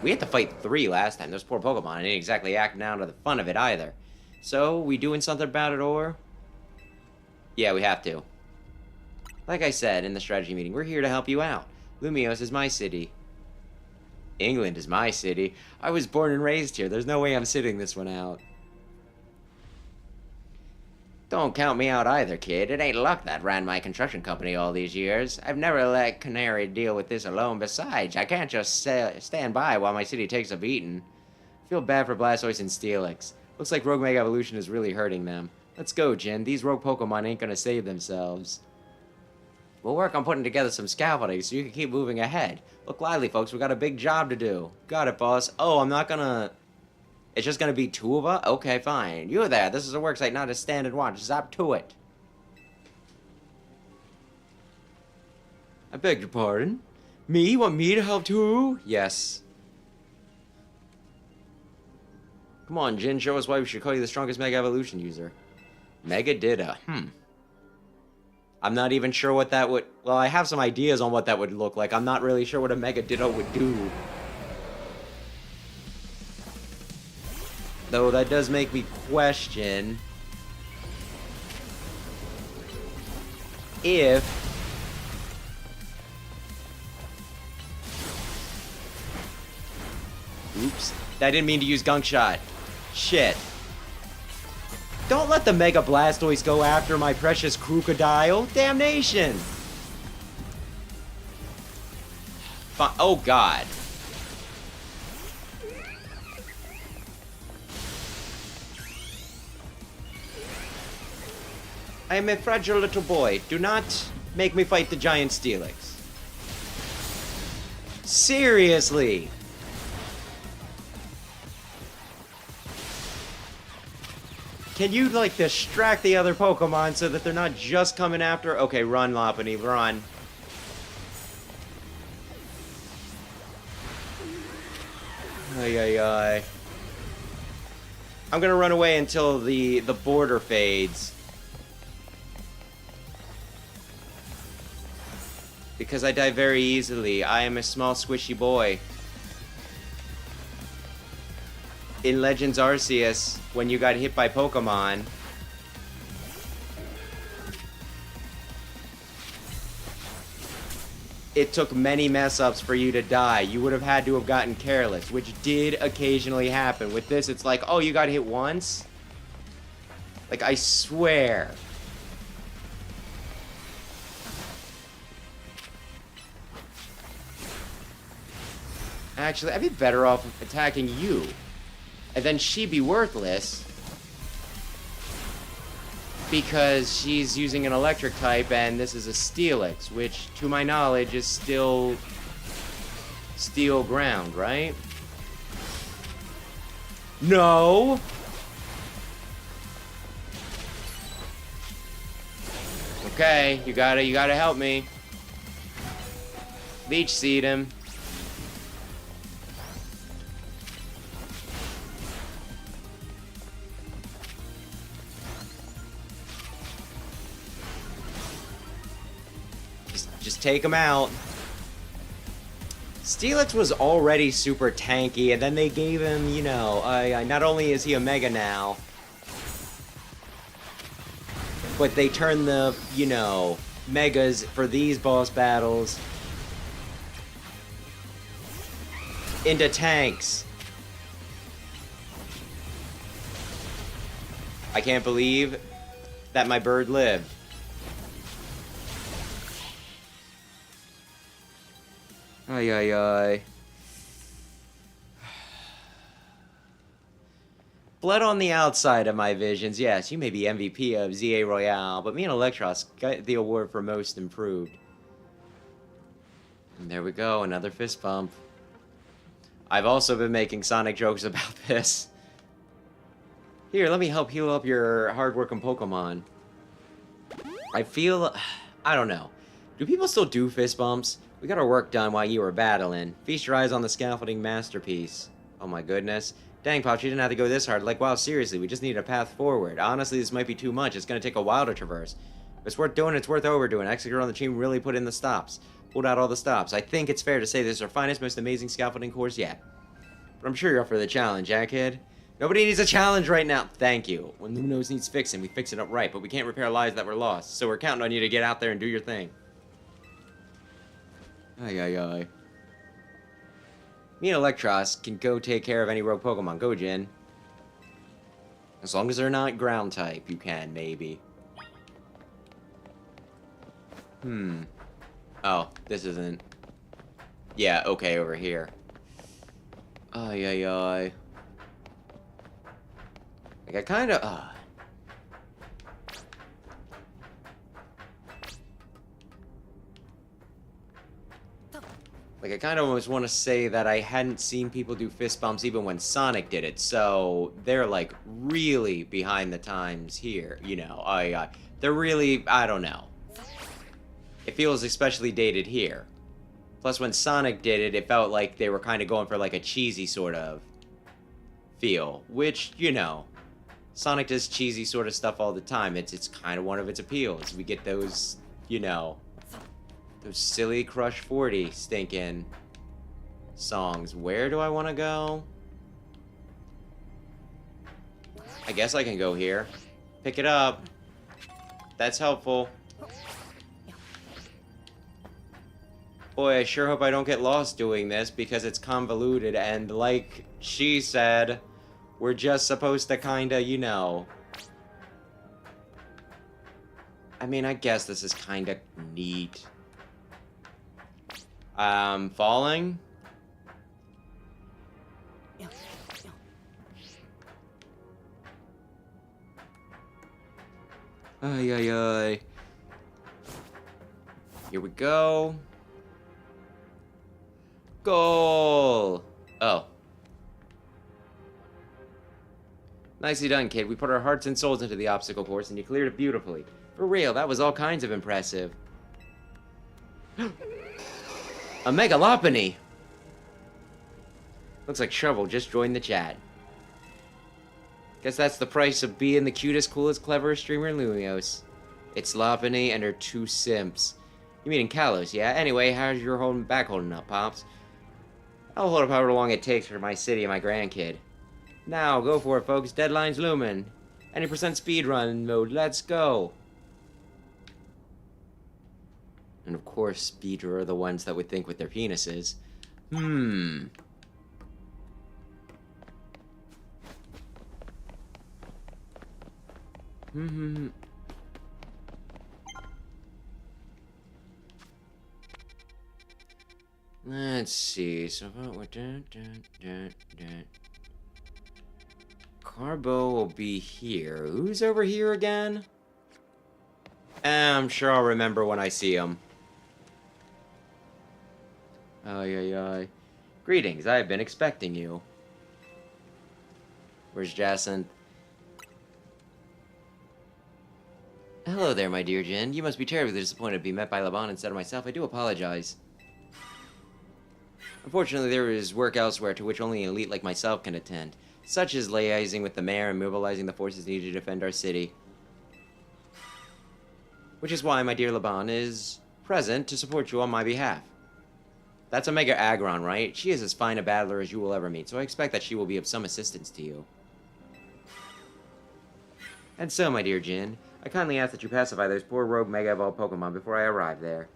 [SPEAKER 1] we had to fight 3 last time. Those poor Pokemon ain't exactly acting out of the fun of it either. So, we doing something about it, or? Yeah, we have to. Like I said in the strategy meeting, we're here to help you out. Lumios is my city. England is my city. I was born and raised here. There's no way I'm sitting this one out. Don't count me out either, kid. It ain't luck that ran my construction company all these years. I've never let Canary deal with this alone. Besides, I can't just stand by while my city takes a beating. I feel bad for Blastoise and Steelix. Looks like Rogue Mega Evolution is really hurting them. Let's go, Jin. These rogue Pokemon ain't gonna save themselves. We'll work on putting together some scaffolding so you can keep moving ahead. Look lively, folks. We got a big job to do. Got it, boss. Oh, I'm not gonna... It's just gonna be 2 of us? Okay, fine. You there. This is a worksite, not a stand and watch. Zap to it. I beg your pardon? Me? You want me to help too? Yes. Come on, Jin. Show us why we should call you the strongest Mega Evolution user. Mega Ditto. I'm not even sure what that would... Well, I have some ideas on what that would look like. I'm not really sure what a Mega Ditto would do. Though that does make me question... if... Oops. I didn't mean to use Gunk Shot. Shit. Don't let the Mega Blastoise go after my precious crocodile. Damnation! Oh, God. I am a fragile little boy. Do not make me fight the giant Steelix. Seriously! Can you, like, distract the other Pokemon so that they're not just coming after... Okay, run, Lopunny, run. Ay, ay, ay. I'm gonna run away until the border fades. Because I die very easily. I am a small, squishy boy. In Legends Arceus, when you got hit by Pokemon, it took many mess-ups for you to die. You would have had to have gotten careless, which did occasionally happen. With this, it's like, oh, you got hit once? Like, I swear. Actually, I'd be better off attacking you. And then she'd be worthless. Because she's using an electric type and this is a Steelix, which, to my knowledge, is still steel ground, right? No! Okay, you gotta help me. Leech Seed him. Just take him out. Steelix was already super tanky, and then they gave him, you know, not only is he a Mega now, but they turned the, you know, Megas for these boss battles into tanks. I can't believe that my bird lived. Ay, ay, ay. Blood on the outside of my visions. Yes, you may be MVP of ZA Royale, but me and Electros got the award for most improved. And there we go, another fist bump. I've also been making Sonic jokes about this. Here, let me help heal up your hardworking Pokemon. I feel... I don't know. Do people still do fist bumps? We got our work done while you were battling. Feast your eyes on the scaffolding masterpiece. Oh my goodness. Dang, Pops, you didn't have to go this hard. Like, wow, seriously, we just need a path forward. Honestly, this might be too much. It's gonna take a while to traverse. If it's worth doing, it's worth overdoing. Executor on the team really put in the stops. Pulled out all the stops. I think it's fair to say this is our finest, most amazing scaffolding course yet. But I'm sure you're up for the challenge, eh, kid? Nobody needs a challenge right now. Thank you. When Lumos needs fixing, we fix it up right, but we can't repair lives that were lost. So we're counting on you to get out there and do your thing. Ay, ay, ay. Me and Electros can go take care of any rogue Pokemon. Go, Jin. As long as they're not ground type, you can, maybe. Oh, this isn't... Yeah, okay, over here. Ay, ay, ay. Like, I kinda... Like, I kind of almost want to say that I hadn't seen people do fist bumps even when Sonic did it, so they're, like, really behind the times here, you know. They're really, I don't know. It feels especially dated here. Plus, when Sonic did it, it felt like they were kind of going for, like, a cheesy sort of feel, which, you know, Sonic does cheesy sort of stuff all the time. It's kind of one of its appeals. We get those, you know, those silly Crush 40 stinking songs. Where do I want to go? I guess I can go here. Pick it up. That's helpful. Boy, I sure hope I don't get lost doing this because it's convoluted and like she said, we're just supposed to kinda, you know. I mean, I guess this is kinda neat. Falling? Ay, ay, ay. Here we go. Goal! Oh. Nicely done, kid. We put our hearts and souls into the obstacle course, and you cleared it beautifully. For real, that was all kinds of impressive. A megalopony! Looks like Shovel just joined the chat. Guess that's the price of being the cutest, coolest, cleverest streamer in Lumios. It's Lopunny and her two simps. You mean in Kalos, yeah? Anyway, how's your holding up, Pops? I'll hold up however long it takes for my city and my grandkid. Now, go for it, folks. Deadline's looming. Any percent speedrun mode, let's go. And of course, speeder are the ones that would think with their penises. Let's see. So Carbo will be here. Who's over here again? I'm sure I'll remember when I see him. Ay, ay, ay. Greetings, I have been expecting you. Where's Jacinth? Hello there, my dear Jin. You must be terribly disappointed to be met by Laban instead of myself. I do apologize. Unfortunately, there is work elsewhere to which only an elite like myself can attend, such as liaising with the mayor and mobilizing the forces needed to defend our city. Which is why my dear Laban is present to support you on my behalf. That's Omega Agron, right? She is as fine a battler as you will ever meet, so I expect that she will be of some assistance to you. And so, my dear Jin, I kindly ask that you pacify those poor rogue Mega Evolved Pokemon before I arrive there.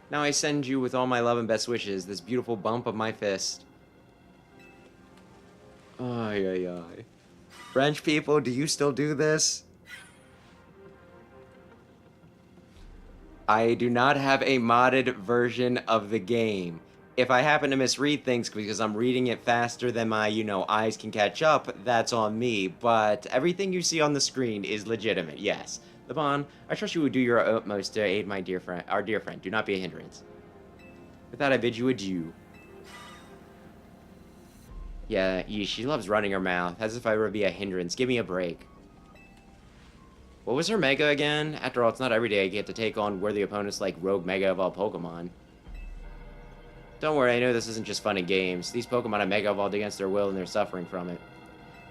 [SPEAKER 1] Now I send you with all my love and best wishes this beautiful bump of my fist. Ay, ay, ay. French people, do you still do this? I do not have a modded version of the game. If I happen to misread things because I'm reading it faster than my, you know, eyes can catch up, that's on me. But everything you see on the screen is legitimate, yes. Laban, I trust you would do your utmost to aid my dear friend, our dear friend. Do not be a hindrance. With that, I bid you adieu. Yeah, she loves running her mouth, as if I were to be a hindrance. Give me a break. What was her Mega again? After all, it's not every day I get to take on worthy opponents like rogue Mega Evolved Pokemon. Don't worry, I know this isn't just fun and games. These Pokemon are Mega Evolved against their will and they're suffering from it.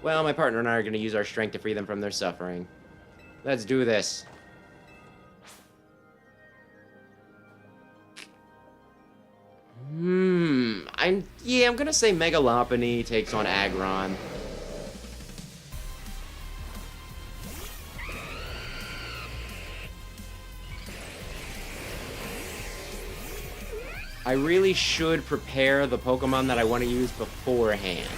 [SPEAKER 1] Well, my partner and I are going to use our strength to free them from their suffering. Let's do this. I'm gonna say Megalopony takes on Aggron. I really should prepare the Pokemon that I want to use beforehand.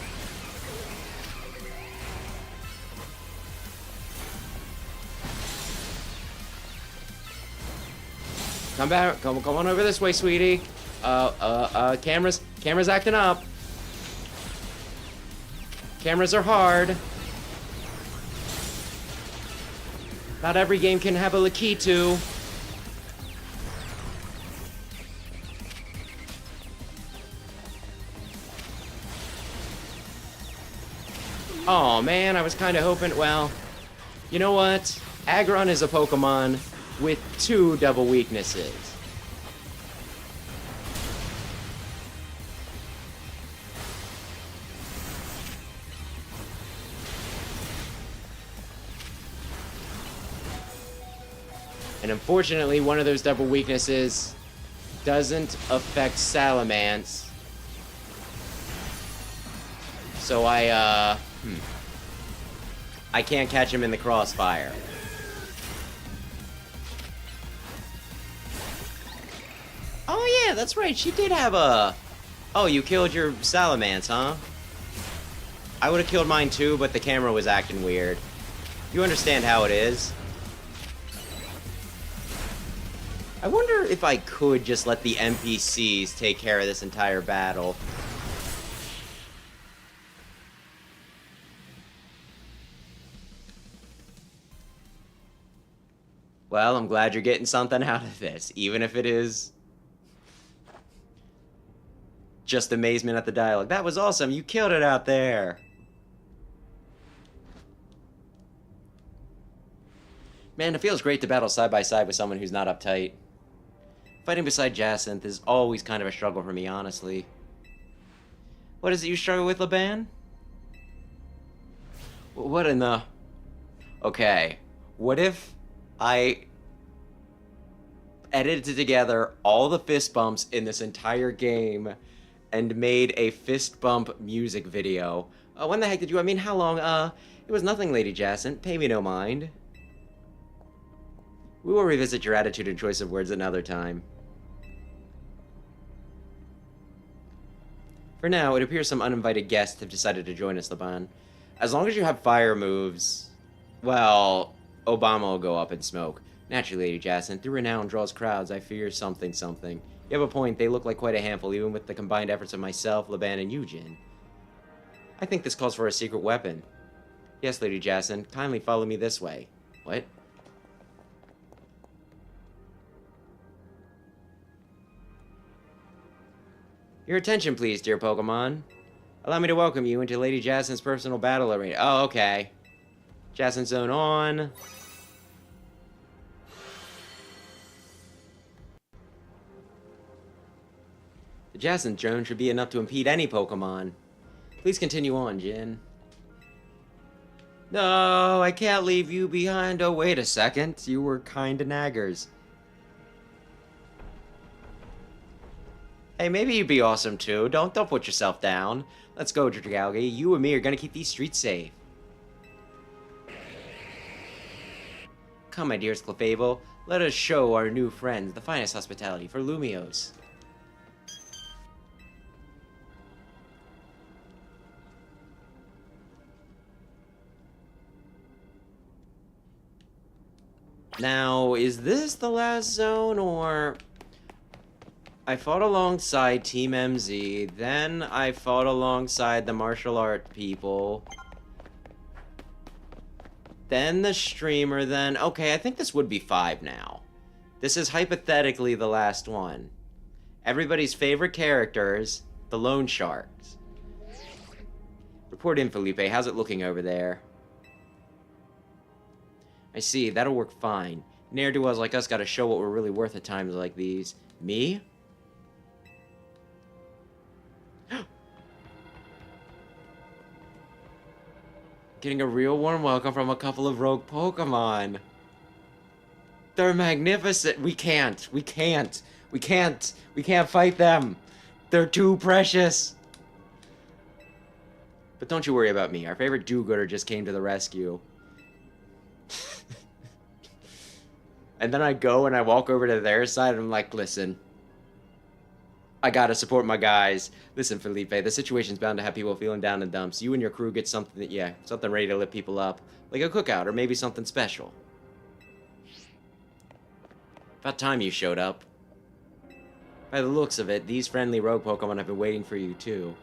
[SPEAKER 1] Come back, come on over this way, sweetie. Camera's acting up. Cameras are hard. Not every game can have a Lakitu. Oh man, I was kind of hoping, well, you know what? Aggron is a Pokemon with 2 double weaknesses. And unfortunately, one of those double weaknesses doesn't affect Salamence. So I can't catch him in the crossfire. Oh yeah, that's right, she did have a... Oh, you killed your Salamence, huh? I would have killed mine too, but the camera was acting weird. You understand how it is? I wonder if I could just let the NPCs take care of this entire battle. Well, I'm glad you're getting something out of this, even if it is just amazement at the dialogue. That was awesome. You killed it out there. Man, it feels great to battle side by side with someone who's not uptight. Fighting beside Jacinth is always kind of a struggle for me, honestly. What is it you struggle with, Laban? What in the... Okay. What if I edited together all the fist bumps in this entire game and made a fist bump music video? When the heck did you... I mean, how long? It was nothing, Lady Jacinth. Pay me no mind. We will revisit your attitude and choice of words another time. For now, it appears some uninvited guests have decided to join us, Laban. As long as you have fire moves, well, Obama will go up in smoke. Naturally, Lady Jacinth, through renown draws crowds. I fear something. You have a point. They look like quite a handful, even with the combined efforts of myself, Laban, and Eugen. I think this calls for a secret weapon. Yes, Lady Jacinth, kindly follow me this way. What? Your attention, please, dear Pokemon. Allow me to welcome you into Lady Jacinth's personal battle arena. Oh, okay. Jacinth Zone on. The Jacinth Zone should be enough to impede any Pokemon. Please continue on, Jin. No, I can't leave you behind. Oh, wait a second. You were kinda naggers. Hey, maybe you'd be awesome too. Don't put yourself down. Let's go, Dragalge. You and me are gonna keep these streets safe. Come, my dearest Clefable. Let us show our new friends the finest hospitality for Lumiose. Now, is this the last zone, or... I fought alongside Team MZ, then I fought alongside the martial art people. Then the streamer, then... Okay, I think this would be 5 now. This is hypothetically the last one. Everybody's favorite characters, the loan sharks. Report in, Felipe. How's it looking over there? I see, that'll work fine. Ne'er-do-wells like us gotta show what we're really worth at times like these. Me? Getting a real warm welcome from a couple of rogue Pokemon. They're magnificent. We can't fight them. They're too precious. But don't you worry about me. Our favorite do-gooder just came to the rescue. And then I go and I walk over to their side and I'm like, listen, I gotta support my guys. Listen, Felipe, the situation's bound to have people feeling down in dumps. You and your crew get something that, yeah, something ready to lift people up. Like a cookout, or maybe something special. About time you showed up. By the looks of it, these friendly rogue Pokemon have been waiting for you, too.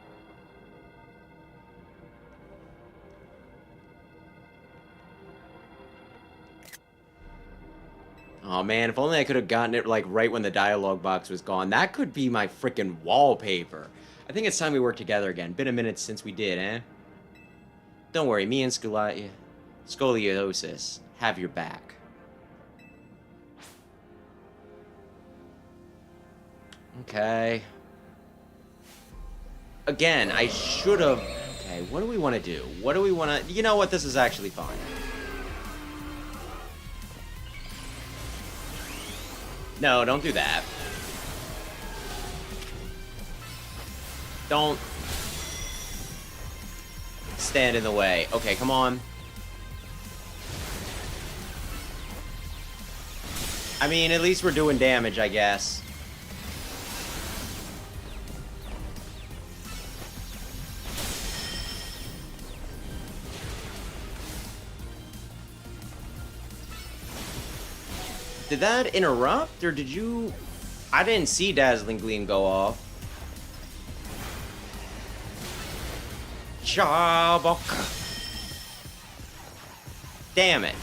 [SPEAKER 1] Oh man, if only I could have gotten it like right when the dialogue box was gone. That could be my frickin' wallpaper. I think it's time we work together again. Been a minute since we did, eh? Don't worry, me and Scoliosis have your back. Okay. Again, I should have... Okay, what do we want to do? What do we want to... You know what? This is actually fine. No, don't do that. Don't stand in the way. Okay, come on. I mean, at least we're doing damage, I guess. Did that interrupt, or did you... I didn't see Dazzling Gleam go off. Chabok. Damn it.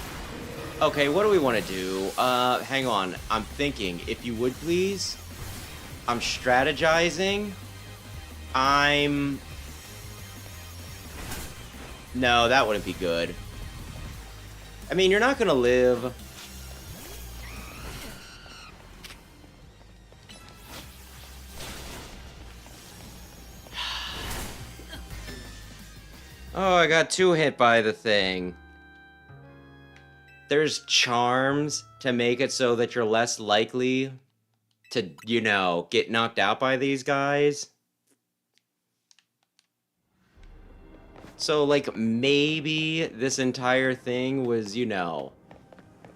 [SPEAKER 1] Okay, what do we want to do? Hang on. I'm thinking. If you would, please. I'm strategizing. No, that wouldn't be good. I mean, you're not gonna live... Oh, I got 2 hit by the thing. There's charms to make it so that you're less likely to, you know, get knocked out by these guys. So, like, maybe this entire thing was, you know...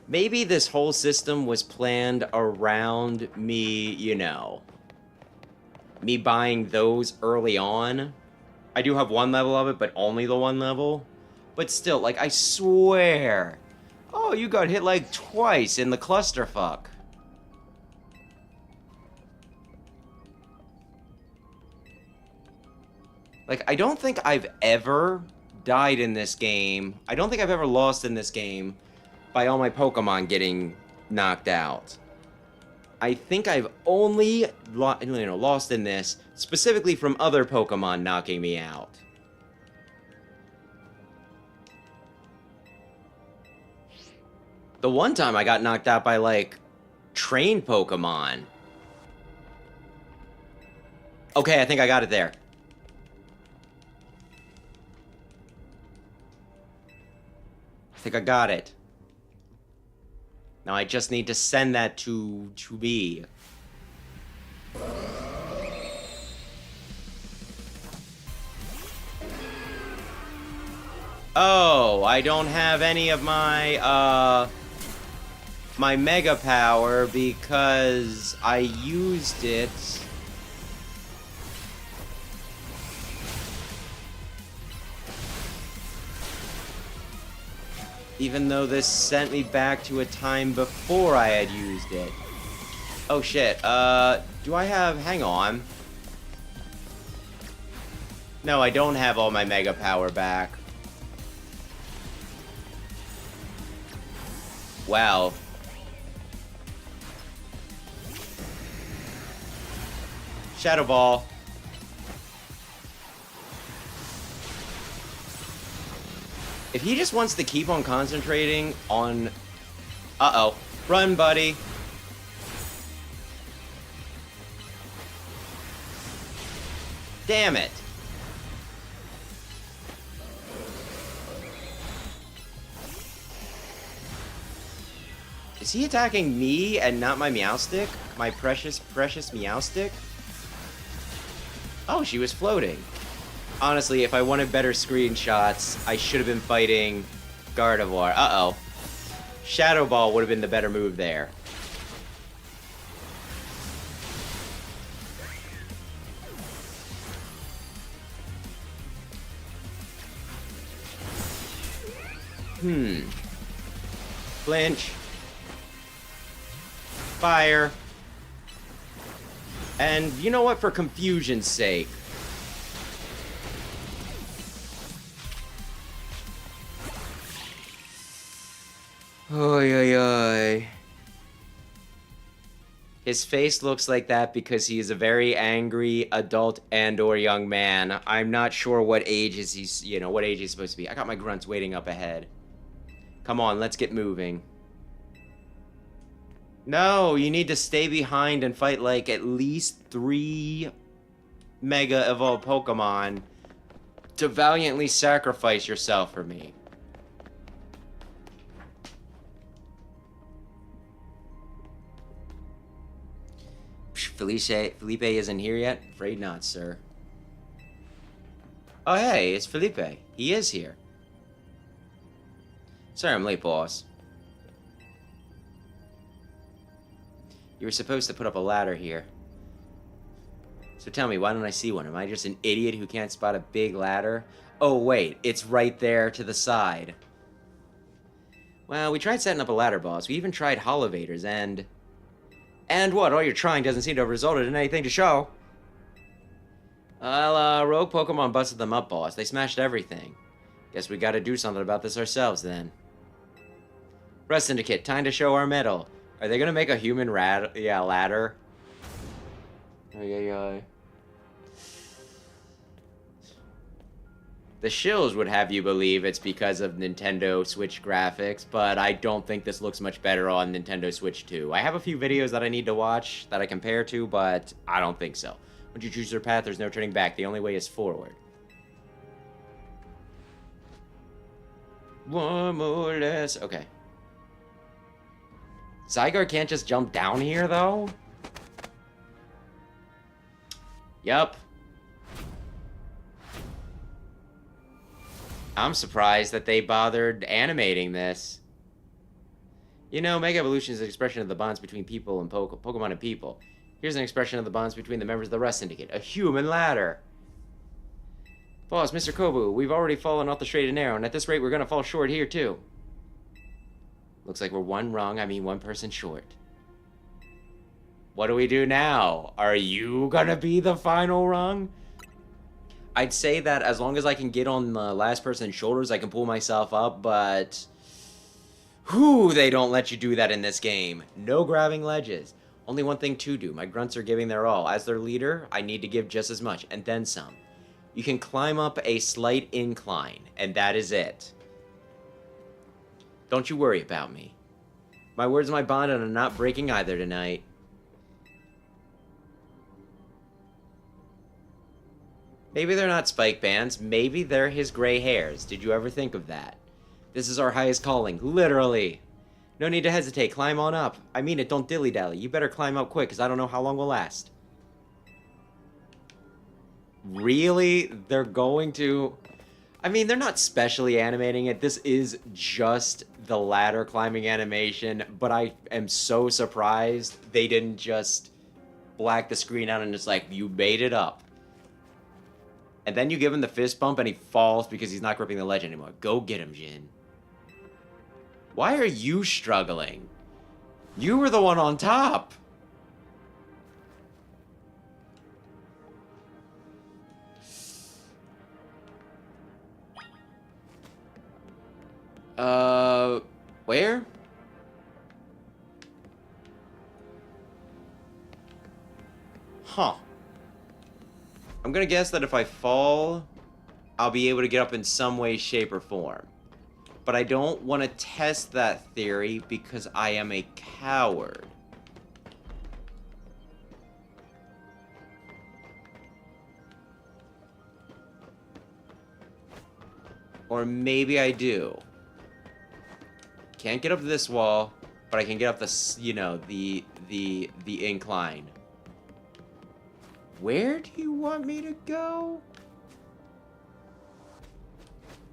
[SPEAKER 1] Maybe this whole system was planned around me, you know... Me buying those early on. I do have 1 level of it, but only the 1 level. But still, like, I swear. Oh, you got hit, like, twice in the clusterfuck. Like, I don't think I've ever died in this game. I don't think I've ever lost in this game by all my Pokemon getting knocked out. I think I've only lost in this specifically from other Pokemon knocking me out. The one time I got knocked out by, like, trained Pokemon. Okay, I think I got it there. I think I got it. Now I just need to send that to me. Oh, I don't have any of my, my Mega Power because I used it. Even though this sent me back to a time before I had used it. Oh shit, do I have... Hang on. No, I don't have all my Mega Power back. Wow. Shadow Ball. If he just wants to keep on concentrating on... Uh-oh. Run, buddy. Damn it. Is he attacking me and not my Meowstic? My precious, precious Meowstic? Oh, she was floating. Honestly, if I wanted better screenshots, I should have been fighting Gardevoir. Uh-oh. Shadow Ball would have been the better move there. Flinch. Fire. And you know what? For confusion's sake. Oy, oy, oy. His face looks like that because he is a very angry adult and or young man. I'm not sure what age is he's, what age he's supposed to be. I got my grunts waiting up ahead. Come on, let's get moving. No, you need to stay behind and fight like at least 3 Mega Evolved Pokemon to valiantly sacrifice yourself for me. Felipe isn't here yet? Afraid not, sir. Oh, hey, it's Felipe. He is here. Sorry I'm late, boss. You were supposed to put up a ladder here. So tell me, why don't I see one? Am I just an idiot who can't spot a big ladder? Oh, wait, it's right there to the side. Well, we tried setting up a ladder, boss. We even tried holovators, and... And what? All your trying doesn't seem to have resulted in anything to show. Well, rogue Pokemon busted them up, boss. They smashed everything. Guess we gotta do something about this ourselves, then. Rest Syndicate, time to show our mettle. Are they gonna make a human ladder? Ay. The shills would have you believe it's because of Nintendo Switch graphics, but I don't think this looks much better on Nintendo Switch 2. I have a few videos that I need to watch that I compare to, but I don't think so. Once you choose your path, there's no turning back. The only way is forward. One more less. Okay. Zygarde can't just jump down here, though? Yup. I'm surprised that they bothered animating this. You know, Mega Evolution is an expression of the bonds between people and Pokemon and people. Here's an expression of the bonds between the members of the Rest Syndicate. A human ladder. Boss, Mr. Kobu, we've already fallen off the straight and narrow, and at this rate we're gonna fall short here, too. Looks like we're one person short. What do we do now? Are you gonna be the final rung? I'd say that as long as I can get on the last person's shoulders, I can pull myself up, but... Whew, they don't let you do that in this game. No grabbing ledges. Only one thing to do. My grunts are giving their all. As their leader, I need to give just as much, and then some. You can climb up a slight incline, and that is it. Don't you worry about me. My word's my bond, and I'm not breaking either tonight. Maybe they're not spike bands. Maybe they're his gray hairs. Did you ever think of that? This is our highest calling. Literally. No need to hesitate. Climb on up. I mean it, don't dilly-dally. You better climb up quick, because I don't know how long we'll last. Really? They're going to... I mean, they're not specially animating it. This is just the ladder climbing animation, but I am so surprised they didn't just black the screen out and just like, you made it up. And then you give him the fist bump and he falls because he's not gripping the ledge anymore. Go get him, Jin. Why are you struggling? You were the one on top. Where? Huh. I'm gonna guess that if I fall, I'll be able to get up in some way, shape, or form. But I don't want to test that theory because I am a coward. Or maybe I do. Can't get up this wall, but I can get up the, you know, the incline. Where do you want me to go?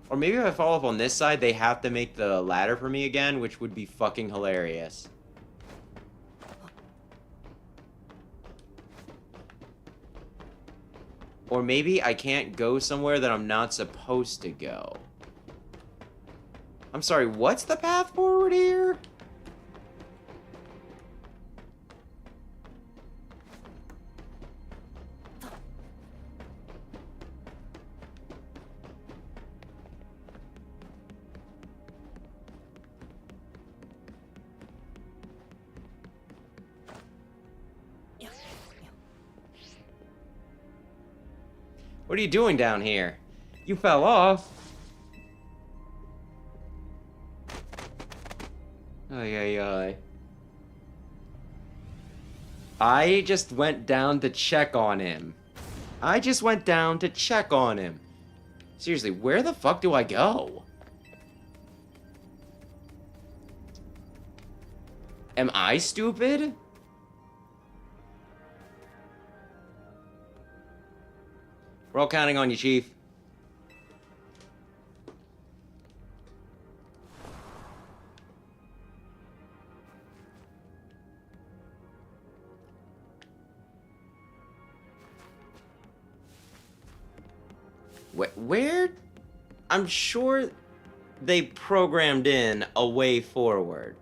[SPEAKER 1] Or maybe if I fall up on this side, they have to make the ladder for me again, which would be fucking hilarious. Or maybe I can't go somewhere that I'm not supposed to go. I'm sorry, what's the path forward here? What are you doing down here? You fell off. Ay, ay, ay. I just went down to check on him. Seriously, where the fuck do I go? Am I stupid? We're all counting on you, Chief. Where? I'm sure they programmed in a way forward.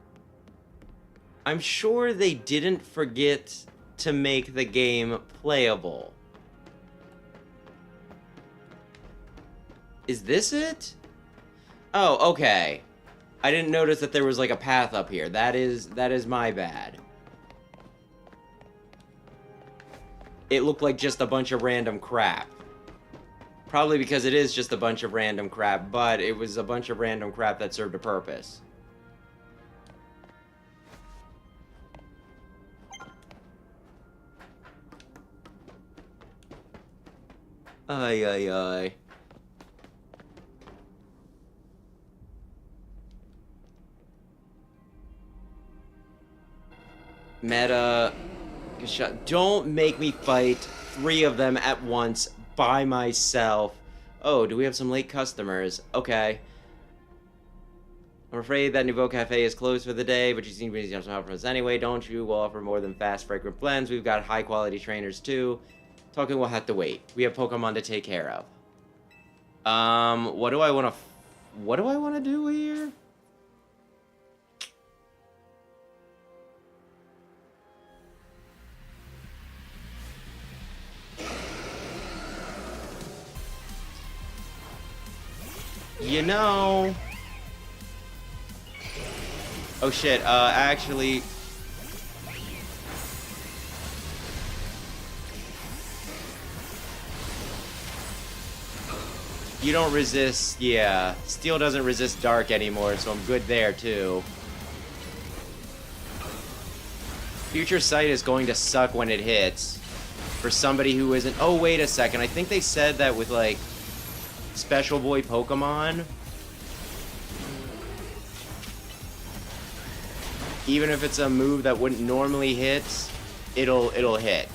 [SPEAKER 1] I'm sure they didn't forget to make the game playable. Is this it? Oh, okay. I didn't notice that there was like a path up here. That is my bad. It looked like just a bunch of random crap. Probably because it is just a bunch of random crap, but it was a bunch of random crap that served a purpose. Ay, ay, ay. Meta. Don't make me fight 3 of them at once by myself. Oh, do we have some late customers? Okay. I'm afraid that Nouveau Cafe is closed for the day, but you seem to be some help from us anyway, don't you? We'll offer more than fast, fragrant blends. We've got high-quality trainers, too. Talking will have to wait. We have Pokemon to take care of. What do I want to do here? You know... Oh shit, actually... You don't resist, yeah. Steel doesn't resist dark anymore, so I'm good there, too. Future Sight is going to suck when it hits. For somebody who isn't... Oh, wait a second. I think they said that with, like, Special Boy Pokemon. Even if it's a move that wouldn't normally hit, it'll hit.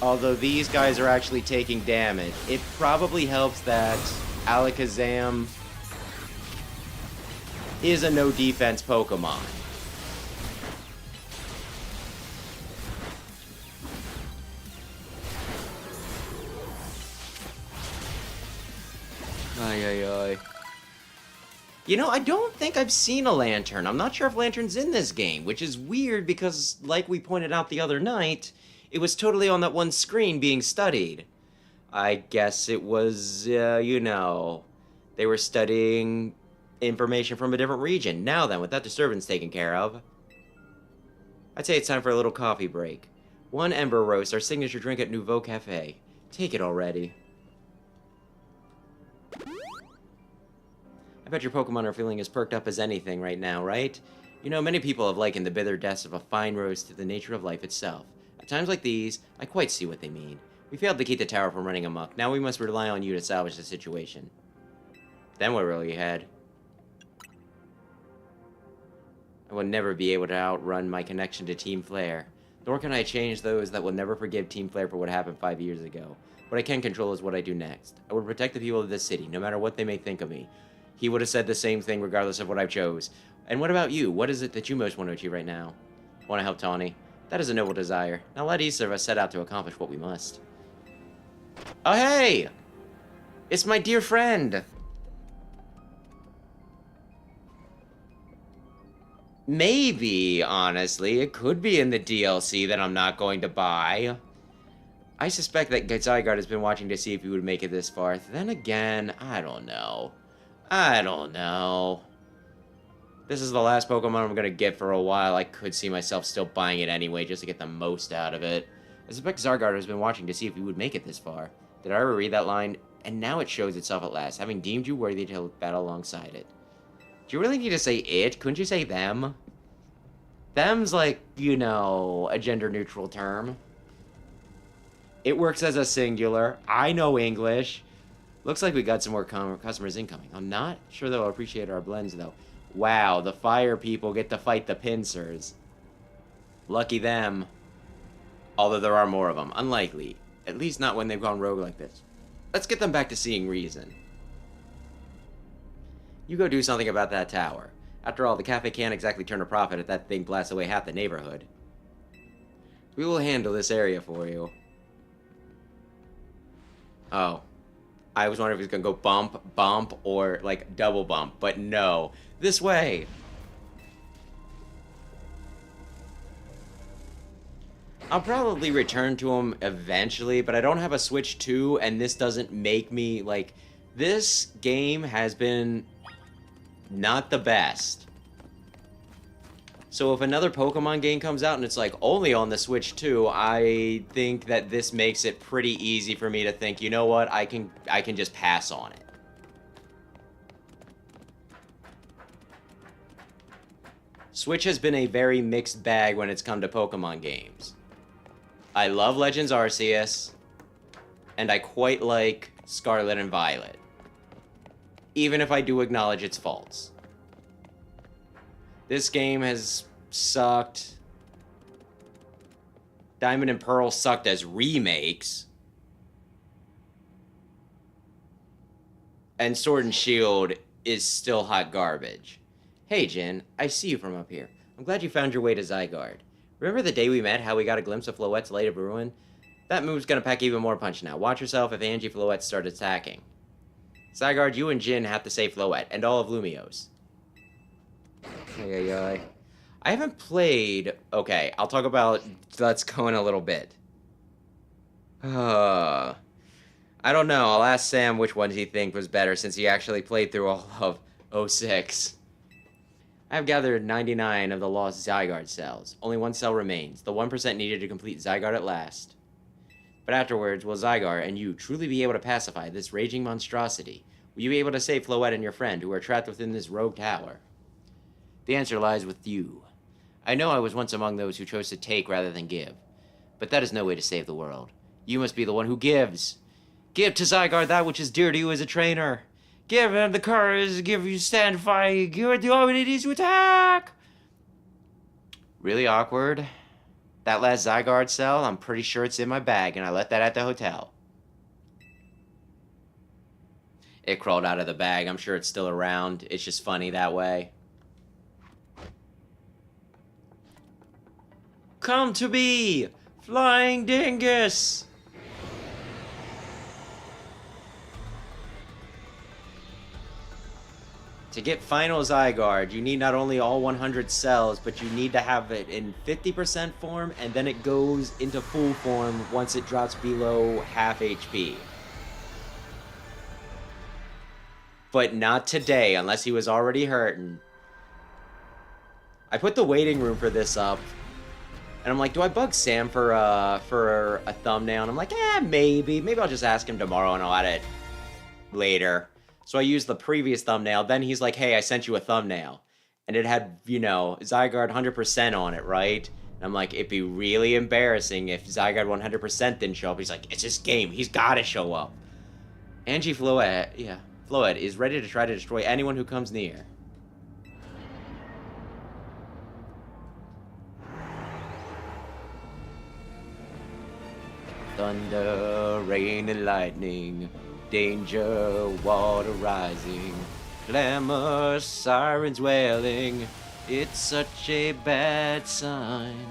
[SPEAKER 1] Although these guys are actually taking damage. It probably helps that Alakazam is a no-defense Pokemon. Ay, ay, ay. You know, I don't think I've seen a Lantern. I'm not sure if Lantern's in this game, which is weird because, like we pointed out the other night, it was totally on that one screen being studied. I guess it was, you know, they were studying information from a different region. Now then, with that disturbance taken care of, I'd say it's time for a little coffee break. 1 Ember Roast, our signature drink at Nouveau Cafe. Take it already. I bet your Pokemon are feeling as perked up as anything right now, right? You know, many people have likened the bitter deaths of a fine roast to the nature of life itself. At times like these, I quite see what they mean. We failed to keep the tower from running amok. Now we must rely on you to salvage the situation. Then what will you head? I will never be able to outrun my connection to Team Flare. Nor can I change those that will never forgive Team Flare for what happened 5 years ago. What I can control is what I do next. I will protect the people of this city, no matter what they may think of me. He would have said the same thing regardless of what I chose. And what about you? What is it that you most want to achieve right now? Want to help Tawny? That is a noble desire. Now let each of us set out to accomplish what we must. Oh, hey! It's my dear friend! Maybe, honestly, it could be in the DLC that I'm not going to buy. I suspect that Zygarde has been watching to see if he would make it this far. Then again, I don't know. I don't know. This is the last Pokemon I'm gonna get for a while. I could see myself still buying it anyway, just to get the most out of it. I suspect Zygarde has been watching to see if he would make it this far. Did I ever read that line? And now it shows itself at last, having deemed you worthy to battle alongside it. Do you really need to say it? Couldn't you say them? Them's like, you know, a gender-neutral term. It works as a singular. I know English. Looks like we got some more customers incoming. I'm not sure they'll appreciate our blends, though. Wow, the fire people get to fight the pincers. Lucky them. Although there are more of them. Unlikely. At least not when they've gone rogue like this. Let's get them back to seeing reason. You go do something about that tower. After all, the cafe can't exactly turn a profit if that thing blasts away half the neighborhood. We will handle this area for you. Oh. I was wondering if it's gonna go bump, bump, or, like, double bump. But no. This way! I'll probably return to him eventually, but I don't have a Switch 2, and this doesn't make me, like... This game has been not the best. So if another Pokemon game comes out and it's, like, only on the Switch 2, I think that this makes it pretty easy for me to think, you know what, I can just pass on it. Switch has been a very mixed bag when it's come to Pokemon games. I love Legends Arceus, and I quite like Scarlet and Violet, even if I do acknowledge its faults. This game has sucked. Diamond and Pearl sucked as remakes. And Sword and Shield is still hot garbage. Hey, Jin, I see you from up here. I'm glad you found your way to Zygarde. Remember the day we met, how we got a glimpse of Floette's Light of Ruin? That move's gonna pack even more punch now. Watch yourself if Angie Floette start attacking. Zygarde, you and Jin have to save Floette, and all of Lumiose. I haven't played... Okay, I'll talk about Let's Go in a little bit. I don't know. I'll ask Sam which ones he thinks was better, since he actually played through all of 06. I've gathered 99 of the lost Zygarde cells. Only one cell remains, the 1% needed to complete Zygarde at last. But afterwards, will Zygarde and you truly be able to pacify this raging monstrosity? Will you be able to save Floette and your friend, who are trapped within this rogue tower? The answer lies with you. I know I was once among those who chose to take rather than give. But that is no way to save the world. You must be the one who gives. Give to Zygarde that which is dear to you as a trainer. Give him the courage, give you stand fight, give it the abilities to attack! Really awkward. That last Zygarde cell, I'm pretty sure it's in my bag, and I left that at the hotel. It crawled out of the bag, I'm sure it's still around. It's just funny that way. Come to me, Flying Dingus! To get Final Zygarde, you need not only all 100 cells, but you need to have it in 50% form, and then it goes into full form once it drops below half HP. But not today, unless he was already hurting. I put the waiting room for this up, and I'm like, do I bug Sam for a thumbnail? And I'm like, maybe. Maybe I'll just ask him tomorrow and I'll add it later. So I used the previous thumbnail. Then he's like, hey, I sent you a thumbnail. And it had, you know, Zygarde 100% on it, right? And I'm like, it'd be really embarrassing if Zygarde 100% didn't show up. He's like, it's his game. He's got to show up. Angie Floette, Floette is ready to try to destroy anyone who comes near. Thunder, rain, and lightning. Danger, water rising, clamor, sirens wailing. It's such a bad sign.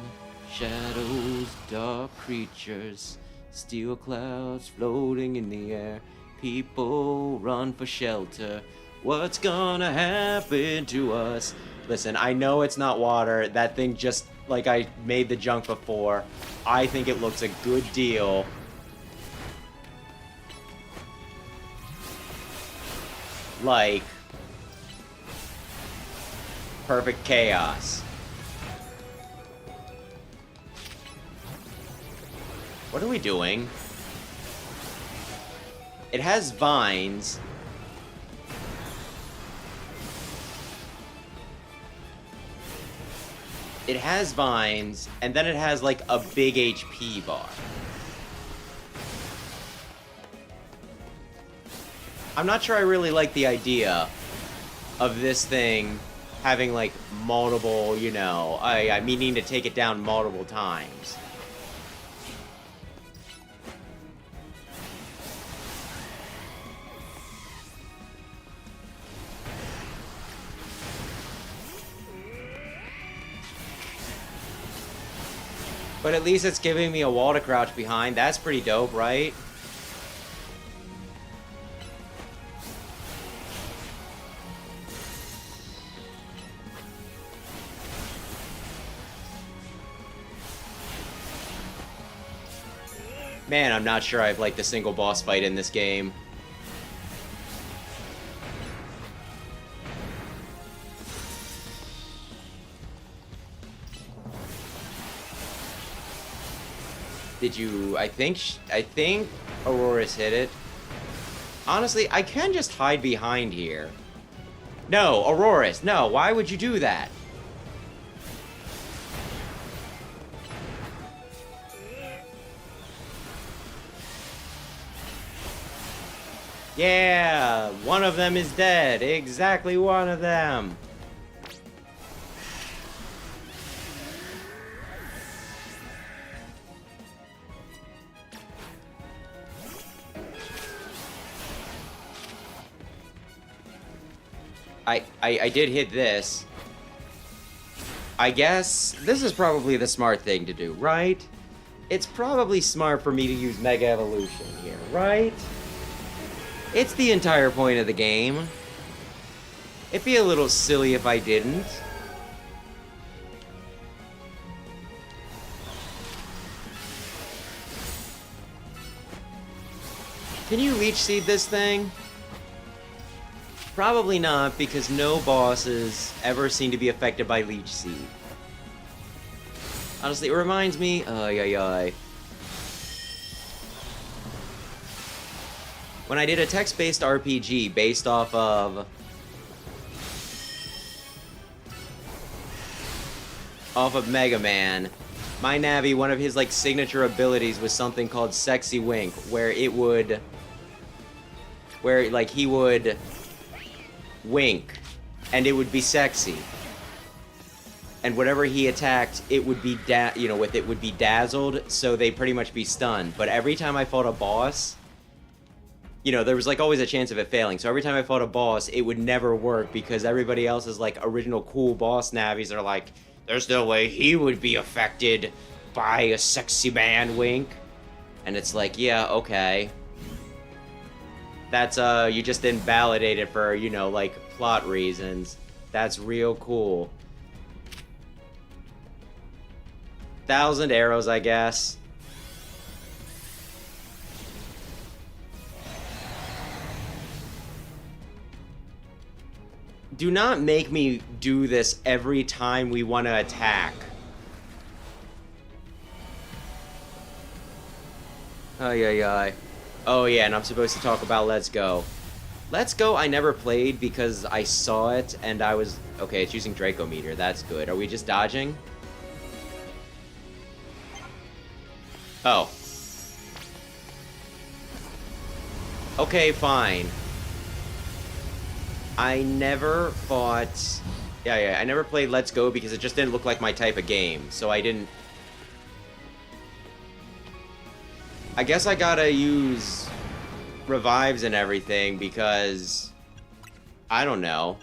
[SPEAKER 1] Shadows, dark creatures, steel clouds floating in the air. People run for shelter. What's gonna happen to us? Listen, I know it's not water. That thing just, like I made the junk before. I think it looks a good deal. Like perfect chaos. What are we doing? It has vines. It has vines, and then it has, like, a big HP bar. I'm not sure I really like the idea of this thing having, like, multiple, you know, I meaning to take it down multiple times. But at least it's giving me a wall to crouch behind. That's pretty dope, right? Man, I'm not sure I've liked a single boss fight in this game. Did you... I think Aurora's hit it. Honestly, I can just hide behind here. No, Aurora's, no, why would you do that? Yeah, one of them is dead. Exactly one of them. I did hit this. I guess this is probably the smart thing to do, right? It's probably smart for me to use Mega Evolution here, right? It's the entire point of the game. It'd be a little silly if I didn't. Can you Leech Seed this thing? Probably not, because no bosses ever seem to be affected by Leech Seed. Honestly, it reminds me... When I did a text-based RPG based off of... Mega Man, my Navi, one of his, like, signature abilities was something called Sexy Wink, where it would... Where, like, he would... wink, and it would be sexy. And whatever he attacked, it would be would be dazzled, so they'd pretty much be stunned. But every time I fought a boss, you know, there was like always a chance of it failing. So every time I fought a boss, it would never work because everybody else's like original cool boss navis are like, there's no way he would be affected by a sexy man wink. And it's like, yeah, okay. That's, you just didn't validate it for, you know, like, plot reasons. That's real cool. 1,000 arrows, I guess. Do not make me do this every time we want to attack. Oh yeah, and I'm supposed to talk about Let's Go. Let's Go I never played because I saw it and I was... Okay, it's using Draco Meteor, that's good. Are we just dodging? Oh. Okay, fine. I never fought... Yeah, I never played Let's Go because it just didn't look like my type of game, so I didn't... I guess I gotta use revives and everything because... I don't know.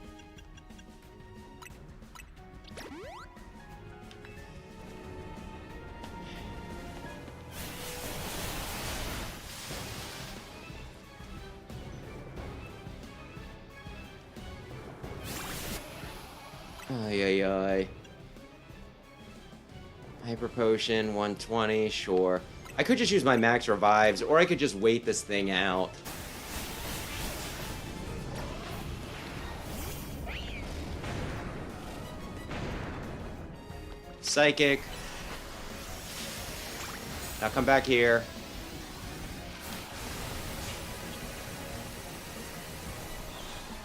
[SPEAKER 1] Hyper Potion, 120, sure. I could just use my max revives, or I could just wait this thing out. Psychic. Now come back here.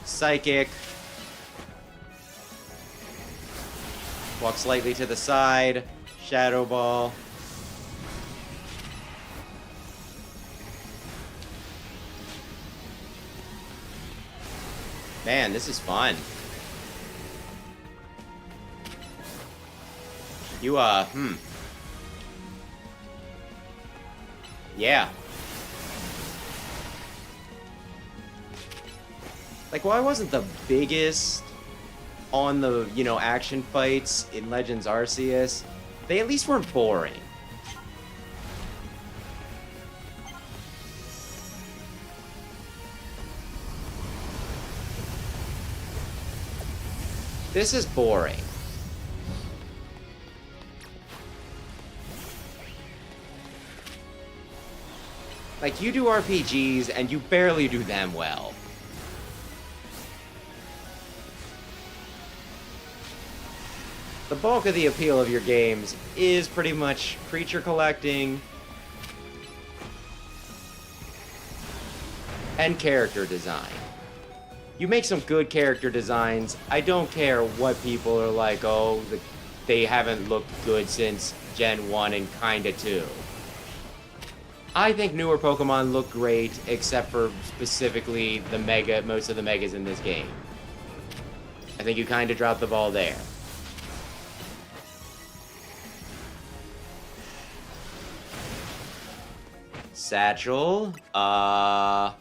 [SPEAKER 1] Psychic. Walk slightly to the side. Shadow Ball. Man, this is fun. You, Yeah. Like, while I wasn't the biggest on the, action fights in Legends Arceus, they at least weren't boring. This is boring. Like, you do RPGs, and you barely do them well. The bulk of the appeal of your games is pretty much creature collecting and character design. You make some good character designs. I don't care what people are like, oh, they haven't looked good since Gen 1 and kinda 2. I think newer Pokemon look great, except for specifically most of the Megas in this game. I think you kinda dropped the ball there. Satchel, go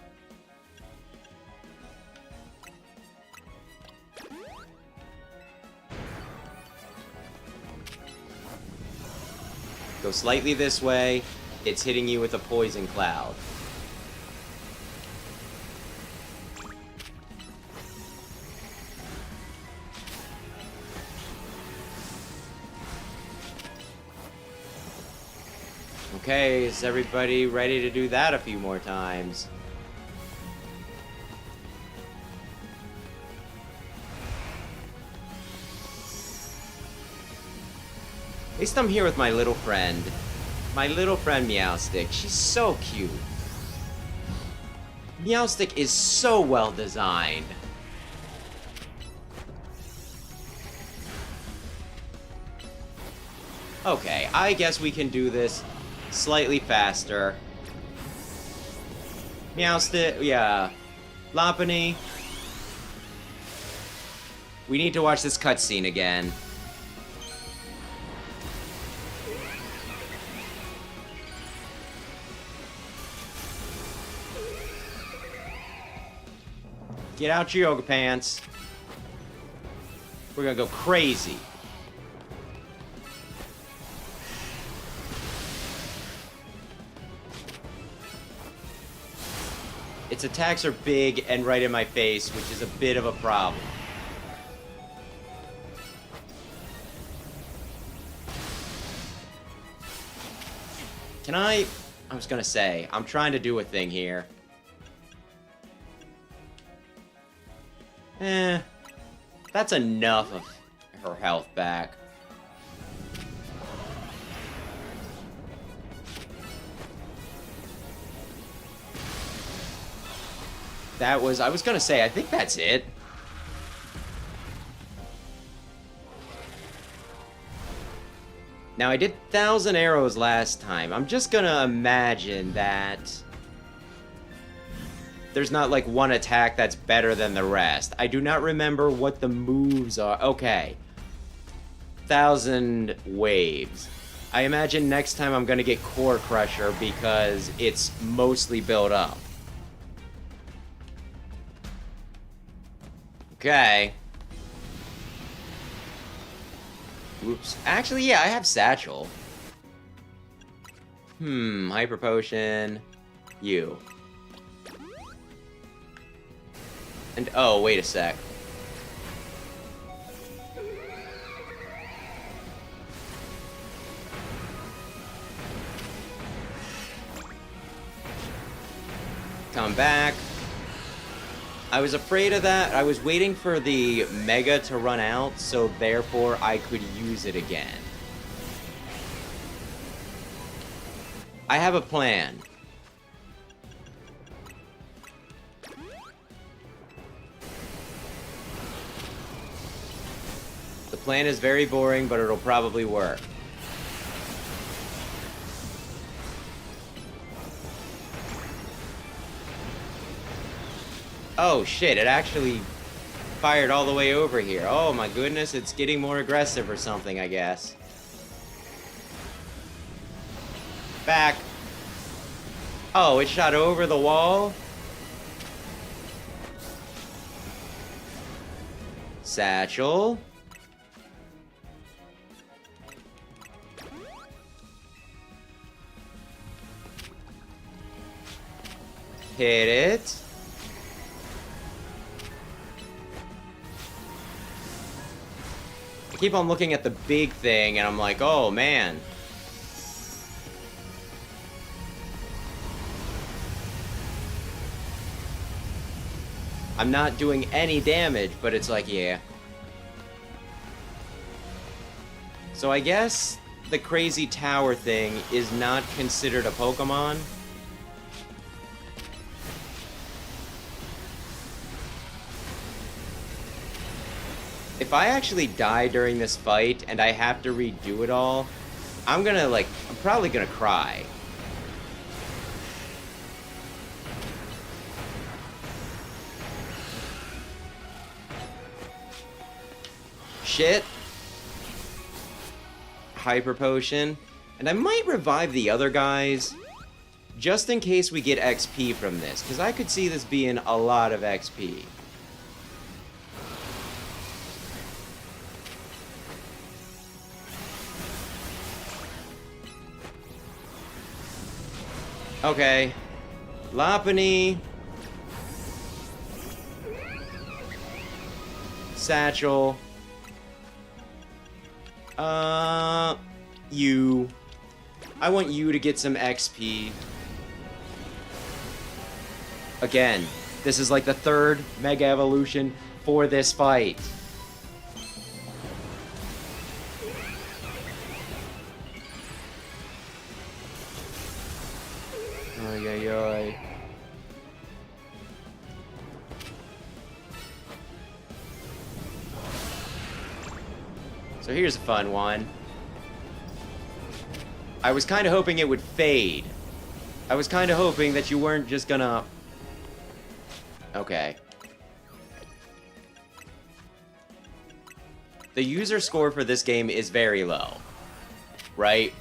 [SPEAKER 1] slightly this way. It's hitting you with a poison cloud. Okay, is everybody ready to do that a few more times? At least I'm here with my little friend. My little friend Meowstic. She's so cute. Meowstic is so well designed. Okay, I guess we can do this slightly faster. Meowstic, yeah. Lopunny. We need to watch this cutscene again. Get out your yoga pants. We're gonna go crazy. Its attacks are big and right in my face, which is a bit of a problem. Can I was gonna say, I'm trying to do a thing here. That's enough of her health back. I was gonna say, I think that's it. Now, I did 1,000 arrows last time. I'm just gonna imagine that there's not, like, one attack that's better than the rest. I do not remember what the moves are. Okay. 1,000 waves. I imagine next time I'm gonna get Core Crusher because it's mostly built up. Okay. Oops. Actually, yeah, I have Satchel. Hyper Potion. You. And, oh, wait a sec. Come back. I was afraid of that. I was waiting for the Mega to run out, so therefore I could use it again. I have a plan. The plan is very boring, but it'll probably work. Oh shit, it actually fired all the way over here. Oh my goodness, it's getting more aggressive or something, I guess. Back. Oh, it shot over the wall? Satchel. Hit it. I keep on looking at the big thing and I'm like, oh man. I'm not doing any damage, but it's like, yeah. So I guess the crazy tower thing is not considered a Pokemon. If I actually die during this fight and I have to redo it all, I'm probably gonna cry. Shit. Hyper Potion. And I might revive the other guys, just in case we get XP from this, because I could see this being a lot of XP. Okay. Lopunny. Satchel. You. I want you to get some XP. Again, this is like the third Mega Evolution for this fight. Ay, ay, ay. So here's a fun one. I was kind of hoping it would fade. I was kind of hoping that you weren't just gonna... Okay. The user score for this game is very low. Right?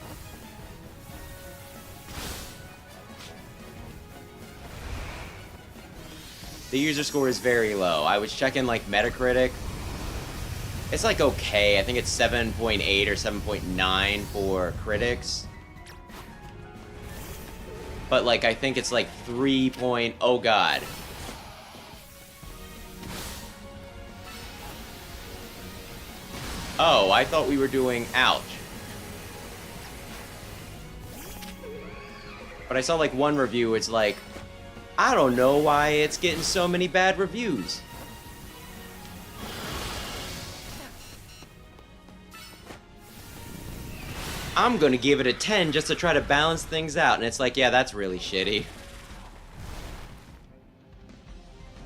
[SPEAKER 1] The user score is very low. I was checking, like, Metacritic. It's, like, okay. I think it's 7.8 or 7.9 for critics. But, like, I think it's, like, 3. Oh, God. Oh, I thought we were doing... Ouch. But I saw, like, one review, it's like... I don't know why it's getting so many bad reviews. I'm gonna give it a 10 just to try to balance things out. And it's like, yeah, that's really shitty. I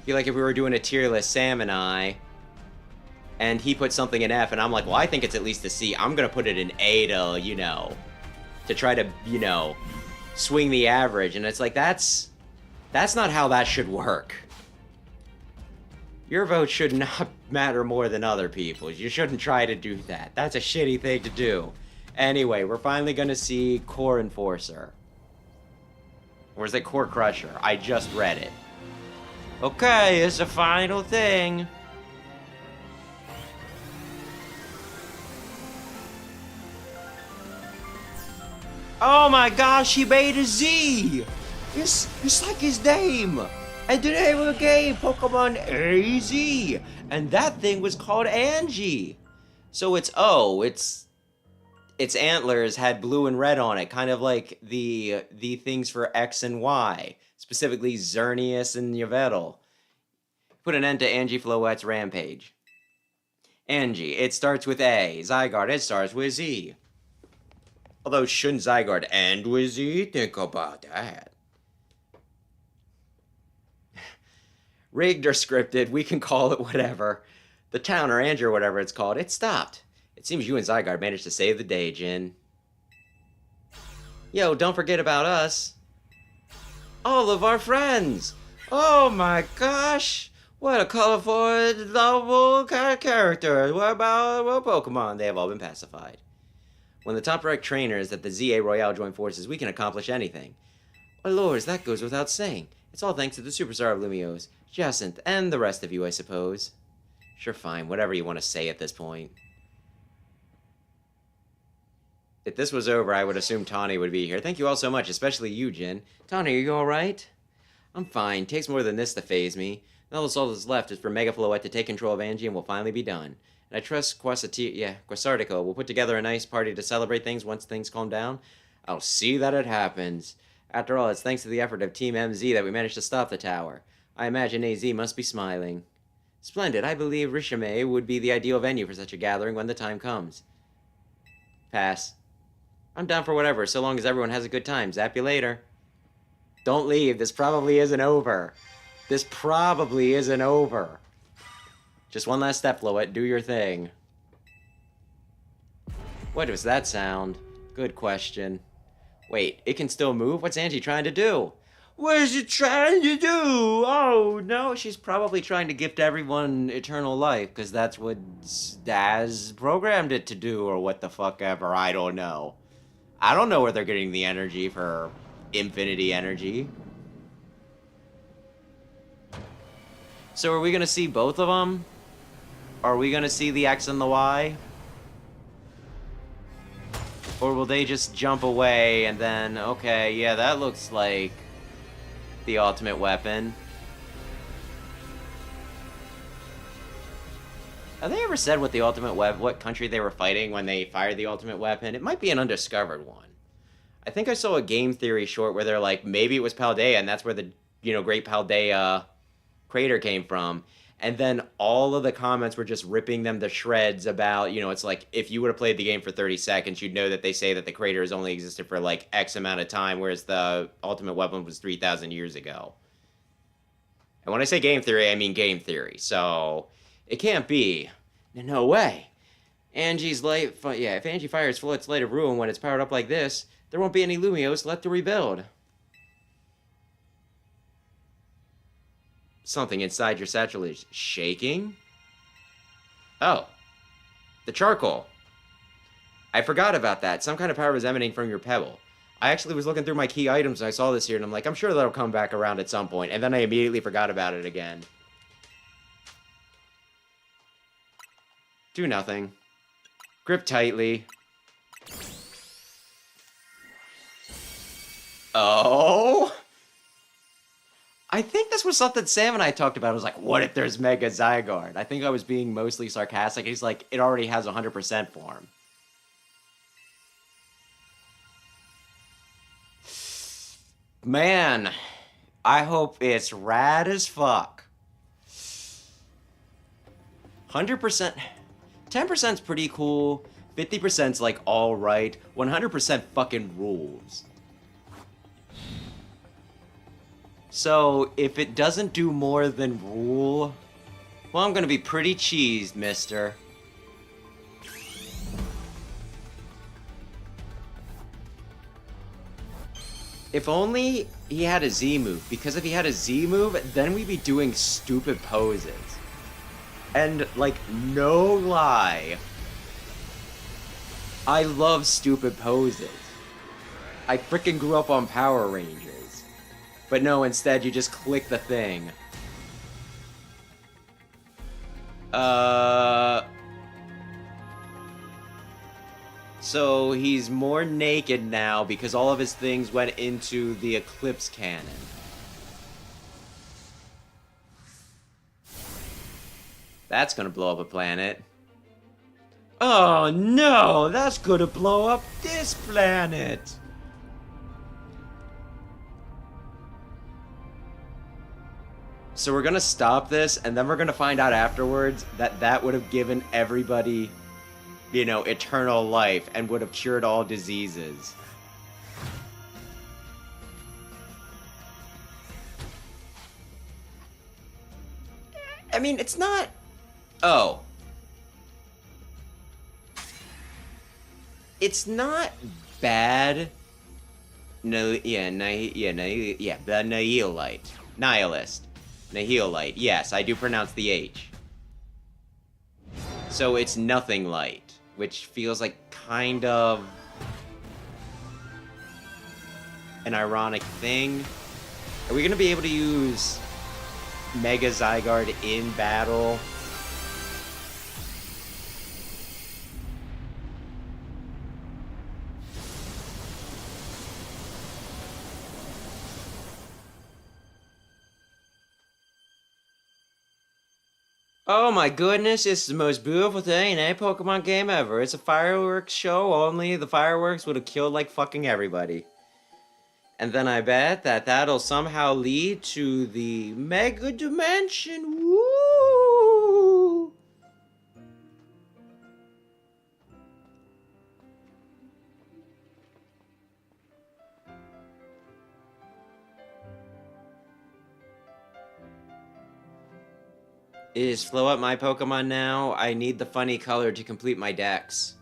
[SPEAKER 1] feel like if we were doing a tier list, Sam and I, and he put something in F, and I'm like, well, I think it's at least a C. I'm gonna put it in A to, you know, to try to, you know, swing the average. And it's like, that's not how that should work. Your vote should not matter more than other people's. You shouldn't try to do that. That's a shitty thing to do. Anyway, we're finally gonna see Core Enforcer. Or is it Core Crusher? I just read it. Okay, it's the final thing. Oh my gosh, he made a Z! It's like his name! And the name of the game, Pokemon AZ! And that thing was called Angie! So it's its antlers had blue and red on it, kind of like the things for X and Y, specifically Xerneas and Yveltal. Put an end to Angie Floette's rampage. Angie, it starts with A. Zygarde, it starts with Z. Although, shouldn't Zygarde end with Z? Think about that. Rigged or scripted, we can call it whatever. The town or Andrew or whatever it's called, it stopped. It seems you and Zygarde managed to save the day, Jin. Yo, don't forget about us. All of our friends! Oh my gosh! What a colorful, lovable character! What about Pokemon? They have all been pacified. When the top rank trainers at the ZA Royale join forces, we can accomplish anything. Oh lords, that goes without saying. It's all thanks to the Superstar of Lumiose, Jacinth, and the rest of you, I suppose. Sure, fine, whatever you want to say at this point. If this was over, I would assume Tawny would be here. Thank you all so much, especially you, Jin. Tawny, are you alright? I'm fine. Takes more than this to phase me. Now all that's left is for Mega Floette to take control of Angie and we'll finally be done. And I trust Quasartico will put together a nice party to celebrate things once things calm down. I'll see that it happens. After all, it's thanks to the effort of Team MZ that we managed to stop the tower. I imagine AZ must be smiling. Splendid. I believe Rishime would be the ideal venue for such a gathering when the time comes. Pass. I'm down for whatever, so long as everyone has a good time. Zap you later. Don't leave. This probably isn't over. This probably isn't over. Just one last step, Floette. Do your thing. What was that sound? Good question. Wait, it can still move? What's Angie trying to do? What is it trying to do? Oh, no, she's probably trying to gift everyone eternal life, because that's what Daz programmed it to do, or what the fuck ever. I don't know. I don't know where they're getting the energy for infinity energy. So are we going to see both of them? Are we going to see the X and the Y? Or will they just jump away and then, okay, yeah, that looks like the ultimate weapon. Have they ever said what the ultimate what country they were fighting when they fired the ultimate weapon? It might be an undiscovered one. I think I saw a game theory short where they're like, maybe it was Paldea, and that's where the, Great Paldea crater came from. And then all of the comments were just ripping them to shreds about, it's like, if you would have played the game for 30 seconds, you'd know that they say that the crater has only existed for, like, X amount of time, whereas the ultimate weapon was 3,000 years ago. And when I say game theory, I mean game theory. So, it can't be. No way. Angie's light, if Angie fires Floette's Light of Ruin when it's powered up like this, there won't be any Lumiose left to rebuild. Something inside your satchel is shaking? Oh. The charcoal. I forgot about that. Some kind of power was emanating from your pebble. I actually was looking through my key items and I saw this here and I'm like, I'm sure that'll come back around at some point. And then I immediately forgot about it again. Do nothing. Grip tightly. Oh? I think this was something Sam and I talked about. I was like, what if there's Mega Zygarde? I think I was being mostly sarcastic. He's like, it already has 100% form. Man, I hope it's rad as fuck. 100%, 10%'s pretty cool. 50%'s like alright. 100% fucking rules. So, if it doesn't do more than rule, well, I'm gonna be pretty cheesed, mister. If only he had a Z move, because if he had a Z move, then we'd be doing stupid poses. And, like, no lie, I love stupid poses. I frickin' grew up on Power Rangers. But no, instead you just click the thing. So he's more naked now because all of his things went into the Eclipse Cannon. That's gonna blow up a planet. Oh no, that's gonna blow up this planet! So we're gonna stop this, and then we're gonna find out afterwards that that would have given everybody eternal life and would have cured all diseases. I mean, it's not... Oh. It's not bad. No, yeah, the Nihilite. Nihilist. Nihilite. Yes, I do pronounce the H. So it's nothing light, which feels like kind of an ironic thing. Are we gonna be able to use Mega Zygarde in battle? Oh my goodness, it's the most beautiful thing in any Pokemon game ever. It's a fireworks show, only the fireworks would have killed like fucking everybody. And then I bet that that'll somehow lead to the Mega Dimension. Woo! Is Flow Up my Pokemon now? I need the funny color to complete my dex.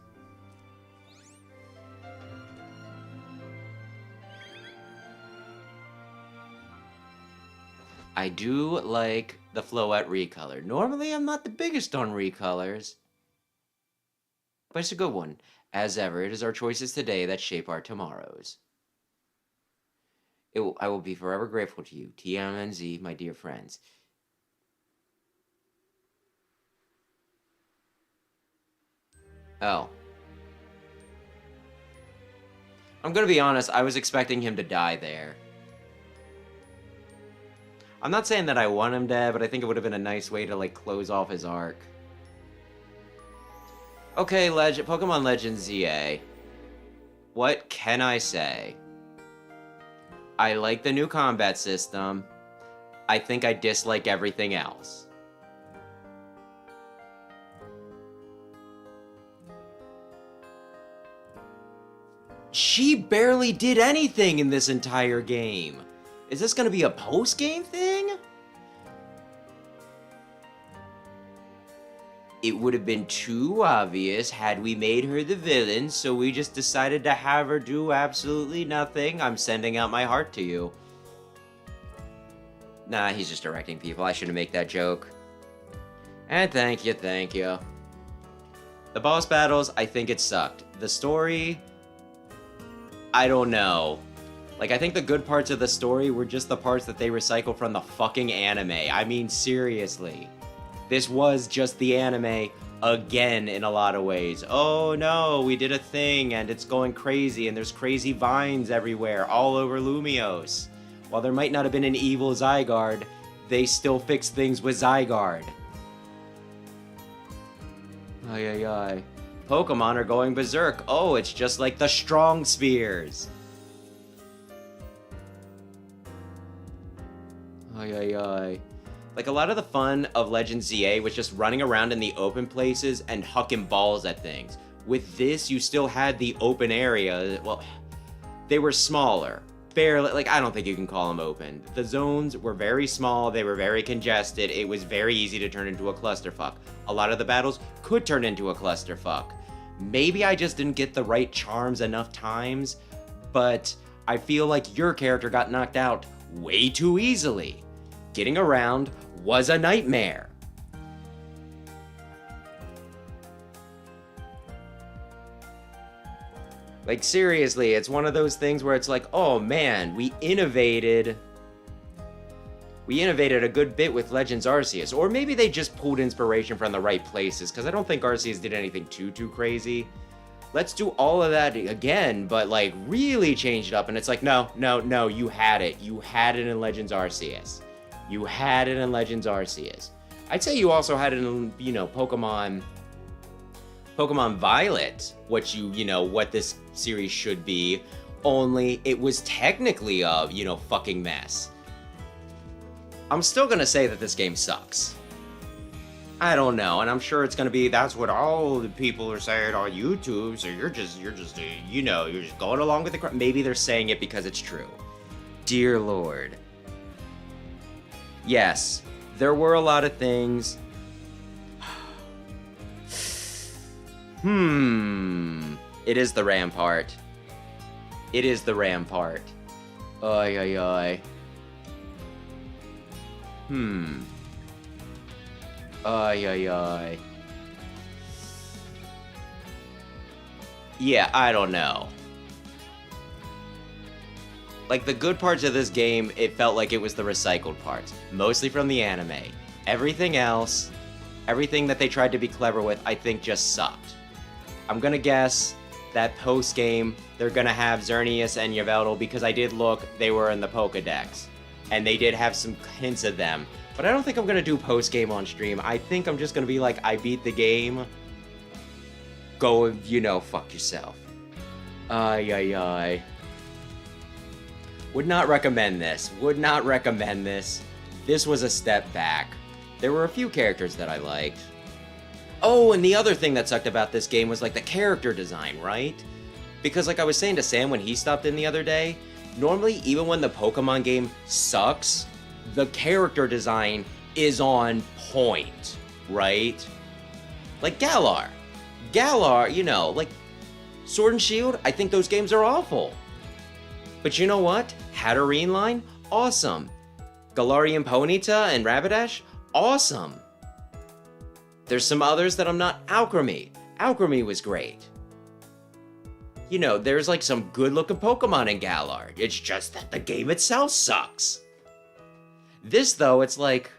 [SPEAKER 1] I do like the Floette recolor. Normally, I'm not the biggest on recolors, but it's a good one. As ever, it is our choices today that shape our tomorrows. I will be forever grateful to you, TMNZ, my dear friends. Oh. I'm gonna be honest, I was expecting him to die there. I'm not saying that I want him dead, but I think it would have been a nice way to, like, close off his arc. Okay, Pokemon Legends ZA. What can I say? I like the new combat system. I think I dislike everything else. She barely did anything in this entire game. Is this gonna be a post-game thing? It would have been too obvious had we made her the villain, so we just decided to have her do absolutely nothing. I'm sending out my heart to you. Nah, he's just directing people. I shouldn't make that joke. And thank you, thank you. The boss battles, I think it sucked. The story, I don't know. Like, I think the good parts of the story were just the parts that they recycled from the fucking anime. I mean, seriously. This was just the anime again in a lot of ways. Oh no, we did a thing and it's going crazy and there's crazy vines everywhere, all over Lumiose. While there might not have been an evil Zygarde, they still fixed things with Zygarde. Ay ay ay. Pokemon are going berserk. Oh, it's just like the Strong Spheres. Ay ay ay. Like, a lot of the fun of Legends ZA was just running around in the open places and hucking balls at things. With this, you still had the open area. Well, they were smaller. Barely, like, I don't think you can call them open. The zones were very small, they were very congested, it was very easy to turn into a clusterfuck. A lot of the battles could turn into a clusterfuck. Maybe I just didn't get the right charms enough times, but I feel like your character got knocked out way too easily. Getting around was a nightmare. Like, seriously, it's one of those things where it's like, oh man, we innovated a good bit with Legends Arceus. Or maybe they just pulled inspiration from the right places, because I don't think Arceus did anything too crazy. Let's do all of that again, but, like, really change it up. And it's like, no, you had it. You had it in Legends Arceus. You had it in Legends Arceus. I'd say you also had it in, Pokemon Violet, what this series should be, only it was technically a, fucking mess. I'm still gonna say that this game sucks. I don't know, and I'm sure it's gonna be that's what all the people are saying on YouTube. So you're just you know, you're just going along with the crowd. Maybe they're saying it because it's true. Dear Lord. Yes, there were a lot of things. It is the rampart. It is the rampart. Ay, ay, ay. Ay, ay, ay. Yeah, I don't know. Like, the good parts of this game, it felt like it was the recycled parts. Mostly from the anime. Everything else, everything that they tried to be clever with, I think just sucked. I'm gonna guess that post-game, they're gonna have Xerneas and Yveltal, because I did look, they were in the Pokedex. And they did have some hints of them. But I don't think I'm gonna do post-game on stream. I think I'm just gonna be like, I beat the game. Go, you know, fuck yourself. Ay, ay, ay. Would not recommend this. Would not recommend this. This was a step back. There were a few characters that I liked. Oh, and the other thing that sucked about this game was like the character design, right? Because like I was saying to Sam when he stopped in the other day, normally even when the Pokemon game sucks, the character design is on point, right? Like Galar. Galar, you know, like Sword and Shield, I think those games are awful. But you know what? Hatterene line? Awesome. Galarian Ponyta and Rapidash? Awesome. There's some others that I'm not. Alchemy. Alchemy was great. You know, there's like some good looking Pokemon in Galar. It's just that the game itself sucks. This though, it's like,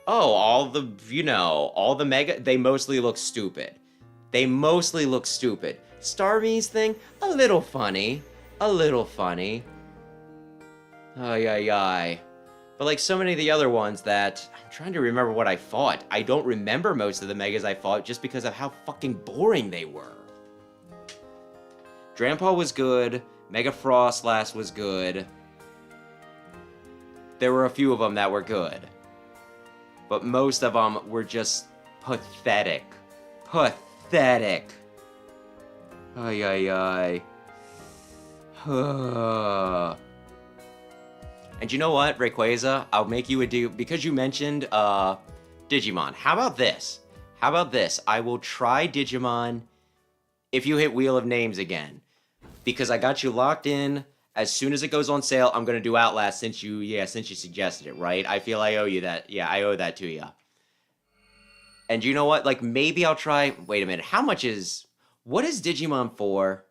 [SPEAKER 1] oh, all the, you know, all the mega, they mostly look stupid. They mostly look stupid. Starmie's thing, a little funny. A little funny. Ay, ay, ay. But like so many of the other ones that, I'm trying to remember what I fought. I don't remember most of the megas I fought just because of how fucking boring they were. Drampa was good. Mega Frostlass was good. There were a few of them that were good. But most of them were just pathetic. Pathetic. Ay, ay, ay. And you know what, Rayquaza? I'll make you a deal, because you mentioned Digimon. How about this? How about this? I will try Digimon if you hit Wheel of Names again. Because I got you locked in. As soon as it goes on sale, I'm going to do Outlast since you suggested it, right? I feel I owe you that. Yeah, I owe that to you. And you know what? Like, maybe I'll try... Wait a minute. What is Digimon for?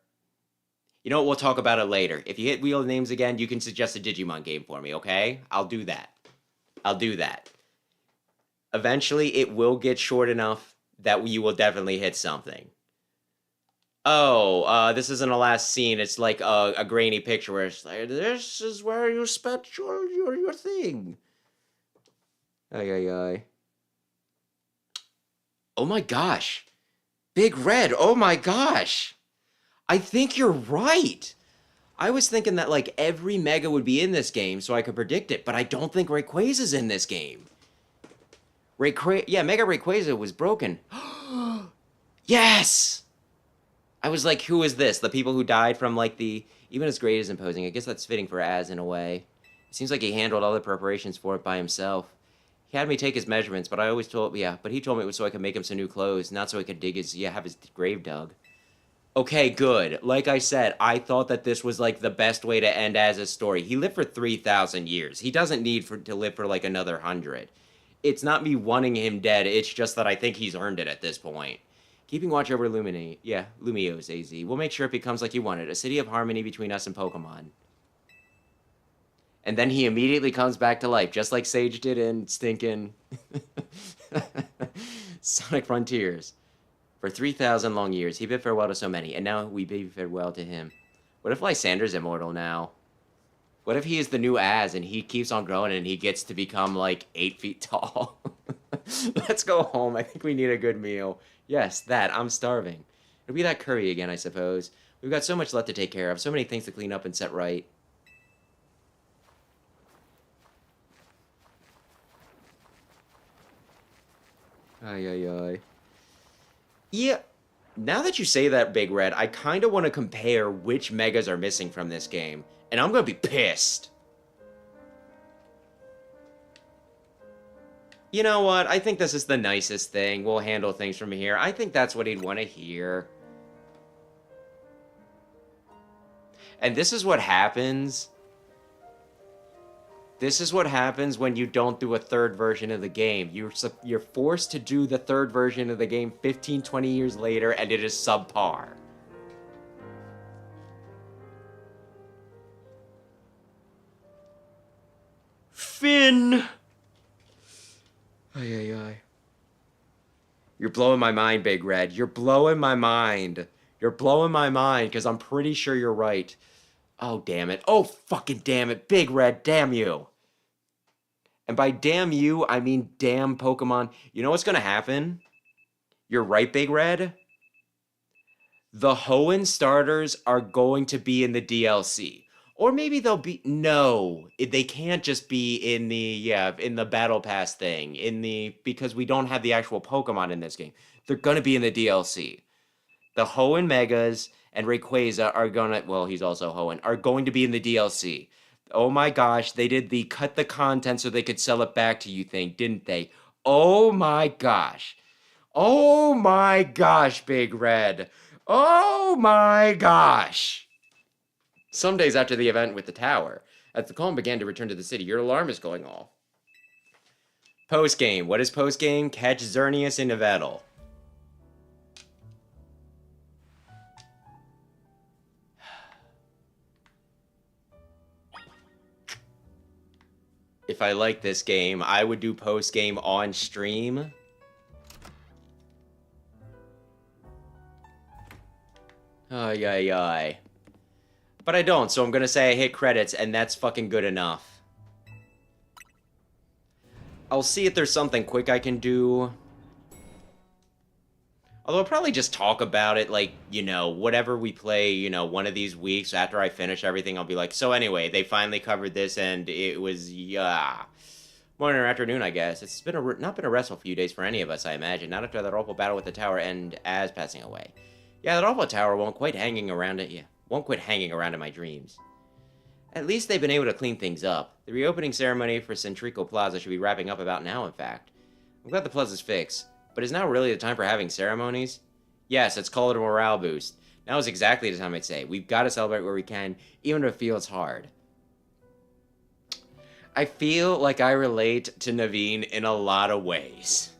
[SPEAKER 1] You know what? We'll talk about it later. If you hit Wheel of Names again, you can suggest a Digimon game for me, okay? I'll do that. I'll do that. Eventually, it will get short enough that you will definitely hit something. Oh, this isn't a last scene. It's like a grainy picture where it's like, this is where you spent your thing. Ay, ay, ay. Oh my gosh. Big Red, oh my gosh. I think you're right. I was thinking that like every Mega would be in this game so I could predict it, but I don't think Rayquaza's in this game. Yeah, Mega Rayquaza was broken. Yes! I was like, who is this? The people who died from like even as great as imposing. I guess that's fitting for Az in a way. It seems like he handled all the preparations for it by himself. He had me take his measurements, but he told me it was so I could make him some new clothes, not so he could have his grave dug. Okay, good. Like I said, I thought that this was like the best way to end Az's story. He lived for 3,000 years. He doesn't need to live for like another 100. It's not me wanting him dead, it's just that I think he's earned it at this point. Keeping watch over Lumiose, AZ. We'll make sure it becomes like you wanted, a city of harmony between us and Pokemon. And then he immediately comes back to life, just like Sage did in stinking Sonic Frontiers. For 3,000 long years, he bid farewell to so many, and now we bid farewell to him. What if Lysander's immortal now? What if he is the new Az, and he keeps on growing, and he gets to become, like, 8 feet tall? Let's go home. I think we need a good meal. Yes, that. I'm starving. It'll be that curry again, I suppose. We've got so much left to take care of, so many things to clean up and set right. Ay, ay, ay. Yeah, now that you say that, Big Red, I kind of want to compare which megas are missing from this game, and I'm going to be pissed. You know what? I think this is the nicest thing. We'll handle things from here. I think that's what he'd want to hear. And this is what happens. This is what happens when you don't do a third version of the game. You're forced to do the third version of the game 15, 20 years later, and it is subpar. Finn! Ay, ay, ay. You're blowing my mind, Big Red. You're blowing my mind. You're blowing my mind, because I'm pretty sure you're right. Oh, damn it. Oh, fucking damn it. Big Red, damn you. And by damn you, I mean damn Pokemon. You know what's going to happen? You're right, Big Red. The Hoenn starters are going to be in the DLC. Or maybe they'll be... No, they can't just be in the Battle Pass thing. Because we don't have the actual Pokemon in this game. They're going to be in the DLC. The Hoenn Megas and Rayquaza are gonna... Well, he's also Hoenn. Are going to be in the DLC. Oh my gosh, they did the cut the content so they could sell it back to you thing, didn't they? Oh my gosh. Oh my gosh, Big Red. Oh my gosh. Some days after the event with the tower, as the calm began to return to the city, your alarm is going off. Post-game. What is post-game? Catch Xerneas in Yveltal. If I like this game, I would do post-game on stream. Ay, ay, ay. But I don't, so I'm gonna say I hit credits, and that's fucking good enough. I'll see if there's something quick I can do. Although I'll probably just talk about it, like, you know, whatever we play, you know, one of these weeks after I finish everything, I'll be like, so anyway, they finally covered this, and it was, yeah, morning or afternoon, I guess. It's been not been a restful few days for any of us, I imagine, not after that awful battle with the tower and as passing away. Yeah, that awful tower won't quit hanging around in my dreams. At least they've been able to clean things up. The reopening ceremony for Centrico Plaza should be wrapping up about now, in fact. I'm glad the plaza's fixed. But is now really the time for having ceremonies? Yes, let's call it a morale boost. Now is exactly the time I'd say. We've got to celebrate where we can, even if it feels hard. I feel like I relate to Naveen in a lot of ways.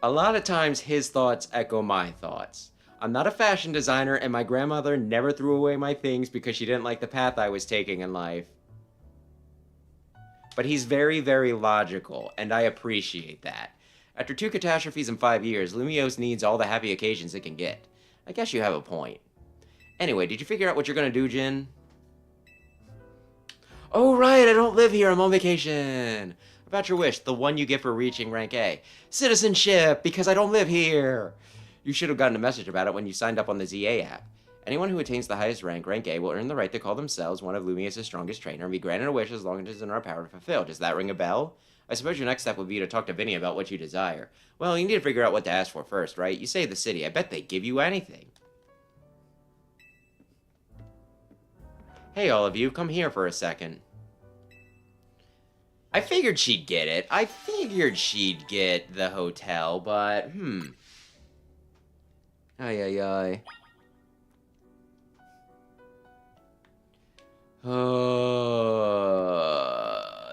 [SPEAKER 1] A lot of times his thoughts echo my thoughts. I'm not a fashion designer, and my grandmother never threw away my things because she didn't like the path I was taking in life. But he's very, very logical, and I appreciate that. After 2 catastrophes in 5 years, Lumiose needs all the happy occasions it can get. I guess you have a point. Anyway, did you figure out what you're gonna do, Jin? Oh, right, I don't live here, I'm on vacation! About your wish, the one you get for reaching rank A. Citizenship, because I don't live here! You should have gotten a message about it when you signed up on the ZA app. Anyone who attains the highest rank A, will earn the right to call themselves one of Lumia's strongest trainer and be granted a wish as long as it is in our power to fulfill. Does that ring a bell? I suppose your next step would be to talk to Vinny about what you desire. Well, you need to figure out what to ask for first, right? You say the city. I bet they give you anything. Hey, all of you, come here for a second. I figured she'd get it. I figured she'd get the hotel, but, Ay, ay, ay.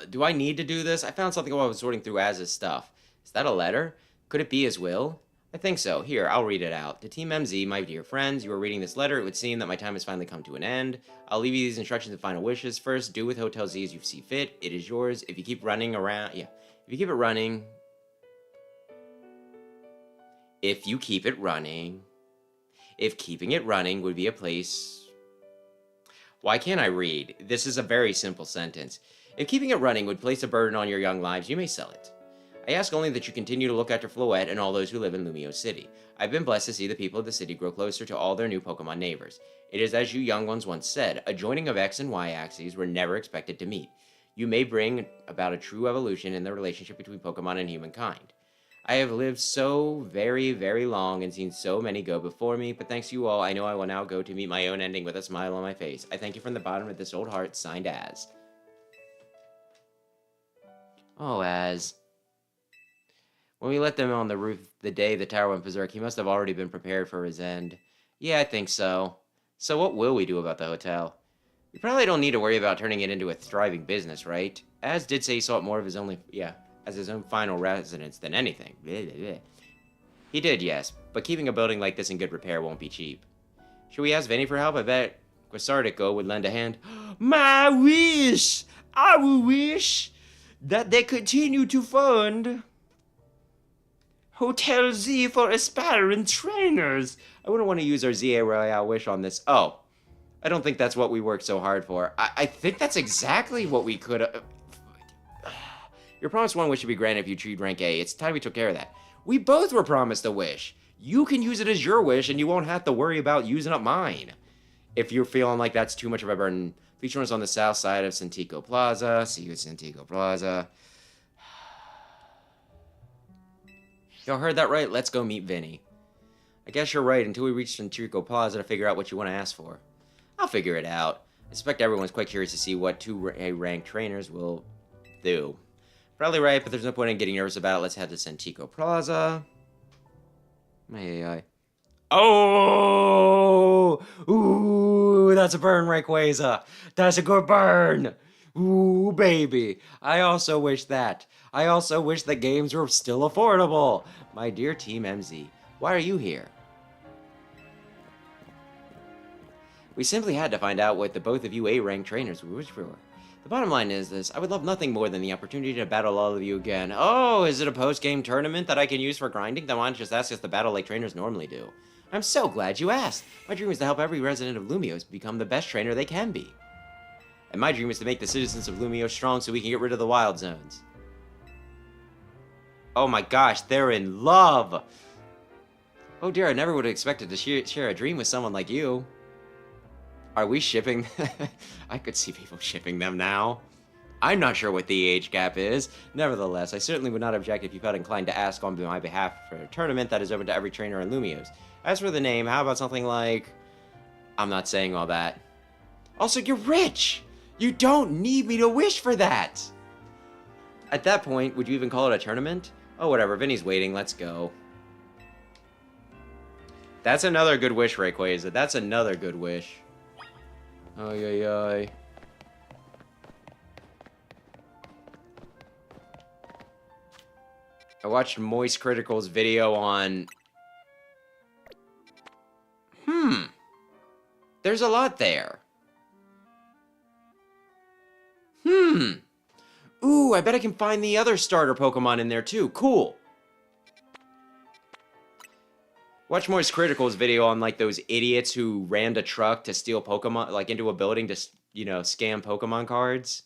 [SPEAKER 1] Do I need to do this? I found something while I was sorting through Az's stuff. Is that a letter? Could it be his will? I think so. Here, I'll read it out. To Team MZ, my dear friends, you are reading this letter. It would seem that my time has finally come to an end. I'll leave you these instructions and final wishes. First, do with Hotel Z as you see fit. It is yours. If you keep running around... Yeah. If you keep it running... If you keep it running... If keeping it running would be a place... Why can't I read? This is a very simple sentence. If keeping it running would place a burden on your young lives, you may sell it. I ask only that you continue to look after Floette and all those who live in Lumiose City. I've been blessed to see the people of the city grow closer to all their new Pokemon neighbors. It is as you young ones once said, a joining of X and Y axes were never expected to meet. You may bring about a true evolution in the relationship between Pokemon and humankind. I have lived so very, very long and seen so many go before me, but thanks to you all, I know I will now go to meet my own ending with a smile on my face. I thank you from the bottom of this old heart, signed Az. Oh, Az. When we let them on the roof the day the tower went berserk, he must have already been prepared for his end. Yeah, I think so. So what will we do about the hotel? We probably don't need to worry about turning it into a thriving business, right? Az did say he saw it more of his as his own final residence than anything. He did, yes, but keeping a building like this in good repair won't be cheap. Should we ask Vinny for help? I bet Quasardico would lend a hand. My wish! I wish that they continue to fund Hotel Z for aspiring trainers. I wouldn't want to use our ZA Royale wish on this. Oh, I don't think that's what we worked so hard for. I think that's exactly what we could have... Your promised one wish should be granted if you achieved rank A. It's time we took care of that. We both were promised a wish. You can use it as your wish, and you won't have to worry about using up mine. If you're feeling like that's too much of a burden, please join us on the south side of Santico Plaza. See you at Santico Plaza. Y'all heard that right? Let's go meet Vinny. I guess you're right. Until we reach Santico Plaza to figure out what you want to ask for. I'll figure it out. I suspect everyone's quite curious to see what 2A ranked trainers will do. Probably right, but there's no point in getting nervous about it. Let's head to Santico Plaza. My AI. Oh! Ooh, that's a burn, Rayquaza. That's a good burn. Ooh, baby. I also wish that. I also wish the games were still affordable. My dear Team MZ, why are you here? We simply had to find out what the both of you A-ranked trainers wish for. The bottom line is this, I would love nothing more than the opportunity to battle all of you again. Oh, is it a post-game tournament that I can use for grinding? Then why don't you just ask us to battle like trainers normally do? I'm so glad you asked. My dream is to help every resident of Lumiose become the best trainer they can be. And my dream is to make the citizens of Lumiose strong so we can get rid of the wild zones. Oh my gosh, they're in love! Oh dear, I never would have expected to share a dream with someone like you. Are we shipping? I could see people shipping them now. I'm not sure what the age gap is. Nevertheless, I certainly would not object if you felt inclined to ask on my behalf for a tournament that is open to every trainer in Lumiose. As for the name, how about something like... I'm not saying all that. Also, you're rich! You don't need me to wish for that! At that point, would you even call it a tournament? Oh, whatever, Vinny's waiting, let's go. That's another good wish, Rayquaza. That's another good wish. Ay, ay, ay. I watched Moist Critical's video on... There's a lot there. Ooh, I bet I can find the other starter Pokemon in there too. Cool. Watch Moist Critical's video on, like, those idiots who rammed a truck to steal Pokemon, like, into a building to, you know, scam Pokemon cards.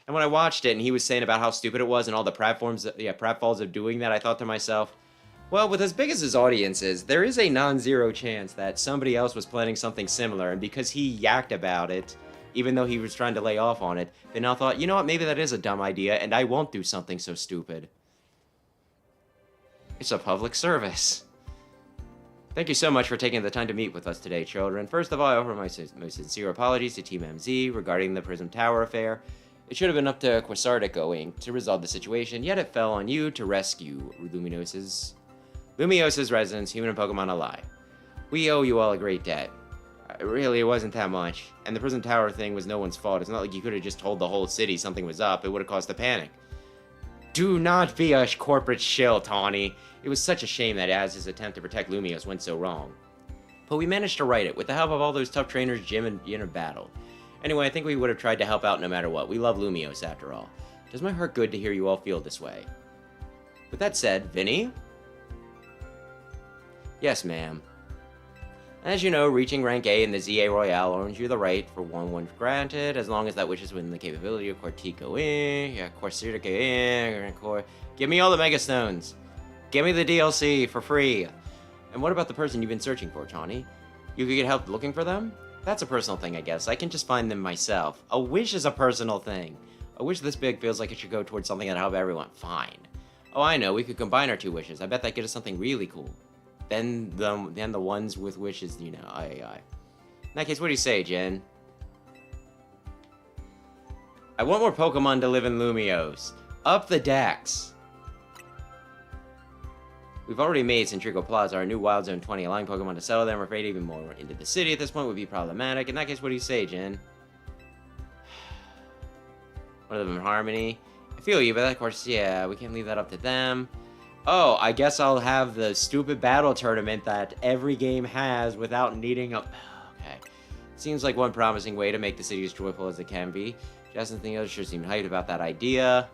[SPEAKER 1] And when I watched it and he was saying about how stupid it was and all the pratfalls of doing that, I thought to myself, well, with as big as his audience is, there is a non-zero chance that somebody else was planning something similar, and because he yacked about it, even though he was trying to lay off on it, they now thought, you know what, maybe that is a dumb idea, and I won't do something so stupid. It's a public service. Thank you so much for taking the time to meet with us today, children. First of all, I offer my most sincere apologies to Team MZ regarding the Prism Tower affair. It should have been up to Quasardico Inc. to resolve the situation, yet it fell on you to rescue Lumiose's residents, human and Pokemon alike. We owe you all a great debt. Really, it wasn't that much. And the Prism Tower thing was no one's fault. It's not like you could have just told the whole city something was up. It would have caused a panic. Do not be a corporate shill, Tawny. It was such a shame that Az's attempt to protect Lumiose went so wrong. But we managed to right it, with the help of all those tough trainers Jim and Yin have battled. Anyway, I think we would have tried to help out no matter what. We love Lumiose, after all. It does my heart good to hear you all feel this way. With that said, Vinny? Yes, ma'am. As you know, reaching rank A in the ZA Royale earns you the right for one granted, as long as that wish is within the capability of Cortico Inc. Give me all the Mega Stones. Give me the DLC for free. And what about the person you've been searching for, Tawny? You could get help looking for them? That's a personal thing, I guess. I can just find them myself. A wish is a personal thing. A wish this big feels like it should go towards something that'll help everyone. Fine. Oh, I know. We could combine our 2 wishes. I bet that gives us something really cool. Then the ones with wishes, you know, aye. In that case, what do you say, Jen? I want more Pokemon to live in Lumiose. Up the dex. We've already made Centrico Plaza our new Wild Zone 20, allowing Pokemon to settle there. I'm afraid even more into the city at this point would be problematic. In that case, what do you say, Jen? One of them in Harmony. I feel you, but of course, yeah, we can't leave that up to them. Oh, I guess I'll have the stupid battle tournament that every game has without needing a... Okay. Seems like one promising way to make the city as joyful as it can be. Jess and the others sure seem hyped about that idea.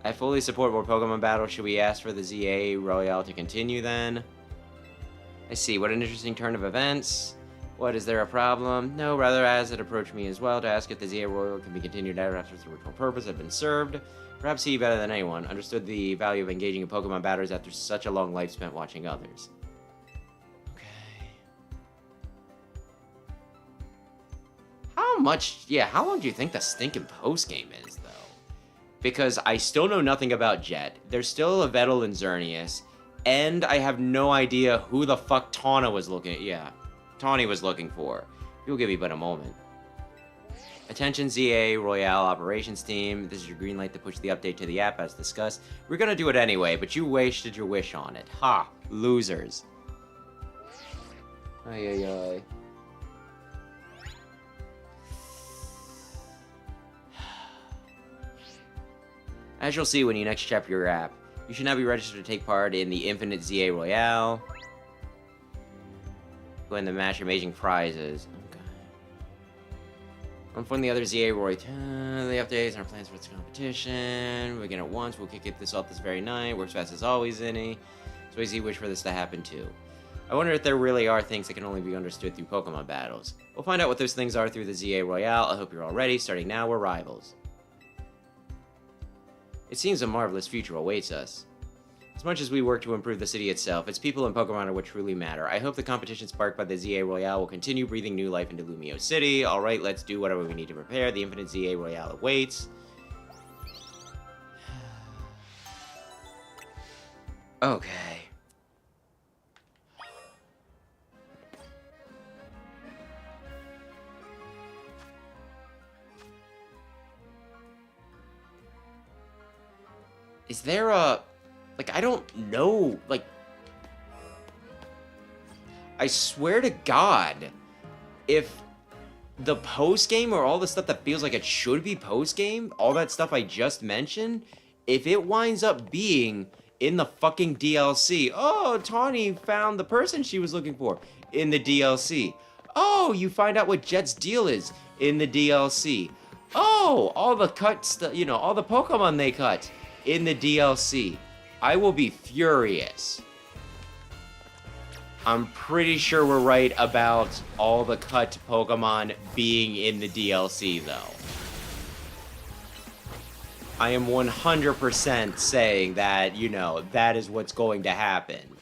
[SPEAKER 1] I fully support more Pokemon battles. Should we ask for the ZA Royale to continue then? I see. What an interesting turn of events. What, is there a problem? No, rather as it approached me as well to ask if the ZA Royale can be continued after its original purpose had been served. Perhaps he, better than anyone, understood the value of engaging in Pokemon battles after such a long life spent watching others. Okay. How long do you think the stinking post-game is, though? Because I still know nothing about Jet. There's still a Vettel and Xerneas, and I have no idea who the fuck Tawny was looking for. You'll give me but a moment. Attention ZA Royale Operations Team. This is your green light to push the update to the app as discussed. We're gonna do it anyway, but you wasted your wish on it. Ha! Losers. Ay. As you'll see when you next check your app, you should now be registered to take part in the Infinite ZA Royale. Win the match amazing prizes. Okay. From the other ZA Roy, the updates and our plans for this competition. We begin at once. We'll kick this off this very night. Works fast as always, Zinny. So easy wish for this to happen too. I wonder if there really are things that can only be understood through Pokemon battles. We'll find out what those things are through the ZA Royale. I hope you're all ready. Starting now, we're rivals. It seems a marvelous future awaits us. As much as we work to improve the city itself, its people and Pokemon are what truly matter. I hope the competition sparked by the ZA Royale will continue breathing new life into Lumiose City. Alright, let's do whatever we need to prepare. The Infinite ZA Royale awaits. Okay. Is there a... Like, I don't know, like... I swear to God, if the post-game or all the stuff that feels like it should be post-game, all that stuff I just mentioned, if it winds up being in the fucking DLC, oh, Tawny found the person she was looking for in the DLC. Oh, you find out what Jet's deal is in the DLC. Oh, all the cuts, you know, all the Pokemon they cut in the DLC. I will be furious. I'm pretty sure we're right about all the cut Pokemon being in the DLC, though. I am 100% saying that, you know, that is what's going to happen.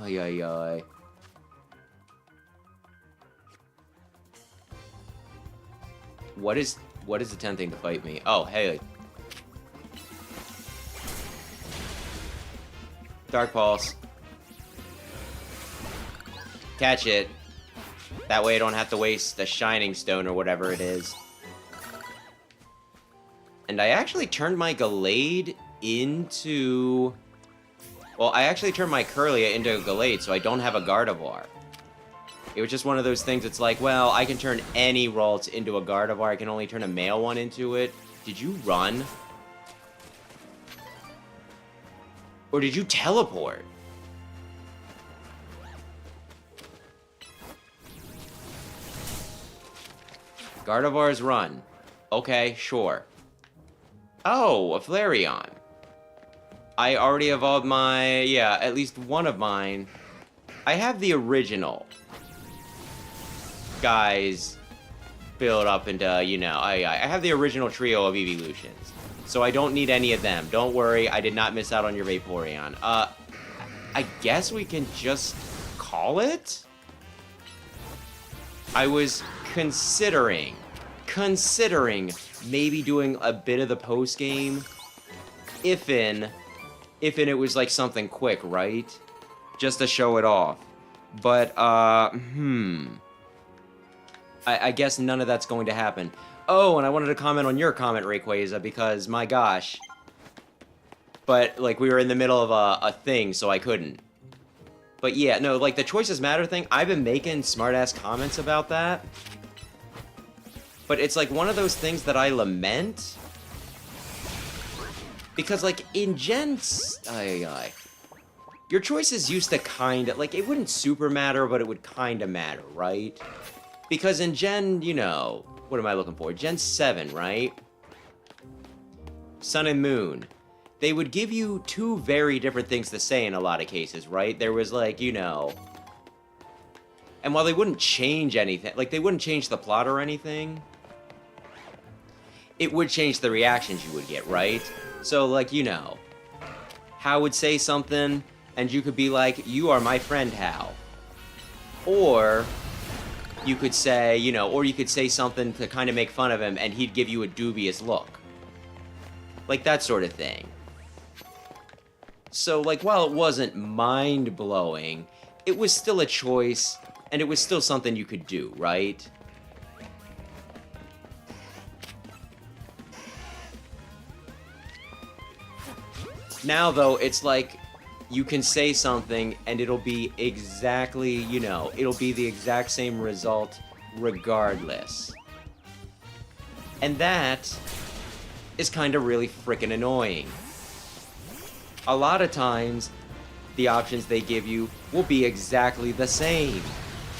[SPEAKER 1] Ay. What is attempting to fight me? Oh, hey. Dark Pulse. Catch it. That way I don't have to waste the Shining Stone or whatever it is. And I actually turned my Gallade into... Well, I actually turned my Kirlia into a Gallade, so I don't have a Gardevoir. It was just one of those things, it's like, well, I can turn any Ralts into a Gardevoir, I can only turn a male one into it. Did you run? Or did you teleport? Gardevoir's run. Okay, sure. Oh, a Flareon. I already evolved my... Yeah, at least one of mine. I have the original guys build up into, you know, I have the original trio of Evolutions. So I don't need any of them. Don't worry, I did not miss out on your Vaporeon. I guess we can just call it? I was considering maybe doing a bit of the post game, if it was like something quick, right? Just to show it off. But I guess none of that's going to happen. Oh, and I wanted to comment on your comment, Rayquaza, because my gosh. But like we were in the middle of a thing, so I couldn't. But yeah, no, like the choices matter thing, I've been making smart-ass comments about that. But it's like one of those things that I lament. Because like in Gen's... your choices used to kinda... Like it wouldn't super matter, but it would kinda matter, right? Because in Gen, you know... What am I looking for? Gen 7, right? Sun and Moon. They would give you two very different things to say in a lot of cases, right? There was like, you know... And while they wouldn't change anything, like they wouldn't change the plot or anything, it would change the reactions you would get, right? So like, you know, Hal would say something, and you could be like, "You are my friend, Hal." Or you could say, you know, or you could say something to kind of make fun of him, and he'd give you a dubious look. Like that sort of thing. So, like, while it wasn't mind-blowing, it was still a choice, and it was still something you could do, right? Now, though, it's like, you can say something, and it'll be exactly, you know, it'll be the exact same result regardless. And that is kind of really freaking annoying. A lot of times, the options they give you will be exactly the same.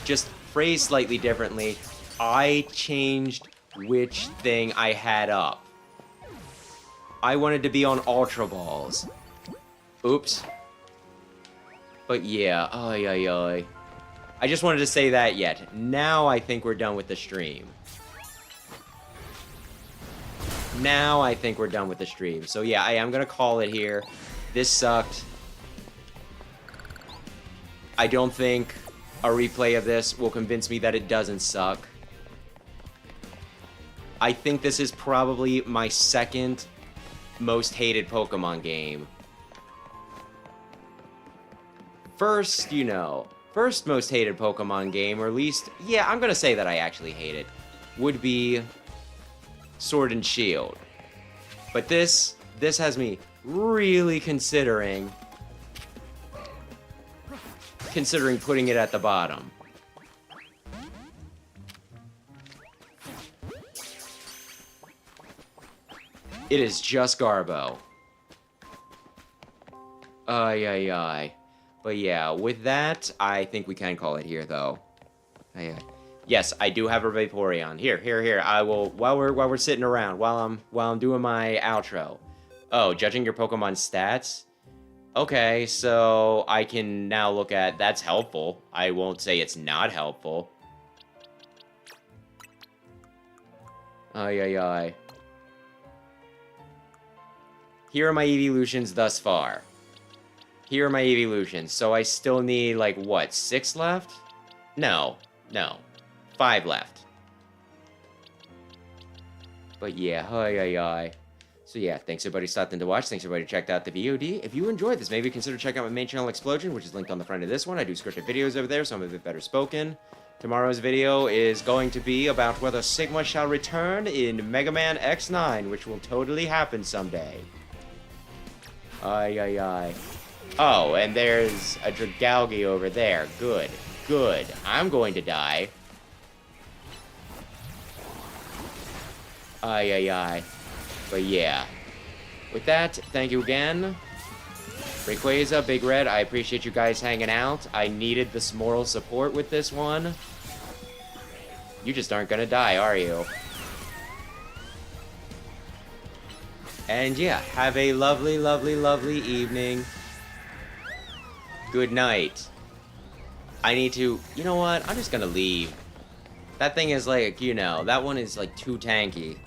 [SPEAKER 1] Just phrased slightly differently. I changed which thing I had up. I wanted to be on Ultra Balls. Oops. But yeah, I just wanted to say that yet. Now I think we're done with the stream. Now I think we're done with the stream. So yeah, I am gonna call it here. This sucked. I don't think a replay of this will convince me that it doesn't suck. I think this is probably my second most hated Pokemon game. First, you know, first most hated Pokemon game, or at least, yeah, I'm gonna say that I actually hate it, would be Sword and Shield. But this has me really considering putting it at the bottom. It is just Garbo. But yeah, with that, I think we can call it here, though. Yes, I do have a Vaporeon. Here. I will, while we're sitting around, while I'm doing my outro. Oh, judging your Pokemon stats? Okay, so I can now look at... That's helpful. I won't say it's not helpful. Here are my evolutions thus far. Here are my evolutions. So I still need, like, what, 6 left? No. 5 left. But yeah, So yeah, thanks everybody who stopped in to watch. Thanks everybody who checked out the VOD. If you enjoyed this, maybe consider checking out my main channel, Explosion, which is linked on the front of this one. I do scripted videos over there, so I'm a bit better spoken. Tomorrow's video is going to be about whether Sigma shall return in Mega Man X9, which will totally happen someday. Oh, and there's a Dragalge over there. Good. I'm going to die. But yeah. With that, thank you again. Rayquaza, Big Red, I appreciate you guys hanging out. I needed this moral support with this one. You just aren't gonna die, are you? And yeah, have a lovely, lovely, lovely evening. Good night. I need to... You know what? I'm just gonna leave. That thing is like, you know, that one is like too tanky.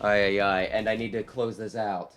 [SPEAKER 1] And I need to close this out.